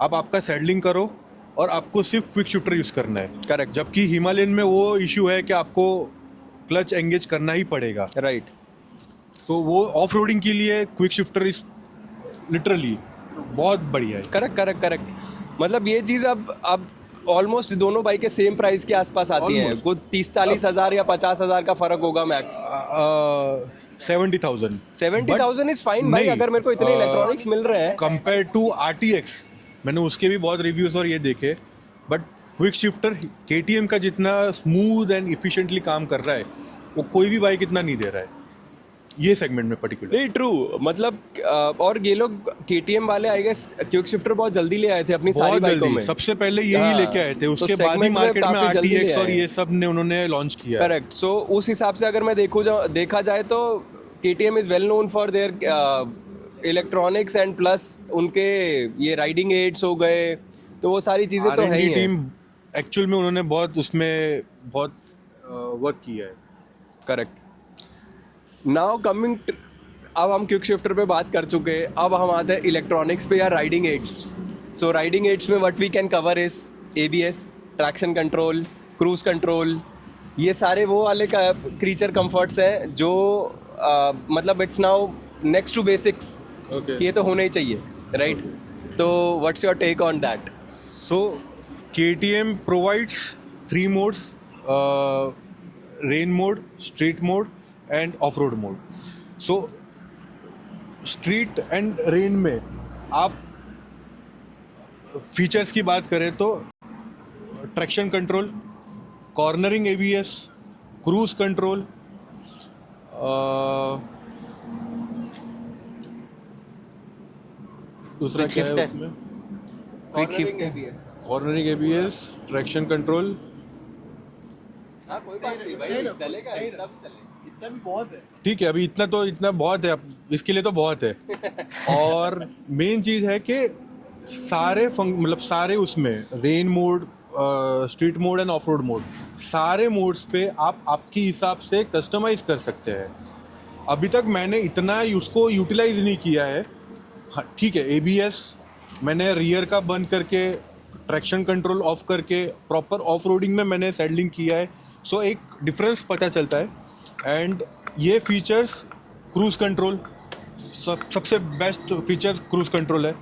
आप आपका सैडलिंग करो और आपको सिर्फ क्विक शिफ्टर यूज़ करना है। करेक्ट, जबकि हिमालयन में वो इशू है कि आपको क्लच एंगेज करना ही पड़ेगा। राइट। तो वो ऑफ रोडिंग के लिए क्विक शिफ्टर इज लिटरली बहुत बढ़िया है। Correct correct correct. मतलब ये चीज़ अब ऑलमोस्ट दोनों बाइकें सेम प्राइस के आसपास आती हैं। Almost. कुछ 30-40 हज़ार या 50 हज़ार का फर्क होगा मैक्स। 70,000 70,000 इज फाइन भाई, नहीं, अगर मेरे को इतने इलेक्ट्रॉनिक्स मिल रहे हैं। कंपेयर टू RTX, मैंने उसके भी बहुत रिव्यूज और ये देखे, बट क्विक शिफ्टर KTM का जितना स्मूथ एंड इफिशिएंटली काम कर रहा है वो कोई भी बाइक इतना नहीं दे रहा है ये सेगमेंट में पर्टिकुलर। नहीं ट्रू, मतलब और ये लोग KTM वाले आई गेस क्विक शिफ्टर बहुत जल्दी ले आए थे अपनी सारी बहुत बाइकों जल्दी में। सबसे पहले यही हाँ, लेके आए थे, तो उसके बाद ही segment में मार्केट में काफी जल्दी ले RTX और आए। ये सब ने उन्होंने लॉन्च किया। करेक्ट। सो उस हिसाब से अगर मैं देखा जाए तो KTM is well known for their electronics and plus उनके ये राइडिंग एड्स हो गए, तो वो सारी चीज़ें तो है ही हैं। टीम एक्चुअल में उन्होंने बहुत उसमें बहुत वर्क किया है। करेक्ट। नाउ कमिंग, अब हम क्विक शिफ्टर पे बात कर चुके हैं, अब हम आते हैं इलेक्ट्रॉनिक्स पे या riding aids. So riding aids में what we can cover is ABS, traction control, cruise control, ये सारे वो वाले क्रीचर कंफर्ट्स हैं जो मतलब it's now next to basics, ये तो होना ही चाहिए, राइट? तो what's your take on that? So KTM provides 3 modes, rain mode, street mode and off-road mode. So street and rain में आप फीचर्स की बात करें तो traction control, cornering ABS, cruise control, दूसरा क्या है उसमें? Quick shifter, cornering ABS, traction control. हाँ कोई बात नहीं भाई, चलेगा, इतना भी चलेगा। इतना भी बहुत है। ठीक है, अभी इतना बहुत है, अब इसके लिए तो बहुत है। और मेन चीज़ है कि मतलब सारे उसमें rain mode, street mode end of road mode, सारे मोड्स पे आप आपकी हिसाब से कस्टमाइज कर सकते हैं। अभी तक मैंने इतना उसको यूटिलाइज नहीं किया है। हाँ ठीक है, ABS मैंने रियर का बंद करके, ट्रैक्शन कंट्रोल ऑफ करके, प्रॉपर ऑफ रोडिंग में मैंने सैडलिंग किया है, सो एक डिफरेंस पता चलता है। एंड ये फीचर्स, क्रूज़ कंट्रोल सबसे बेस्ट फीचर क्रूज़ कंट्रोल है।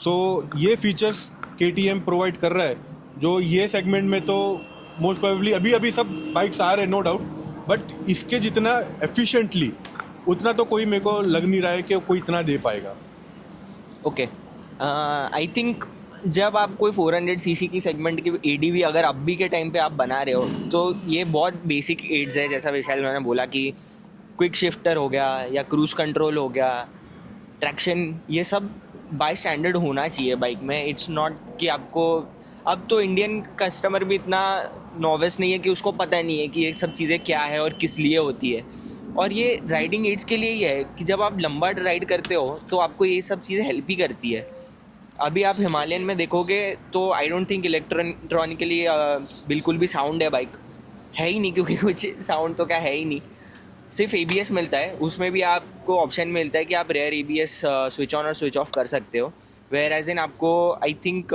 सो ये फीचर्स KTM प्रोवाइड कर रहा है, जो ये सेगमेंट में तो मोस्ट प्रोबेबली अभी सब बाइक्स आ रहे हैं, नो डाउट, बट इसके जितना एफिशिएंटली उतना तो कोई मेरे को लग नहीं रहा है कि कोई इतना दे पाएगा। ओके, आई थिंक जब आप कोई 400 सीसी की सेगमेंट की ADV अगर अभी के टाइम पे आप बना रहे हो तो ये बहुत बेसिक एड्स है, जैसा विशाल मैंने बोला कि क्विक शिफ्टर हो गया या क्रूज कंट्रोल हो गया, ट्रैक्शन, ये सब बाय स्टैंडर्ड होना चाहिए बाइक में। इट्स नॉट कि आपको, अब तो इंडियन कस्टमर भी इतना नॉविस नहीं है कि उसको पता नहीं है कि ये सब चीज़ें क्या है और किस लिए होती है। और ये राइडिंग एड्स के लिए ही है कि जब आप लंबा राइड करते हो तो आपको ये सब चीज़ें हेल्प ही करती है। अभी आप हिमालयन में देखोगे तो आई डोंट थिंक इलेक्ट्रॉनिकली बिल्कुल भी साउंड है बाइक, है ही नहीं, क्योंकि कुछ साउंड तो क्या है ही नहीं। सिर्फ ABS मिलता है, उसमें भी आपको ऑप्शन मिलता है कि आप रेयर ABS स्विच ऑन और स्विच ऑफ कर सकते हो। वेयर एज इन आपको आई थिंक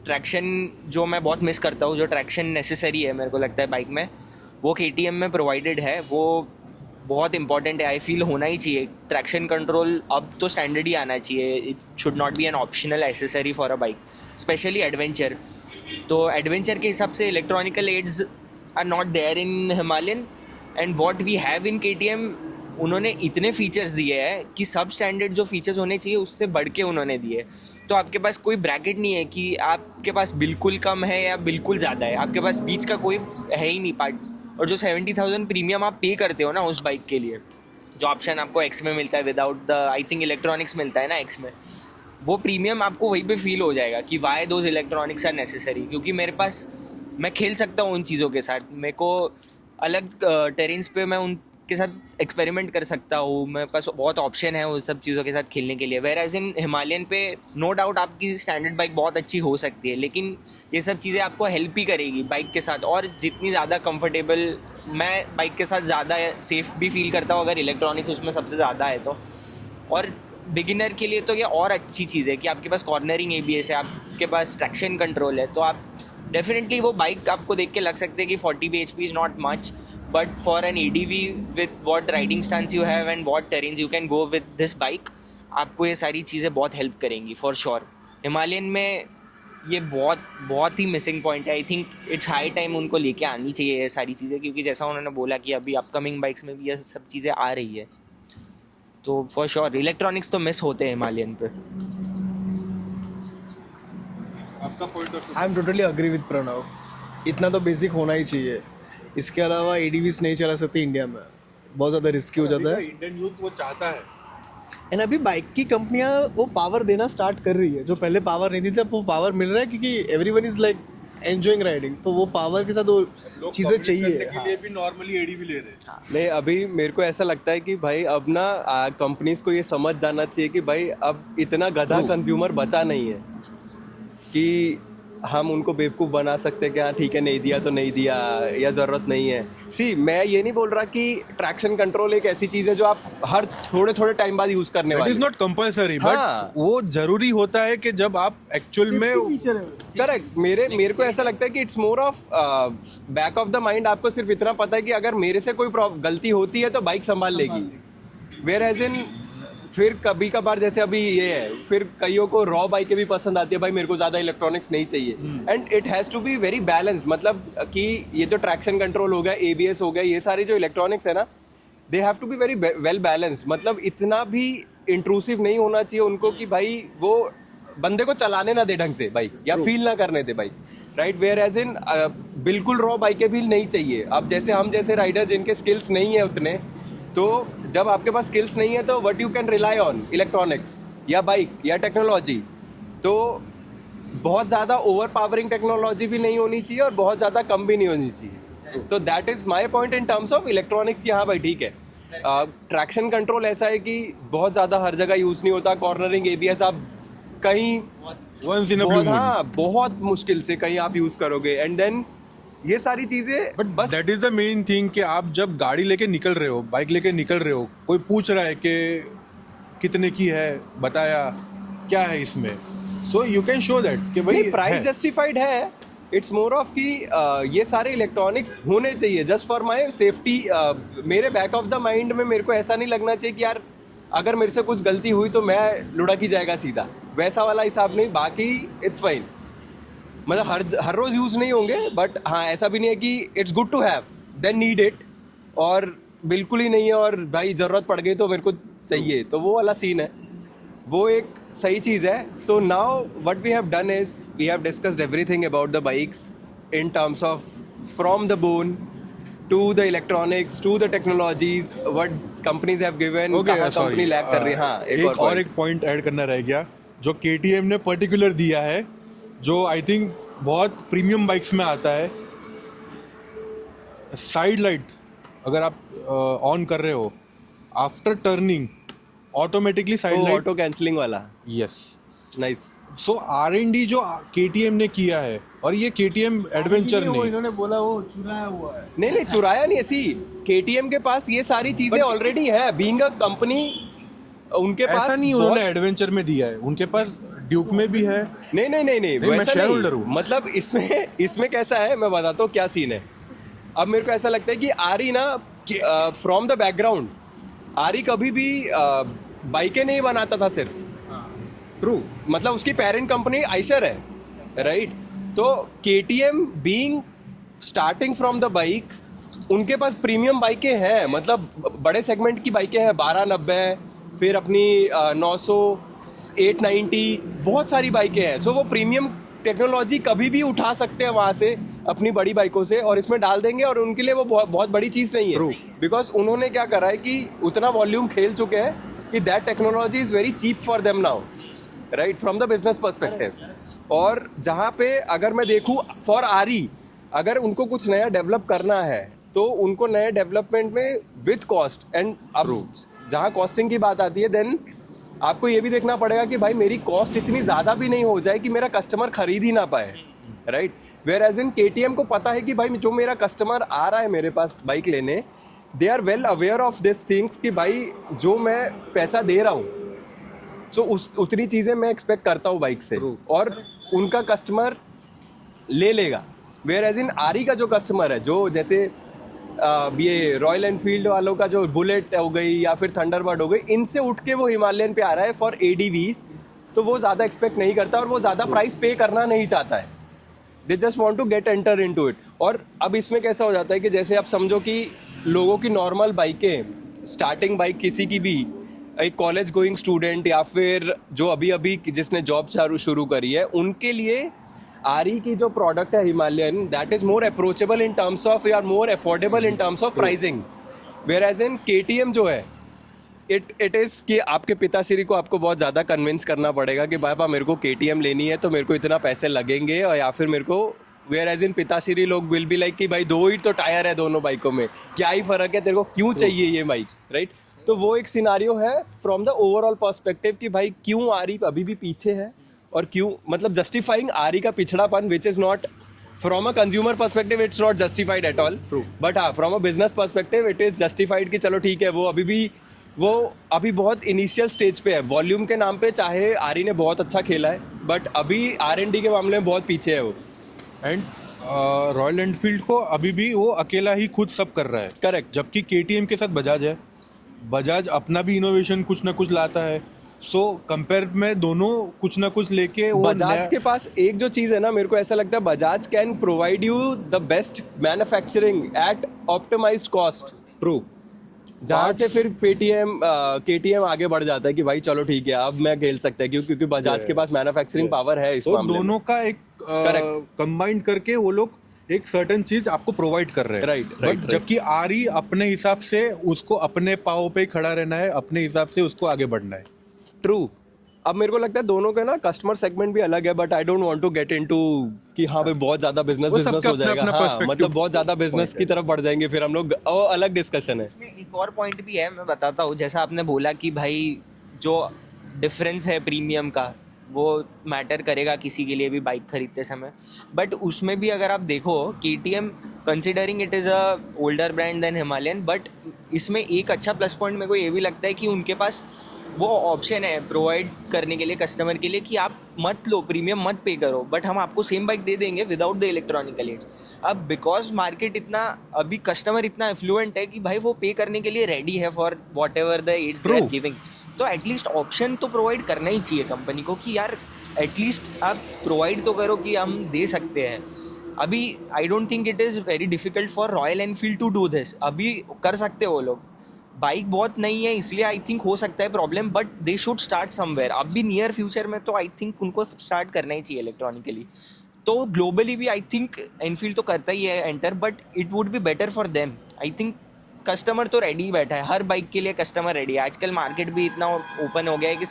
ट्रैक्शन जो मैं बहुत मिस करता हूँ, जो ट्रैक्शन नेसेसरी है मेरे को लगता है बाइक में, वो KTM में प्रोवाइडेड है। वो बहुत इंपॉर्टेंट है, आई फील होना ही चाहिए। ट्रैक्शन कंट्रोल अब तो स्टैंडर्ड ही आना चाहिए, it should not be an optional accessory for a bike, specially adventure. तो एडवेंचर के हिसाब से electronical aids are not there in Himalayan, and what we have in KTM, उन्होंने इतने फीचर्स दिए हैं कि सब स्टैंडर्ड जो फीचर्स होने चाहिए उससे बढ़ के उन्होंने दिए। तो आपके पास कोई ब्रैकेट नहीं है कि आपके पास बिल्कुल कम है या बिल्कुल ज़्यादा है, आपके पास बीच का कोई है ही नहीं पार्ट। और जो 70,000 प्रीमियम आप पे करते हो ना उस बाइक के लिए, जो ऑप्शन आपको X में मिलता है without the I think electronics मिलता है ना X में, वो प्रीमियम आपको वहीं पे फील हो जाएगा कि why those electronics are necessary. क्योंकि मेरे पास, मैं खेल सकता हूँ उन चीज़ों के साथ, मेरे को अलग टेरेंस पे मैं उनके साथ एक्सपेरिमेंट कर सकता हूँ, मेरे पास बहुत ऑप्शन है उन सब चीज़ों के साथ खेलने के लिए। वेयर एज इन हिमालयन पे नो डाउट आपकी स्टैंडर्ड बाइक बहुत अच्छी हो सकती है, लेकिन ये सब चीज़ें आपको हेल्प ही करेगी बाइक के साथ। और जितनी ज़्यादा कंफर्टेबल, मैं बाइक के साथ ज़्यादा सेफ भी फील करता हूँ अगर इलेक्ट्रॉनिक्स उसमें सबसे ज़्यादा है तो। और बिगिनर के लिए तो ये और अच्छी चीज़ है कि आपके पास कॉर्नरिंग ABS है, आपके पास ट्रैक्शन कंट्रोल है, तो आप डेफिनेटली वो बाइक आपको देख के लग सकते हैं कि 40 bhp is not much, but for an ADV with what riding stance you have and what terrains you can go with this bike, आपको ये सारी चीज़ें बहुत हेल्प करेंगी फॉर श्योर। हिमालयन में ये बहुत ही मिसिंग पॉइंट है। आई थिंक इट्स हाई टाइम उनको लेके आनी चाहिए ये सारी चीज़ें, क्योंकि जैसा उन्होंने बोला कि अभी अपकमिंग बाइक्स में भी ये सब चीज़ें आ रही है, तो फॉर श्योर इलेक्ट्रॉनिक्स तो मिस होते हैं हिमालयन पे। आपका point of I am totally agree with Pranav, इतना तो बेसिक होना ही चाहिए। इसके अलावा ADVs नहीं चला सकते इंडिया में, बहुत ज़्यादा रिस्की हो जाता है। इंडियन यूथ वो चाहता है। एंड अभी बाइक की कंपनियां वो पावर देना स्टार्ट कर रही है, जो पहले पावर नहीं देती, अब वो पावर मिल रहा है क्योंकि everyone is like enjoying riding, तो वो पावर के साथ वो चीज़ें चाहिए। के लिए भी नॉर्मली ADV ले रहे हैं। नहीं, अभी मेरे को ऐसा लगता है कि भाई अब ना कंपनीज को ये समझ जाना चाहिए कि भाई अब इतना गधा कंज्यूमर बचा नहीं है कि हम उनको बेवकूफ़ बना सकते हैं कि हाँ ठीक है नहीं दिया तो नहीं दिया या ज़रूरत नहीं है। सी, मैं ये नहीं बोल रहा कि ट्रैक्शन कंट्रोल एक ऐसी चीज़ है जो आप हर थोड़े टाइम बाद यूज़ करने वाले। इट इज नॉट कंपल्सरी, हाँ। बट वो जरूरी होता है कि जब आप एक्चुअल में करेक्ट, मेरे को ऐसा लगता है कि it's more of back of the mind, आपको सिर्फ इतना पता है कि अगर मेरे से कोई गलती होती है तो बाइक संभाल लेगी। वेयर एज इन फिर कभी कभार जैसे अभी ये है, फिर कईयों को रॉ बाइकें भी पसंद आती है, भाई मेरे को ज़्यादा इलेक्ट्रॉनिक्स नहीं चाहिए, and it has to be very balanced. मतलब कि ये जो ट्रैक्शन कंट्रोल हो गया, ABS हो गया, ये सारे जो इलेक्ट्रॉनिक्स है ना, they have to be very well balanced. मतलब इतना भी इंट्रूसिव नहीं होना चाहिए उनको कि भाई वो बंदे को चलाने ना दे ढंग से बाइक, या फील ना करने दे bike, right. Where as in बिल्कुल रॉ बाइकें भी नहीं चाहिए। अब जैसे हम जैसे राइडर जिनके स्किल्स नहीं है उतने, तो जब आपके पास स्किल्स नहीं है तो what you can rely on, electronics या बाइक या टेक्नोलॉजी। तो बहुत ज़्यादा ओवर पावरिंग टेक्नोलॉजी भी नहीं होनी चाहिए और बहुत ज़्यादा कम भी नहीं होनी चाहिए। तो that is my point in terms of electronics. यहाँ भाई ठीक है, ट्रैक्शन कंट्रोल ऐसा है कि बहुत ज़्यादा हर जगह यूज़ नहीं होता। कॉर्नरिंग ABS आप कहीं once in a blue moon, हाँ बहुत मुश्किल से कहीं आप यूज़ करोगे, एंड देन ये सारी चीज़ें। बट बस that is the main thing कि आप जब गाड़ी लेके निकल रहे हो, बाइक लेके निकल रहे हो, कोई पूछ रहा है कि कितने की है, बताया क्या है इसमें, so you can show that कि भाई प्राइस जस्टिफाइड है। इट्स मोर ऑफ कि ये सारे इलेक्ट्रॉनिक्स होने चाहिए जस्ट फॉर माई सेफ्टी। मेरे बैक ऑफ द माइंड में मेरे को ऐसा नहीं लगना चाहिए कि यार अगर मेरे से कुछ गलती हुई तो मैं लुढ़क ही जाएगा सीधा, वैसा वाला हिसाब नहीं। बाकी इट्स फाइन, मतलब हर रोज़ यूज़ नहीं होंगे, बट हाँ ऐसा भी नहीं है कि it's good to have than need it, और बिल्कुल ही नहीं है और भाई ज़रूरत पड़ गई तो मेरे को चाहिए, तो वो वाला सीन है, वो एक सही चीज़ है। So now what we have done is we have discussed everything about the bikes in terms of from the bone to the electronics to the technologies, what companies have given, कहाँ company lag कर रही है। हाँ एक point add करना रह गया जो KTM ने पर्टिकुलर दिया है, जो आई थिंक बहुत प्रीमियम बाइक्स में आता है। साइड लाइट अगर आप ऑन कर रहे हो after turning, automatically side light auto cancelling वाला, यस। नाइस। सो R&D जो KTM ने किया है, और ये KTM एडवेंचर वो ने, इन्होंने बोला वो चुराया हुआ है। नहीं चुराया नहीं, ऐसी KTM के पास ये सारी चीजें ऑलरेडी है, बीइंग अ कंपनी उनके पास ऐसा नहीं उन्होंने एडवेंचर में दिया है, उनके पास ड्यूक में भी है। नहीं नहीं नहीं नहीं, मैं वैसा शेयर नहीं। होल्डर हूँ। मतलब इसमें कैसा है, मैं बताता हूँ क्या सीन है। अब मेरे को ऐसा लगता है कि आरी ना, फ्रॉम द बैकग्राउंड, आरी कभी भी बाइकें नहीं बनाता था सिर्फ। ट्रू। मतलब उसकी पेरेंट कंपनी आइशर है, राइट। तो KTM being starting from the bike, उनके पास प्रीमियम बाइकें हैं, मतलब बड़े सेगमेंट की बाइकें हैं, 1290, फिर अपनी 900, 890, बहुत सारी बाइकें हैं। सो वो प्रीमियम टेक्नोलॉजी कभी भी उठा सकते हैं वहाँ से अपनी बड़ी बाइकों से और इसमें डाल देंगे, और उनके लिए वो बहुत बड़ी चीज़ नहीं है। बिकॉज उन्होंने क्या करा है कि उतना वॉल्यूम खेल चुके हैं कि that technology is very cheap for them now, right, from the business perspective. और जहाँ पे अगर मैं देखूँ फॉर आरी, अगर उनको कुछ नया डेवलप करना है तो उनको नए डेवलपमेंट में विथ कॉस्ट एंड अब जहाँ कॉस्टिंग की बात आती है, देन आपको ये भी देखना पड़ेगा कि भाई मेरी कॉस्ट इतनी ज़्यादा भी नहीं हो जाए कि मेरा कस्टमर खरीद ही ना पाए, right. Where as in KTM को पता है कि भाई जो मेरा कस्टमर आ रहा है मेरे पास बाइक लेने, they are well aware of this things कि भाई जो मैं पैसा दे रहा हूँ सो उतनी चीज़ें मैं एक्सपेक्ट करता हूँ बाइक से, और उनका कस्टमर ले लेगा। वेयर एज इन आरी का जो कस्टमर है, जो जैसे ये रॉयल एनफील्ड वालों का जो बुलेट हो गई या फिर थंडरबर्ड हो गई, इनसे उठ के वो हिमालयन पे आ रहा है फॉर एडीवीज, तो वो ज़्यादा एक्सपेक्ट नहीं करता और वो ज़्यादा प्राइस पे करना नहीं चाहता है। They just want to get enter into it. और अब इसमें कैसा हो जाता है कि जैसे आप समझो कि लोगों की नॉर्मल बाइकें, स्टार्टिंग बाइक किसी की भी, एक कॉलेज गोइंग स्टूडेंट या फिर जो अभी अभी जिसने जॉब शुरू करी है, उनके लिए आरी की जो प्रोडक्ट है Himalayan, that is more approachable in terms of, या more affordable in terms of pricing. Where as in KTM जो है, इट इज़ कि आपके पिताश्री को आपको बहुत ज़्यादा कन्विंस करना पड़ेगा कि पापा मेरे को केटीएम लेनी है तो मेरे को इतना पैसे लगेंगे, और या फिर मेरे को, वेयर एज इन पिताश्री लोग विल बी लाइक कि भाई 2 ही तो टायर है दोनों बाइकों में, क्या ही फ़र्क है, तेरे को क्यों चाहिए ये बाइक, राइट। तो वो एक सिनारियो है फ्रॉम द ओवरऑल पर्सपेक्टिव कि भाई क्यों आरी अभी भी पीछे है, और क्यों, मतलब जस्टिफाइंग आरी का पिछड़ापन, which is not from a consumer perspective, it's not justified at all, but हाँ from a business perspective it is justified कि चलो ठीक है, वो अभी बहुत इनिशियल स्टेज पे है। वॉल्यूम के नाम पे चाहे आरी ने बहुत अच्छा खेला है, बट अभी R&D के मामले में बहुत पीछे है वो। एंड रॉयल एनफील्ड को अभी भी वो अकेला ही खुद सब कर रहा है। करेक्ट। जबकि केटीएम के साथ बजाज है, बजाज अपना भी इनोवेशन कुछ ना कुछ लाता है। सो कंपेयर में दोनों कुछ ना कुछ लेके वो बजाज के पास एक जो चीज़ है ना, मेरे को ऐसा लगता है Bajaj can provide you the best manufacturing at optimised cost. True. जहाँ से फिर केटीएम आगे बढ़ जाता है कि भाई चलो ठीक है अब मैं खेल सकता है, क्योंकि बजाज के पास मैन्युफैक्चरिंग पावर है इस तो मामले में। दोनों का एक कंबाइन करके वो लोग एक सर्टेन चीज आपको प्रोवाइड कर रहे हैं। राइट। जबकि आरी अपने हिसाब से उसको अपने पाँव पे खड़ा रहना है, अपने हिसाब से उसको आगे बढ़ना है। ट्रू। अब मेरे को लगता है दोनों का ना कस्टमर सेगमेंट भी अलग है, but I don't want to get into कि हाँ भाई बहुत ज्यादा बिजनेस वो हो सबका जाएगा, अपना हाँ, perspective मतलब बहुत ज्यादा बिजनेस की तरफ बढ़ जाएंगे फिर हम लोग, वो अलग डिस्कशन है। इसमें एक और पॉइंट भी है, मैं बताता हूँ। जैसा आपने बोला कि भाई जो डिफरेंस है प्रीमियम का, वो मैटर करेगा किसी के लिए भी बाइक खरीदते समय, बट उसमें भी अगर आप देखो KTM, considering it is a older brand than Himalayan, but इसमें एक अच्छा प्लस पॉइंट मेरे को ये भी लगता है कि उनके पास वो ऑप्शन है प्रोवाइड करने के लिए कस्टमर के लिए कि आप मत लो, प्रीमियम मत पे करो, बट हम आपको सेम बाइक दे देंगे विदाउट द इलेक्ट्रॉनिकल एड्स। अब बिकॉज मार्केट इतना, अभी कस्टमर इतना एफ्लुएंट है कि भाई वो पे करने के लिए रेडी है for whatever the aids they are giving, तो एटलीस्ट ऑप्शन तो प्रोवाइड करना ही चाहिए कंपनी को कि यार एटलीस्ट आप प्रोवाइड तो करो कि हम दे सकते हैं। अभी I don't think it is very difficult for Royal Enfield to do this, अभी कर सकते वो लोग, बाइक बहुत नहीं है इसलिए आई थिंक हो सकता है problem, but they should start somewhere. अब भी नियर फ्यूचर में तो आई थिंक उनको स्टार्ट करना ही चाहिए इलेक्ट्रॉनिकली। तो ग्लोबली भी आई थिंक एनफील्ड तो करता ही है enter, but it would be better for them. I think customer तो रेडी ही बैठा है, हर बाइक के लिए कस्टमर रेडी है। आजकल मार्केट भी इतना ओपन हो गया है कि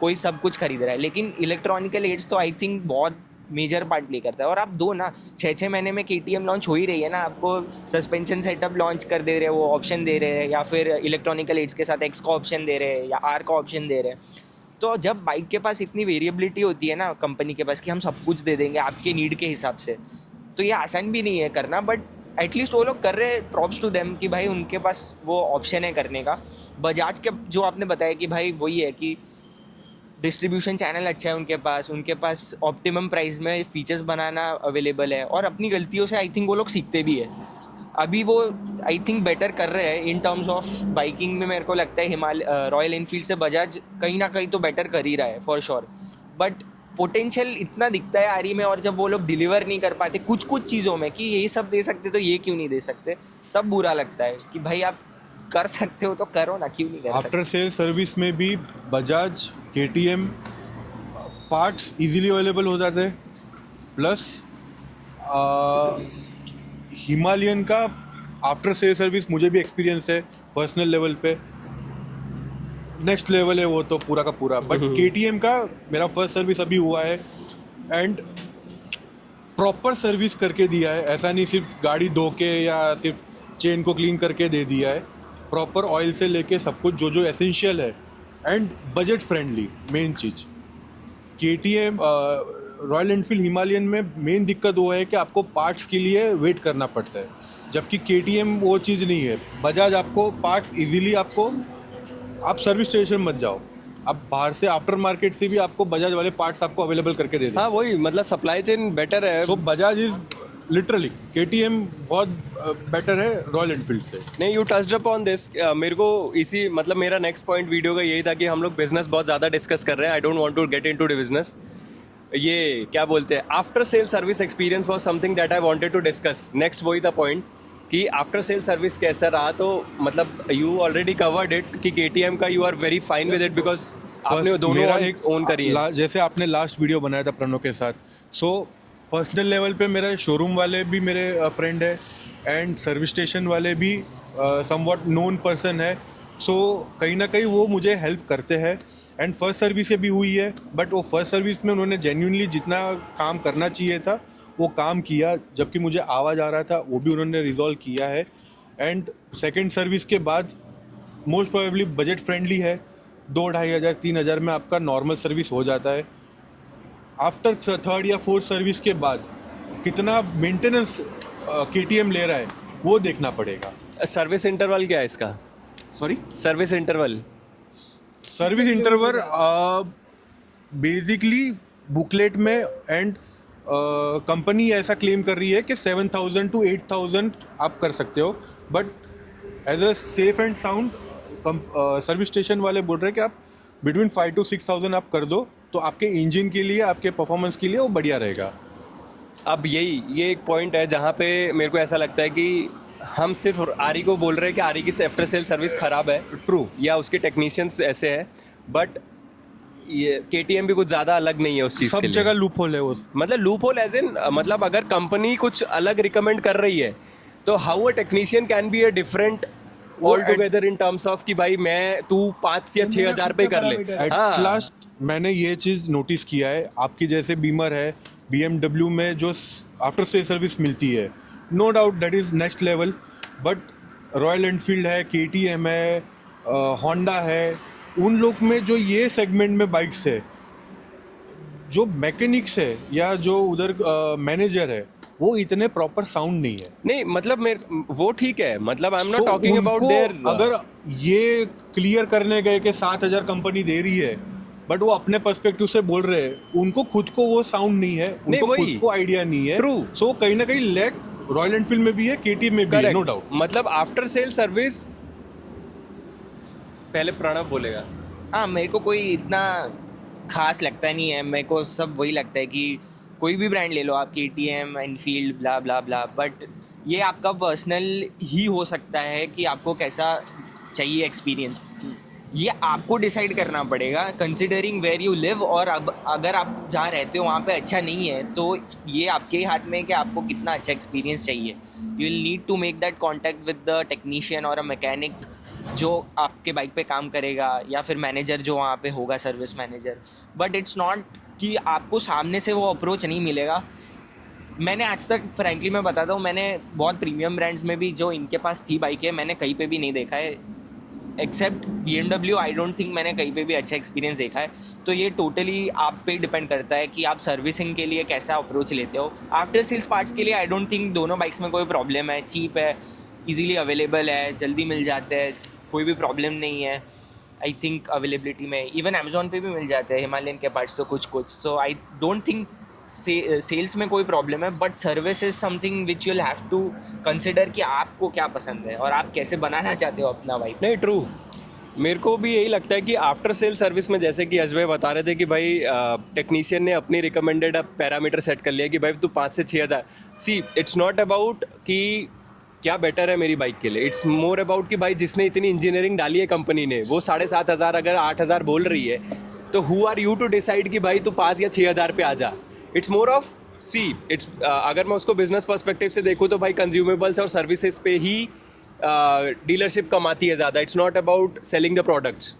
कोई सब कुछ खरीद रहा है, लेकिन इलेक्ट्रॉनिकल एड्स तो आई थिंक बहुत मेजर पार्ट प्ले करता है। और आप दो ना 6-6 महीने में KTM लॉन्च हो ही रही है ना, आपको सस्पेंशन सेटअप लॉन्च कर दे रहे हैं, वो ऑप्शन दे रहे हैं, या फिर इलेक्ट्रॉनिकल एड्स के साथ X का ऑप्शन दे रहे हैं या R का ऑप्शन दे रहे हैं। तो जब बाइक के पास इतनी वेरिएबिलिटी होती है ना कंपनी के पास कि हम सब कुछ दे देंगे आपके नीड के हिसाब से, तो ये आसान भी नहीं है करना, बट एटलीस्ट वो लोग कर रहे हैं, प्रॉप्स टू देम कि भाई उनके पास वो ऑप्शन है करने का। बजाज के जो आपने बताया कि भाई वही है कि डिस्ट्रीब्यूशन चैनल अच्छा है उनके पास ऑप्टिमम प्राइस में फीचर्स बनाना अवेलेबल है, और अपनी गलतियों से आई थिंक वो लोग सीखते भी है। अभी वो आई थिंक बेटर कर रहे हैं इन टर्म्स ऑफ बाइकिंग में। मेरे को लगता है रॉयल एनफील्ड से बजाज कहीं ना कहीं तो बेटर कर ही रहा है फॉर श्योर, बट पोटेंशियल इतना दिखता है आरी में, और जब वो लोग डिलीवर नहीं कर पाते कुछ चीज़ों में कि ये सब दे सकते तो ये क्यों नहीं दे सकते, तब बुरा लगता है कि भाई आप कर सकते हो तो करो ना, क्यों नहीं कर सकते। आफ्टर सेल सर्विस में भी Bajaj KTM parts easily available हो जाते हैं, प्लस हिमालयन का आफ्टर सेल सर्विस मुझे भी एक्सपीरियंस है पर्सनल लेवल पे, नेक्स्ट लेवल है वो तो पूरा का पूरा। बट KTM का मेरा फर्स्ट सर्विस अभी हुआ है एंड प्रॉपर सर्विस करके दिया है, ऐसा नहीं सिर्फ गाड़ी धो के या सिर्फ चेन को क्लीन करके दे दिया है, प्रॉपर ऑयल से लेके सब कुछ जो एसेंशियल है, and budget friendly main cheese. KTM royal Enfield Himalayan में मेन दिक्कत वो है कि आपको पार्ट्स के लिए वेट करना पड़ता है, जबकि KTM वो चीज़ नहीं है। बजाज आपको पार्ट्स इजीली आपको, आप सर्विस स्टेशन मत जाओ, आप बाहर से आफ्टर मार्केट से भी आपको बजाज वाले पार्ट्स आपको अवेलेबल करके दे दें। हाँ वही, मतलब सप्लाई चेन बेटर है। सो बजाज इज लिटरली, KTM बहुत बेटर है रॉयल एनफील्ड से। नहीं, यू टच्ड अपॉन दिस। मेरे को इसी मतलब मेरा नेक्स्ट पॉइंट वीडियो का यही था कि हम लोग बिजनेस बहुत ज़्यादा डिस्कस कर रहे हैं। I don't want to get into business. ये क्या बोलते हैं, after sale service experience was something that I wanted to discuss next. वही था पॉइंट कि आफ्टर सेल सर्विस कैसा रहा, तो मतलब यू ऑलरेडी कवर्ड इट कि KTM का you are very fine with it because आपने दोनों मेरा एक ओन करी है। जैसे आपने लास्ट वीडियो बनाया था प्रणव के साथ, सो पर्सनल लेवल पे मेरे शोरूम वाले भी मेरे फ्रेंड है एंड सर्विस स्टेशन वाले भी समवॉट नोन पर्सन है, सो कहीं ना कहीं वो मुझे हेल्प करते हैं। एंड फर्स्ट सर्विस से भी हुई है, बट वो फर्स्ट सर्विस में उन्होंने जेन्युइनली जितना काम करना चाहिए था वो काम किया, जबकि मुझे आवाज़ आ रहा था वो भी उन्होंने रिजॉल्व किया है। एंड सेकेंड सर्विस के बाद मोस्ट प्रोबेबली बजट फ्रेंडली है, 2-2.5 हज़ार 3 हज़ार में आपका नॉर्मल सर्विस हो जाता है। आफ्टर थर्ड या फोर्थ सर्विस के बाद कितना मेंटेनेंस KTM ले रहा है वो देखना पड़ेगा। सर्विस इंटरवल क्या है इसका? Sorry, service interval service interval basically booklet में एंड कंपनी ऐसा क्लेम कर रही है कि 7,000 to 8,000 आप कर सकते हो, but as a safe and sound service station वाले बोल रहे हैं कि आप बिटवीन 5,000 to 6,000 आप कर दो, तो आपके इंजन के लिए, आपके परफॉर्मेंस के लिए वो बढ़िया रहेगा। अब ये एक पॉइंट है जहाँ पे मेरे को ऐसा लगता है कि हम सिर्फ आरी को बोल रहे हैं कि आरी की आफ्टर सेल सर्विस ख़राब है, ट्रू, या उसके टेक्नीशियंस ऐसे हैं, बट ये KTM भी कुछ ज़्यादा अलग नहीं है उस चीज़ सब के लिए। जगह लूप होल है वो। मतलब लूप होल एज इन, मतलब अगर कंपनी कुछ अलग रिकमेंड कर रही है तो how a technician can be a different all together in terms of कि भाई तू 5 या 6 हज़ार पे कर ले। एट हाँ, लास्ट मैंने ये चीज़ नोटिस किया है, आपकी जैसे बीमर है, BMW में जो आफ्टर सेल सर्विस मिलती है, no doubt that is next level, but Royal Enfield है, KTM है, होंडा है, उन लोग में जो ये सेगमेंट में बाइक्स है, जो मैकेनिक्स है या जो उधर मैनेजर है, वो इतने प्रॉपर साउंड नहीं है। नहीं मतलब मेरे वो ठीक है, मतलब I am not So, talking about उनको देयर। अगर ये क्लियर करने गए कि 7,000 कंपनी दे रही है, बट वो अपने पर्सपेक्टिव से बोल रहे हैं, उनको खुद को वो साउंड नहीं है, उनको वही। खुद को आइडिया नहीं है। True. सो कहीं ना कहीं लैक रॉयल एनफील्ड में भी है, KTM में भी है, नो डाउट। मतलब आफ्टर सेल सर्विस पहले प्रणव बोलेगा। हाँ, मेरे को कोई इतना खास लगता नहीं है, मेरे को सब वही लगता है कि कोई भी ब्रांड ले लो आप, KTM, Enfield, blah blah blah, but ये आपका पर्सनल ही हो सकता है कि आपको कैसा चाहिए एक्सपीरियंस, ये आपको डिसाइड करना पड़ेगा कंसिडरिंग वेयर यू लिव। और अब अगर आप जहाँ रहते हो वहाँ पे अच्छा नहीं है तो ये आपके हाथ में है कि आपको कितना अच्छा एक्सपीरियंस चाहिए। You will need to make that contact with the technician और अ मैकेनिक जो आपके बाइक पे काम करेगा, या फिर मैनेजर जो वहाँ पे होगा, service manager. But it's not कि आपको सामने से वो अप्रोच नहीं मिलेगा। मैंने आज तक फ्रैंकली मैं बताता हूँ, मैंने बहुत प्रीमियम ब्रांड्स में भी जो इनके पास थी बाइकें, मैंने कहीं पे भी नहीं देखा है except BMW। I don't think मैंने कहीं पे भी अच्छा एक्सपीरियंस देखा है। तो ये टोटली आप पे डिपेंड करता है कि आप सर्विसिंग के लिए कैसा अप्रोच लेते हो। आफ्टर सेल्स पार्ट्स के लिए आई डोंट थिंक दोनों बाइक्स में कोई प्रॉब्लम है, चीप है, इजीली अवेलेबल है, जल्दी मिल जाते हैं, कोई भी प्रॉब्लम नहीं है। आई थिंक अवेलेबिलिटी में इवन अमेजोन पे भी मिल जाते हैं हिमालयन के पार्ट्स तो कुछ so I don't think sales में कोई प्रॉब्लम है, but service is something which you'll have to consider कि आपको क्या पसंद है और आप कैसे बनाना चाहते हो अपना बाइक। नहीं, ट्रू, मेरे को भी यही लगता है कि आफ्टर सेल सर्विस में जैसे कि अजय बता रहे थे कि भाई टेक्नीशियन ने अपनी रिकमेंडेड पैरामीटर सेट कर लिया कि भाई तू 5 से 6 हज़ार। सी, इट्स नॉट अबाउट कि क्या बेटर है मेरी बाइक के लिए, इट्स मोर अबाउट कि भाई जिसने इतनी इंजीनियरिंग डाली है कंपनी ने, वो 7,500 अगर 8,000 बोल रही है, तो who are you to decide कि भाई तू 5 या 6 हज़ार पे आ जा। It's more of see, it's अगर मैं उसको बिजनेस पर्सपेक्टिव से देखूँ तो भाई कंज्यूमेबल्स और सर्विसेज पे ही डीलरशिप कमाती है ज़्यादा। It's not about selling the products.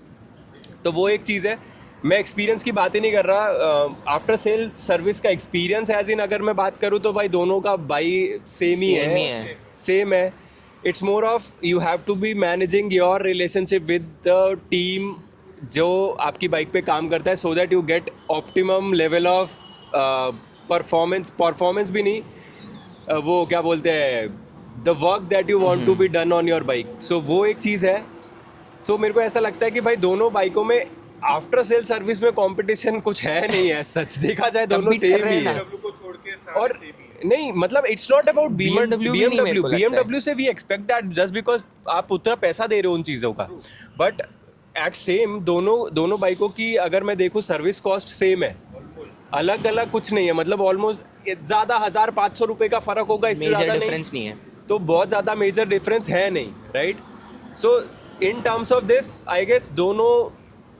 तो वो एक चीज़ है। मैं एक्सपीरियंस की बात ही नहीं कर रहा, आफ्टर सेल सर्विस का एक्सपीरियंस एज इन अगर मैं बात करूँ तो भाई दोनों का भाई सेम ही है। It's more of you have to be managing your relationship with the team जो आपकी बाइक पे काम करता है, so that you get optimum level of performance भी नहीं, वो क्या बोलते हैं, the work that you want to be done on your bike. So वो एक चीज़ है। सो मेरे को ऐसा लगता है कि भाई दोनों बाइकों में आफ्टर सेल सर्विस में कंपटीशन कुछ है नहीं है, सच देखा जाए दोनों सेम ही है। और नहीं, मतलब इट्स नॉट अबाउट BMW से we expect that just because आप उतना पैसा दे रहे हो उन चीज़ों का, बट एट सेम दोनों बाइकों की अगर मैं देखूँ सर्विस कॉस्ट सेम है, अलग अलग कुछ नहीं है, मतलब ऑलमोस्ट ज़्यादा 1,500 रुपये का फ़र्क होगा, इससे ज़्यादा डिफरेंस नहीं है, तो बहुत ज़्यादा मेजर डिफरेंस है नहीं, right. So in terms of this I guess दोनों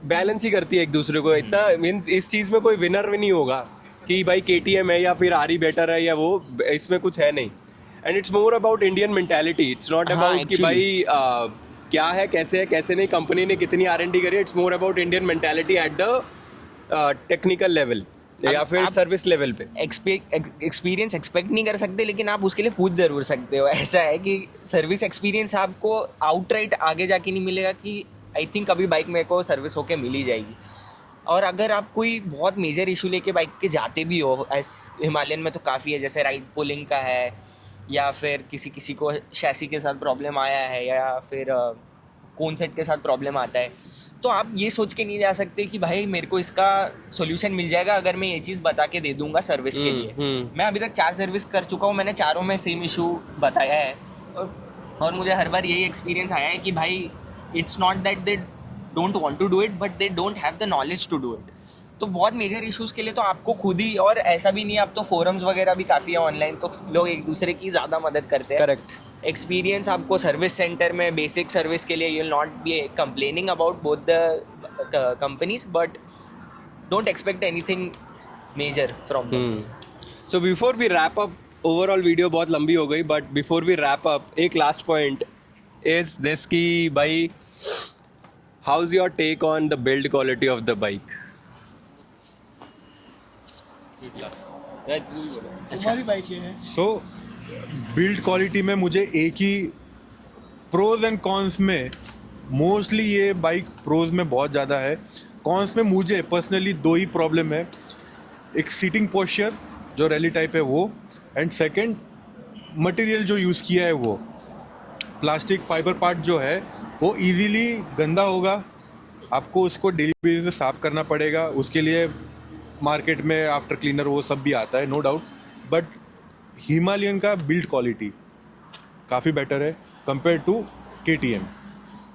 बैलेंस ही करती है एक दूसरे को। इतना इस चीज़ में कोई विनर भी नहीं होगा कि भाई KTM है या फिर RE बेटर है या वो, इसमें कुछ है नहीं। And it's more about Indian mentality, it's not about कि भाई क्या है कैसे नहीं, कंपनी ने कितनी R&D करी। It's more about Indian mentality at the technical level या फिर सर्विस लेवल पे। एक्सपीरियंस एक्सपेक्ट नहीं कर सकते, लेकिन आप उसके लिए पूछ ज़रूर सकते हो। ऐसा है कि सर्विस एक्सपीरियंस आपको आउटराइट आगे जाके नहीं मिलेगा कि आई थिंक अभी बाइक मेरे को सर्विस होके मिल ही जाएगी। और अगर आप कोई बहुत मेजर इशू लेके बाइक के जाते भी हो, एस हिमालयन में तो काफ़ी है, जैसे राइड पुलिंग का है, या फिर किसी को शैसी के साथ प्रॉब्लम आया है, या फिर कोन सेट के साथ प्रॉब्लम आता है, तो आप ये सोच के नहीं जा सकते कि भाई मेरे को इसका सोल्यूशन मिल जाएगा अगर मैं ये चीज़ बता के दे दूंगा सर्विस के लिए। मैं अभी तक 4 सर्विस कर चुका हूँ, मैंने चारों में सेम इशू बताया है, और मुझे हर बार यही एक्सपीरियंस आया है कि भाई it's not that they don't want to do it, but they don't have the knowledge to do it. तो बहुत मेजर इश्यूज़ के लिए तो आपको खुद ही, और ऐसा भी नहीं, अब तो फोरम्स वगैरह भी काफ़ी है ऑनलाइन, तो लोग एक दूसरे की ज़्यादा मदद करते हैं। करेक्ट। एक्सपीरियंस आपको सर्विस सेंटर में बेसिक सर्विस के लिए, you will not be complaining about both the companies, but don't expect anything major from them. So before we wrap up, overall video बहुत लंबी हो गई, but before we wrap up एक last point is this कि भाई how is your take on the build quality of the bike? तुम्हारी bike ये है। सो बिल्ड क्वालिटी में मुझे एक ही प्रोज एंड कॉन्स में, मोस्टली ये बाइक प्रोज में बहुत ज़्यादा है, कॉन्स में मुझे पर्सनली 2 ही प्रॉब्लम है। एक सीटिंग पोस्चर जो रैली टाइप है वो, एंड सेकंड मटेरियल जो यूज़ किया है वो प्लास्टिक फाइबर पार्ट जो है वो इजीली गंदा होगा, आपको उसको डेली बेसिस पे साफ़ करना पड़ेगा, उसके लिए मार्केट में आफ्टर क्लीनर वो सब भी आता है, नो डाउट। बट हिमालयन का बिल्ड क्वालिटी काफ़ी बेटर है कंपेयर टू KTM।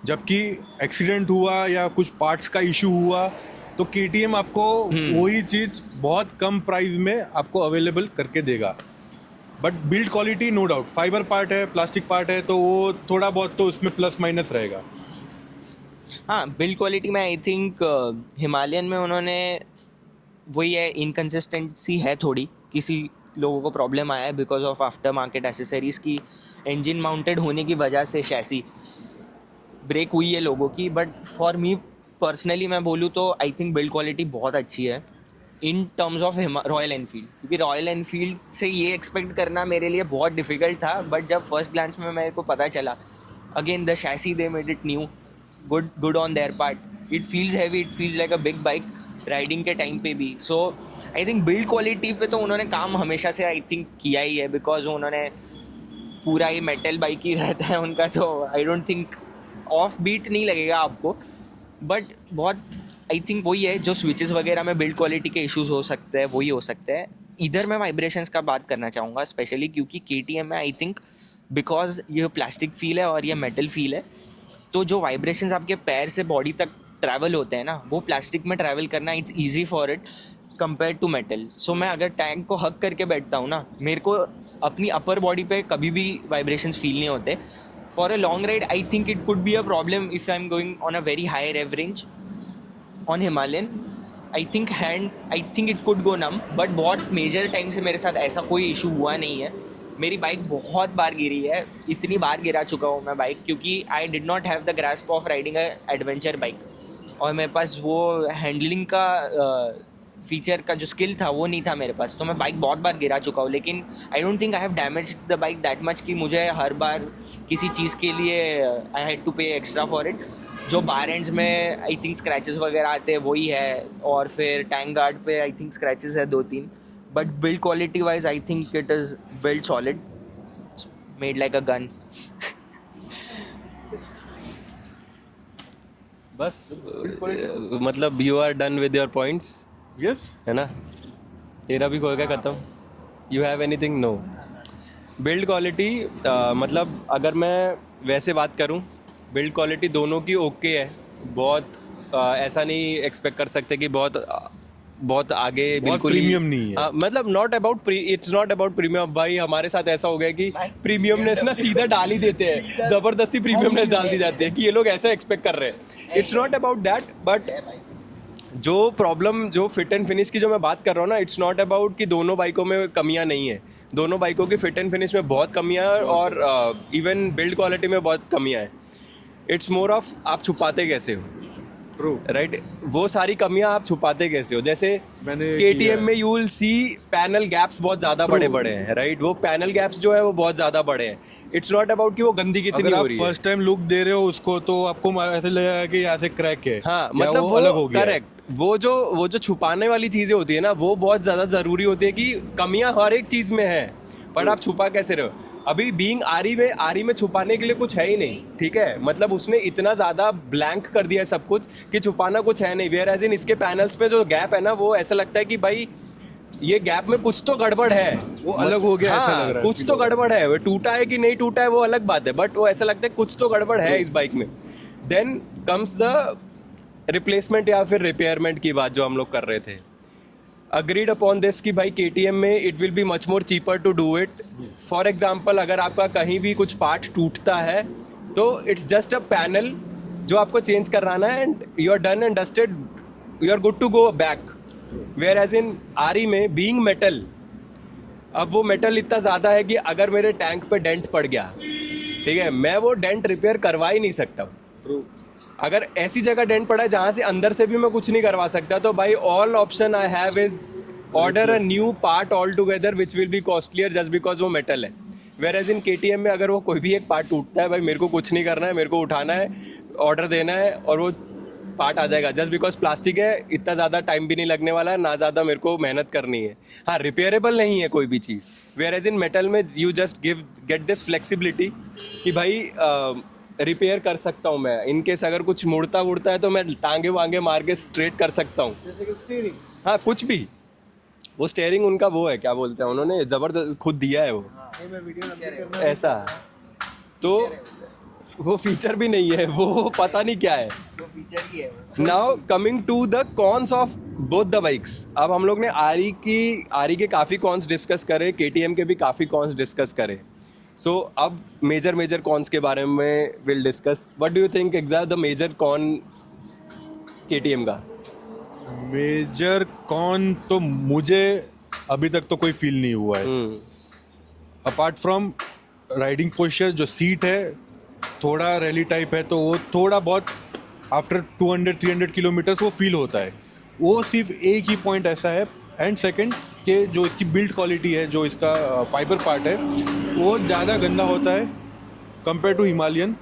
जबकि एक्सीडेंट हुआ या कुछ पार्ट्स का इशू हुआ तो KTM आपको वही चीज़ बहुत कम प्राइस में आपको अवेलेबल करके देगा। But build quality no doubt, fibre part है, प्लास्टिक पार्ट है, तो वो थोड़ा बहुत तो उसमें प्लस माइनस रहेगा। हाँ, बिल्ड क्वालिटी में आई थिंक हिमालयन में उन्होंने वही है, इनकन्सिस्टेंसी है थोड़ी, किसी लोगों को प्रॉब्लम आया है because of after market accessories की इंजन माउंटेड होने की वजह से शैसी ब्रेक हुई है लोगों की। बट फॉर मी पर्सनली मैं बोलूँ तो आई थिंक बिल्ड क्वालिटी बहुत अच्छी है in terms of royal Enfield, क्योंकि रॉयल एनफील्ड से ये एक्सपेक्ट करना मेरे लिए बहुत डिफ़िकल्ट था। बट जब फर्स्ट ग्लांस में मेरे को पता चला, again the chassis they made it new, good on their part, it feels heavy, it feels like a big bike riding के टाइम पे भी। So I think build quality पे तो उन्होंने काम हमेशा से आई थिंक किया ही है, बिकॉज उन्होंने पूरा ही मेटल बाइक ही रहता है उनका, तो I don't think offbeat नहीं लगेगा आपको। बट बहुत आई थिंक वही है जो स्विचेस वगैरह में बिल्ड क्वालिटी के इश्यूज हो सकते हैं, वही हो सकते हैं. इधर मैं वाइब्रेशंस का बात करना चाहूँगा स्पेशली, क्योंकि KTM में आई थिंक बिकॉज ये प्लास्टिक फील है और ये मेटल फील है, तो जो वाइब्रेशंस आपके पैर से बॉडी तक ट्रैवल होते हैं ना, वो प्लास्टिक में ट्रैवल करना it's easy for it compare to metal. So मैं अगर टैंक को हक करके बैठता हूँ ना, मेरे को अपनी अपर बॉडी पे कभी भी वाइब्रेशंस फील नहीं होते. For a long ride I think it could be a problem if I am going on a very high rev range on Himalayan. I think it could go numb, but बहुत major time से मेरे साथ ऐसा कोई issue हुआ नहीं है. मेरी बाइक बहुत बार गिरी है, इतनी बार गिरा चुका हूँ मैं बाइक, क्योंकि I did not have the grasp of riding a adventure bike, और मेरे पास वो हैंडलिंग का फीचर का जो स्किल था वो नहीं था मेरे पास. तो मैं बाइक बहुत बार गिरा चुका हूँ, लेकिन आई don't think I have damage the bike that much कि मुझे हर बार किसी चीज़ के लिए आई हैड टू पे एक्स्ट्रा फॉर इट. जो बार एंड्स में आई थिंक स्क्रैचेस वगैरह आते हैं वही है, और फिर टैंक गार्ड पे आई थिंक स्क्रैचेस है 2-3, but build quality wise I think it is build solid, made like a gun. बस मतलब you are done with your points, yes. है ना? तेरा भी हो गया ख़त्म. You have anything? No. Build quality मतलब अगर मैं वैसे बात करूं, बिल्ड क्वालिटी दोनों की ओके है. बहुत ऐसा नहीं एक्सपेक्ट कर सकते कि बहुत आगे बिल्कुल प्रीमियम नहीं है. मतलब not about it's not about premium. भाई हमारे साथ ऐसा हो गया कि प्रीमियमनेस ना सीधा डाल ही देते हैं, ज़बरदस्ती प्रीमियमनेस डाल दी जाती है कि ये लोग ऐसा एक्सपेक्ट कर रहे हैं. It's not about that, but जो प्रॉब्लम जो फिट एंड फिनिश की जो मैं बात कर रहा हूँ ना, इट्स नॉट अबाउट कि दोनों बाइकों में कमियां नहीं है. दोनों बाइकों की फिट एंड फिनिश में बहुत कमियां हैं, और इवन बिल्ड क्वालिटी में बहुत कमियां हैं. इट्स मोर ऑफ आप छुपाते कैसे हो. ट्रू. राइट. वो सारी कमियां आप छुपाते कैसे हो. जैसे मैंने KTM में you will see panel gaps बहुत ज़्यादा बड़े बड़े हैं. राइट. वो पैनल गैप्स जो है वो बहुत ज़्यादा बड़े हैं. इट्स नॉट अबाउट कि वो गंदी कितनी अगर हो आप रही है. फर्स्ट टाइम लुक दे रहे हो उसको तो आपको ऐसे लगेगा कि यहाँ से क्रैक है. हाँ, या मतलब वो अलग हो गया. करेक्ट. वो जो छुपाने वाली चीज़ें होती है ना, वो बहुत ज़्यादा ज़रूरी होती है कि कमियां हर एक चीज़ में है, पर आप छुपा कैसे रहे हो. अभी बीइंग आरी में छुपाने के लिए कुछ है ही नहीं. ठीक है, मतलब उसने इतना ज़्यादा ब्लैंक कर दिया है सब कुछ कि छुपाना कुछ है नहीं. वेयर एज इन इसके पैनल्स पे जो गैप है ना, वो ऐसा लगता है कि भाई ये गैप में कुछ तो गड़बड़ है. वो अलग हो गया. हाँ, ऐसा लग रहा है कुछ तो गड़बड़ है. वो टूटा है कि नहीं टूटा है वो अलग बात है, बट वो ऐसा लगता है कुछ तो गड़बड़ है इस बाइक में. देन कम्स द रिप्लेसमेंट या फिर रिपेयरमेंट की बात जो हम लोग कर रहे थे. अग्रीड अपॉन दिस कि भाई KTM में it will be much more cheaper to do it. For example, अगर आपका कहीं भी कुछ पार्ट टूटता है तो इट्स जस्ट अ पैनल जो आपको चेंज कराना है, and you are done and dusted, you are good to go back. Where as in RE में बीइंग मेटल, अब वो मेटल इतना ज़्यादा है कि अगर मेरे टैंक पे डेंट पड़ गया, ठीक है, मैं वो डेंट रिपेयर करवा ही नहीं सकता. अगर ऐसी जगह डेंट पड़ा है जहाँ से अंदर से भी मैं कुछ नहीं करवा सकता, तो भाई all option I have is order a new part all together which will be costlier just because वो मेटल है. वेयर एज इन KTM में अगर वो कोई भी एक पार्ट टूटता है, भाई मेरे को कुछ नहीं करना है, मेरे को उठाना है, ऑर्डर देना है और वो पार्ट आ जाएगा. जस्ट बिकॉज प्लास्टिक है, इतना ज़्यादा टाइम भी नहीं लगने वाला है, ना ज़्यादा मेरे को मेहनत करनी है. हाँ, रिपेयरेबल नहीं है कोई भी चीज़. वेयर एज इन मेटल में you just get this flexibility कि भाई रिपेयर कर सकता हूँ मैं. इनकेस अगर कुछ मुड़ता है तो मैं टांगे वांगे मार के स्ट्रेट कर सकता हूँ. जैसे कि स्टीयरिंग. हाँ, कुछ भी. वो स्टेयरिंग उनका वो है, क्या बोलते हैं, उन्होंने ज़बरदस्त खुद दिया है वो. मैं वीडियो करना ऐसा तो वो फीचर भी नहीं है, वो पता नहीं क्या है. वो फीचर ही है. Now coming to the cons of both the bikes. अब हम लोग ने आरी के काफ़ी कॉन्स डिस्कस करे, KTM के भी काफ़ी कॉन्स डिस्कस करे. सो अब मेजर कॉन्स के बारे में will discuss. What do you think exact the major con KTM का? मेजर कॉन तो मुझे अभी तक तो कोई फील नहीं हुआ है. अपार्ट फ्रॉम राइडिंग पोस्चर, जो सीट है थोड़ा रैली टाइप है, तो वो थोड़ा बहुत आफ्टर 200-300 किलोमीटर्स वो फील होता है. वो सिर्फ एक ही पॉइंट ऐसा है. एंड सेकंड कि जो इसकी बिल्ड क्वालिटी है, जो इसका फाइबर पार्ट है, वो ज़्यादा गंदा होता है कंपेयर टू हिमालयन,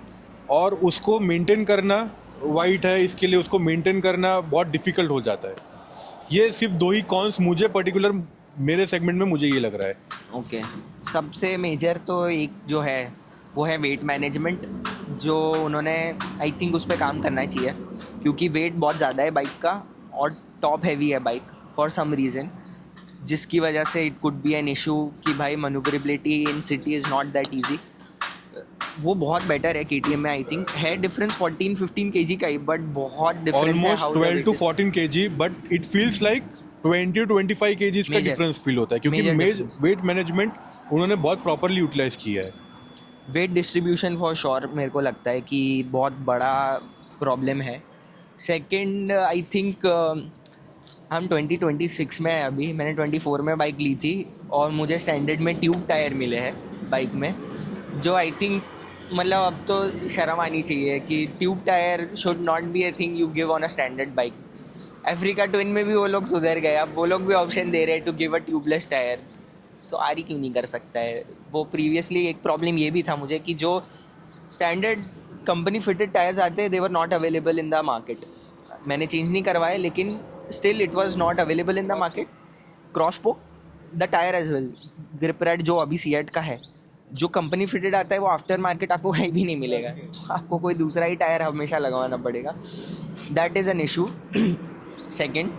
और उसको मेंटेन करना, वाइट है इसके लिए, उसको मेंटेन करना बहुत डिफ़िकल्ट हो जाता है. ये सिर्फ दो ही कॉन्स मुझे पर्टिकुलर मेरे सेगमेंट में मुझे ये लग रहा है. ओके. सबसे मेजर तो एक जो है वो है वेट मैनेजमेंट, जो उन्होंने आई थिंक उस पर काम करना चाहिए. क्योंकि वेट बहुत ज़्यादा है बाइक का और टॉप हैवी है बाइक फॉर सम रीज़न, जिसकी वजह से it could B an issue कि भाई manoeuvrability in city is not that easy. वो बहुत बेटर है KTM में, आई थिंक है डिफरेंस 14-15 kg का ही, बट बहुत डिफरेंस है। Almost 12 to 14 kg, but it feels like 20 to 25 kg का Major. डिफरेंस फील होता है, क्योंकि Major difference. वेट मैनेजमेंट उन्होंने बहुत प्रॉपरली यूटिलाइज किया है। वेट डिस्ट्रीब्यूशन फॉर श्योर मेरे को लगता है कि बहुत बड़ा प्रॉब्लम है। सेकंड आई थिंक हम 2026 में हैं अभी, मैंने 24 में बाइक ली थी और मुझे स्टैंडर्ड में ट्यूब टायर मिले हैं बाइक में, जो आई थिंक मतलब अब तो शर्म आनी चाहिए कि tube tyre should not B a thing you give on a standard bike. Africa twin में भी वो लोग सुधर गए, अब वो लोग भी ऑप्शन दे रहे हैं to give a tubeless tyre, तो आरी क्यों नहीं कर सकता है वो। प्रीवियसली एक प्रॉब्लम ये भी था मुझे कि जो स्टैंडर्ड कंपनी फिटेड टायर्स आते हैं they were not available in the market. मैंने चेंज नहीं करवाए लेकिन still it was not available in the market. क्रॉसपो the tyre as well, grip रैड जो अभी सीएट का है, जो कंपनी फिटेड आता है वो आफ्टर मार्केट आपको कहीं भी नहीं मिलेगा, तो आपको कोई दूसरा ही टायर हमेशा लगवाना पड़ेगा। That is an issue. Second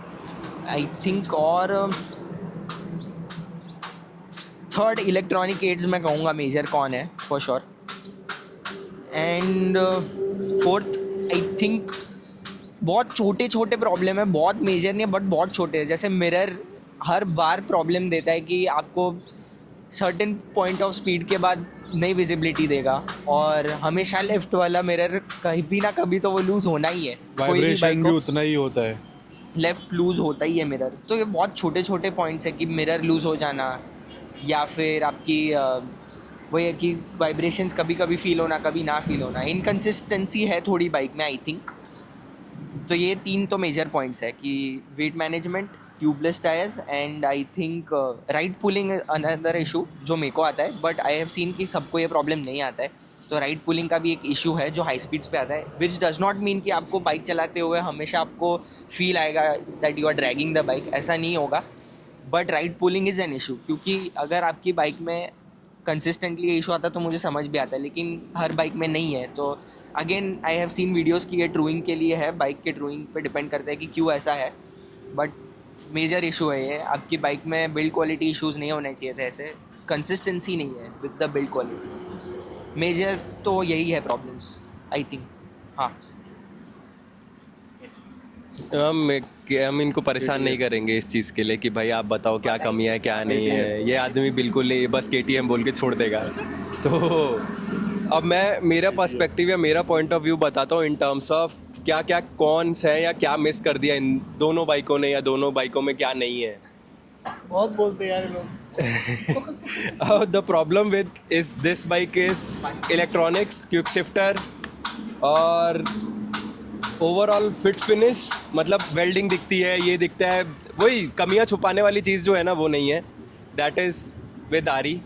I think, और थर्ड इलेक्ट्रॉनिक एड्स मैं कहूँगा मेजर कौन है for sure. And fourth I think बहुत छोटे छोटे प्रॉब्लम है, बहुत मेजर नहीं है बट बहुत छोटे हैं। जैसे मिरर हर बार प्रॉब्लम देता है कि आपको सर्टेन पॉइंट ऑफ स्पीड के बाद नई विजिबिलिटी देगा, और हमेशा लेफ्ट वाला मिरर कहीं भी ना कभी तो वो लूज़ होना ही है। वाइब्रेशन भी उतना ही होता है, लेफ्ट लूज़ होता ही है मिरर। तो ये बहुत छोटे छोटे पॉइंट्स है कि मिरर लूज़ हो जाना, या फिर आपकी वही है कि वाइब्रेशंस कभी कभी फील होना कभी ना फील होना, इनकन्सिस्टेंसी है थोड़ी बाइक में आई थिंक। तो ये 3 तो मेजर पॉइंट्स है कि weight management, tubeless tyres, and I think right pulling another issue जो मेरे को आता है, बट आई हैव सीन कि सबको ये प्रॉब्लम नहीं आता है। तो राइट पुलिंग का भी एक इशू है जो हाई स्पीड्स पे आता है, विच डज नॉट मीन कि आपको बाइक चलाते हुए हमेशा आपको फील आएगा that you are dragging the bike, ऐसा नहीं होगा। But right pulling is an issue, क्योंकि अगर आपकी बाइक में कंसिस्टेंटली ये इशू आता है तो मुझे समझ भी आता है, लेकिन हर बाइक में नहीं है। तो again I have seen videos कि ये ट्रूइंग के लिए है, बाइक के ट्रूइंग पे डिपेंड करता है कि क्यों ऐसा है, बट मेजर इशू है ये। आपकी बाइक में बिल्ड क्वालिटी इश्यूज़ नहीं होने चाहिए थे, ऐसे कंसिस्टेंसी नहीं है with the build quality. Major तो यही है प्रॉब्लम्स आई थिंक। हाँ, हम इनको परेशान नहीं करेंगे इस चीज़ के लिए कि भाई आप बताओ क्या कमी है क्या नहीं है। ये आदमी बिल्कुल नहीं, बस KTM बोल के छोड़ देगा। तो अब मैं मेरा पर्सपेक्टिव या मेरा पॉइंट ऑफ व्यू बताता हूँ इन टर्म्स ऑफ क्या क्या कॉन्स है या क्या मिस कर दिया इन दोनों बाइकों ने, या दोनों बाइकों में क्या नहीं है। बहुत बोलते हैं यार लोग। The problem with is this bike is electronics, quick shifter और ओवरऑल फिट फिनिश। मतलब वेल्डिंग दिखती है, ये दिखता है, वही कमियां छुपाने वाली चीज़ जो है ना वो नहीं है। दैट इज़ विद आरी।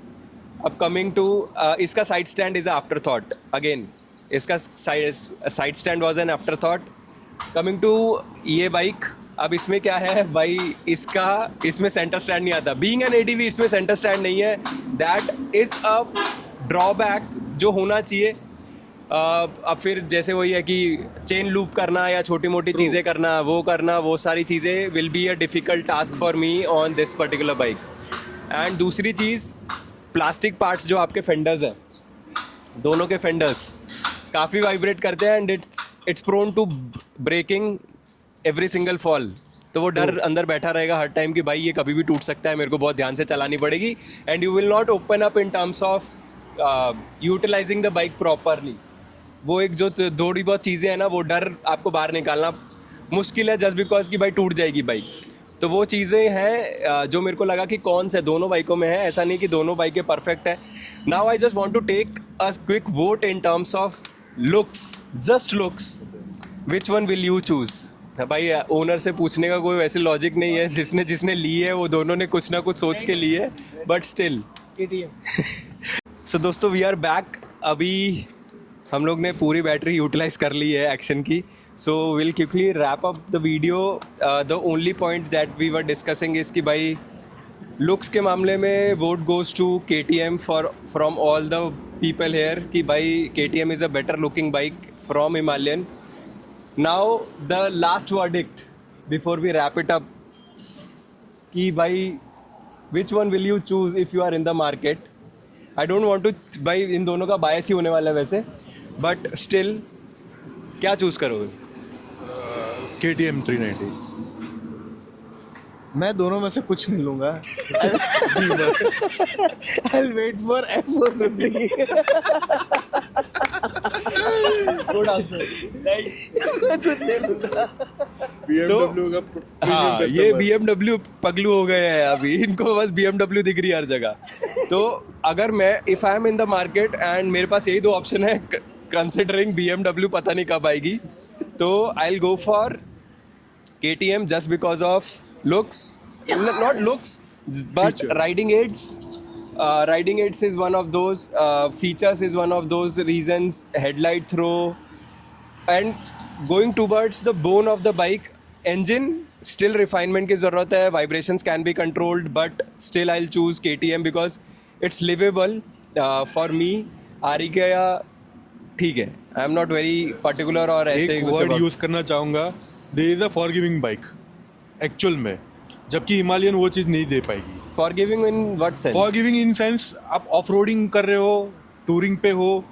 अब कमिंग टू इसका side stand is afterthought again, इसका side stand was an afterthought. Coming to ये बाइक, अब इसमें क्या है भाई, इसमें सेंटर स्टैंड नहीं आता। बीइंग एन ADV इसमें सेंटर स्टैंड नहीं है, दैट इज़ अ ड्रॉबैक जो होना चाहिए। अब फिर जैसे वही है कि चेन लूप करना या छोटी मोटी चीज़ें करना, वो सारी चीज़ें will be a difficult task for me on this particular bike. And दूसरी चीज़, प्लास्टिक पार्ट्स जो आपके फेंडर्स हैं, दोनों के फेंडर्स काफ़ी वाइब्रेट करते हैं and it's prone to breaking every single fall. तो वो डर अंदर बैठा रहेगा हर टाइम कि भाई ये कभी भी टूट सकता है, मेरे को बहुत ध्यान से चलानी पड़ेगी। And you will not open up in terms of utilising the bike properly. वो एक जो थोड़ी बहुत चीज़ें हैं ना, वो डर आपको बाहर निकालना मुश्किल है जस्ट बिकॉज कि भाई टूट जाएगी बाइक। तो वो चीज़ें हैं जो मेरे को लगा कि कौन से दोनों बाइकों में है। ऐसा नहीं कि दोनों बाइकें परफेक्ट है। Now I just want to take a quick vote in terms of looks, just looks, which one will you choose. भाई ओनर से पूछने का कोई वैसे लॉजिक नहीं है, जिसने ली है वो दोनों ने कुछ ना कुछ सोच के ली है, बट स्टिल सो दोस्तों वी आर बैक। अभी हम लोग ने पूरी बैटरी यूटिलाइज कर ली है एक्शन की। So will quickly wrap up the video. The only point that we were discussing is कि भाई लुक्स के मामले में vote goes to KTM from all the people here कि भाई KTM is a better looking bike from Himalayan. Now the last verdict before we wrap it up कि भाई which one will you choose if you are in the market. I don't want to, भाई इन दोनों का बायस ही होने वाला है वैसे, but still क्या चूज करोगे? KTM 390. मैं दोनों में से कुछ नहीं लूंगा. I'll wait for F450. Good answer. मैं कुछ नहीं लूंगा. BMW का हाँ, ये BMW पगलू हो गए हैं अभी, इनको बस BMW दिख रही है हर जगह. तो अगर मैं if I M in the market and मेरे पास यही दो ऑप्शन है, कंसिडरिंग BMW पता नहीं कब आएगी, तो I will go for KTM just because of looks, not looks, but Feature. riding aids. Riding aids is one of those, features is one of those reasons, headlight throw, and going towards the bone of the bike. Engine still refinement की ज़रूरत है, vibrations can be controlled, but still I'll choose KTM because it's livable for me. आरी गया ठीक है, I am not very particular और ऐसे एक कुछ वर्ड about- यूज करना चाहूंगा, there is a forgiving bike actual में, जबकि हिमालयन वो चीज़ नहीं दे पाएगी. Forgiving in what sense? Forgiving in sense आप ऑफ रोडिंग कर रहे हो, टूरिंग पे हो,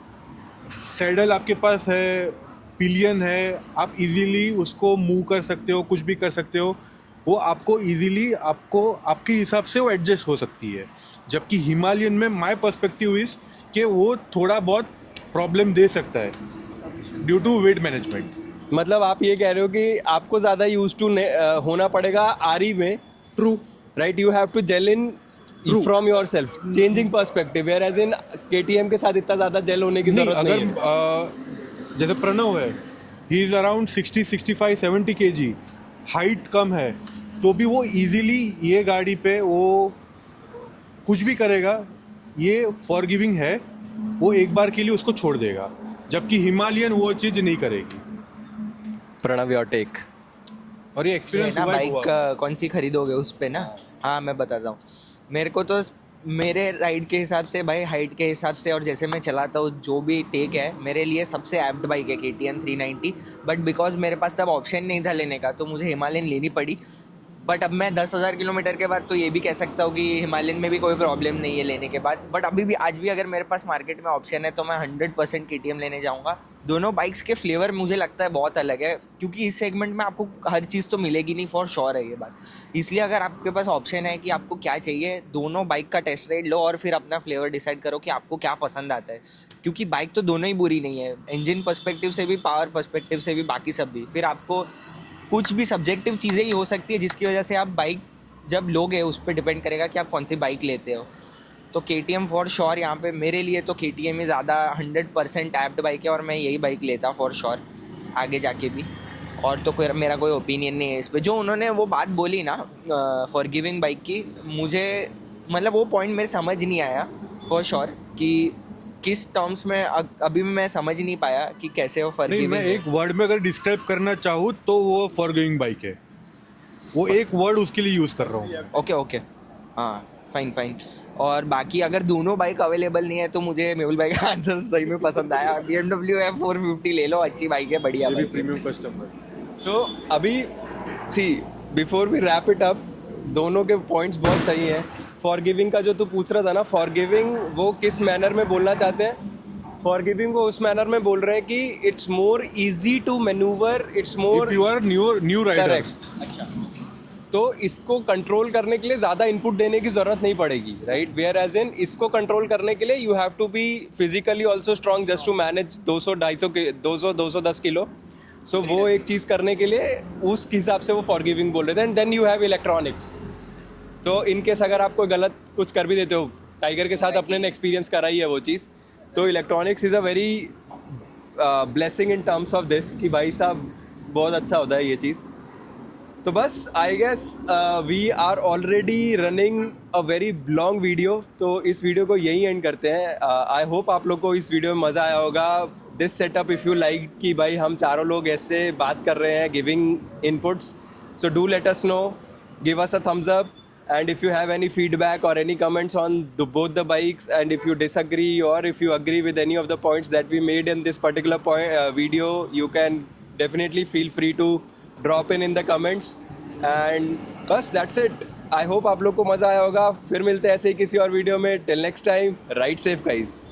सैडल आपके पास है, पिलियन है, आप इजीली उसको मूव कर सकते हो, कुछ भी कर सकते हो, वो आपको इजीली आपको आपके हिसाब से वो एडजस्ट हो सकती है. जबकि हिमालयन में माय पर्सपेक्टिव इज कि वो थोड़ा बहुत प्रॉब्लम दे सकता है ड्यू टू वेट मैनेजमेंट. मतलब आप ये कह रहे हो कि आपको ज़्यादा यूज टू होना पड़ेगा आरी में, true. Right? You have to gel in from yourself, changing perspective, where as in KTM के साथ इतना ज़्यादा जेल होने की नहीं, जरूरत अगर नहीं है. जैसे प्रणव है, he is around 60, 65, 70 kg, height कम है, तो भी वो इजीली ये गाड़ी पे वो कुछ भी करेगा. ये फॉरगिविंग है, वो एक बार के लिए उसको छोड़ देगा, जबकि हिमालयन वो चीज़ नहीं करेगी. Pranav, your take. और ये ये एक्सपीरियंस ना हुआ ही बाइक हुआ. कौन सी खरीदोगे उस पे ना. हाँ मैं बताता हूँ. मेरे को तो मेरे राइड के हिसाब से भाई, हाइट के हिसाब से और जैसे मैं चलाता हूँ, जो भी टेक है मेरे लिए सबसे एप्ट बाइक है KTM 390. बट बिकॉज मेरे पास तब ऑप्शन नहीं था लेने का, तो मुझे हिमालयन लेनी पड़ी. बट अब मैं 10,000 किलोमीटर के बाद तो ये भी कह सकता हूँ कि हिमालयन में भी कोई प्रॉब्लम नहीं है लेने के बाद. बट अभी भी आज भी अगर मेरे पास मार्केट में ऑप्शन है तो मैं 100% KTM लेने जाऊँगा. दोनों बाइक्स के फ्लेवर मुझे लगता है बहुत अलग है, क्योंकि इस सेगमेंट में आपको हर चीज़ तो मिलेगी नहीं, फॉर श्योर है ये बात. इसलिए अगर आपके पास ऑप्शन है कि आपको क्या चाहिए, दोनों बाइक का टेस्ट राइड लो और फिर अपना फ्लेवर डिसाइड करो कि आपको क्या पसंद आता है. क्योंकि बाइक तो दोनों ही बुरी नहीं है, इंजन पर्सपेक्टिव से भी, पावर पर्सपेक्टिव से भी, बाकी सब भी. फिर आपको कुछ भी सब्जेक्टिव चीज़ें ही हो सकती है जिसकी वजह से आप बाइक जब लोगे उस पर डिपेंड करेगा कि आप कौन सी बाइक लेते हो. तो KTM फॉर श्योर यहाँ पे मेरे लिए तो KTM ही ज़्यादा 100% एप्ट बाइक है, और मैं यही बाइक लेता फॉर श्योर आगे जाके भी. और तो कोई मेरा कोई ओपिनियन नहीं है इस पर. जो उन्होंने वो बात बोली ना फॉरगिविंग बाइक की, मुझे मतलब वो पॉइंट मेरे समझ नहीं आया फॉर श्योर कि किस टर्म्स में. अभी भी मैं समझ नहीं पाया कि कैसे वो नहीं, फॉरगिविंग. मैं एक वर्ड में अगर डिस्क्राइब करना चाहूँ तो वो फॉरगिविंग बाइक है. वो एक वर्ड उसके लिए यूज़ कर रहा हूँ. ओके हाँ फाइन. और बाकी अगर दोनों बाइक अवेलेबल नहीं है तो मुझे मेहुल भाई का आंसर सही में पसंद आया. BMW F450 ले लो, अच्छी बाइक है, बढ़िया बाइक है. Premium customer. सो अभी see before we wrap it up, दोनों के पॉइंट्स बहुत सही हैं. फॉरगिविंग का जो तू पूछ रहा था ना, फॉरगिविंग वो किस मैनर में बोलना चाहते हैं? फॉरगिविंग को उस मैनर में बोल रहे हैं कि it's more easy to manoeuvre, it's more. If you are new rider, correct. अच्छा, तो इसको कंट्रोल करने के लिए ज़्यादा इनपुट देने की ज़रूरत नहीं पड़ेगी, राइट? वेयर एज इन इसको कंट्रोल करने के लिए you have to be physically also strong just to manage 210 किलो. सो वो एक चीज़ करने के लिए उस हिसाब से वो फॉरगिविंग बोल रहे थे. And then you have electronics. तो इन केस अगर आप कोई गलत कुछ कर भी देते हो, टाइगर के साथ अपने ने एक्सपीरियंस कराई है वो चीज़, तो electronics is a very blessing in terms of this कि भाई साहब बहुत अच्छा होता है ये चीज़. तो बस I guess we are already running a very long video, तो इस वीडियो को यही एंड करते हैं. आई होप आप लोग को इस वीडियो में मज़ा आया होगा. This setup if you like कि भाई हम चारों लोग ऐसे बात कर रहे हैं, giving inputs, so do let us know, give us a thumbs up. And if you have any feedback or any comments on both the bikes, and if you disagree or if you agree with any of the points that we made in this particular video, you can definitely feel free to drop in the comments and बस that's it. I hope आप लोग को मज़ा आया होगा. फिर मिलते हैं ऐसे ही किसी और वीडियो में. Till next time, ride safe guys.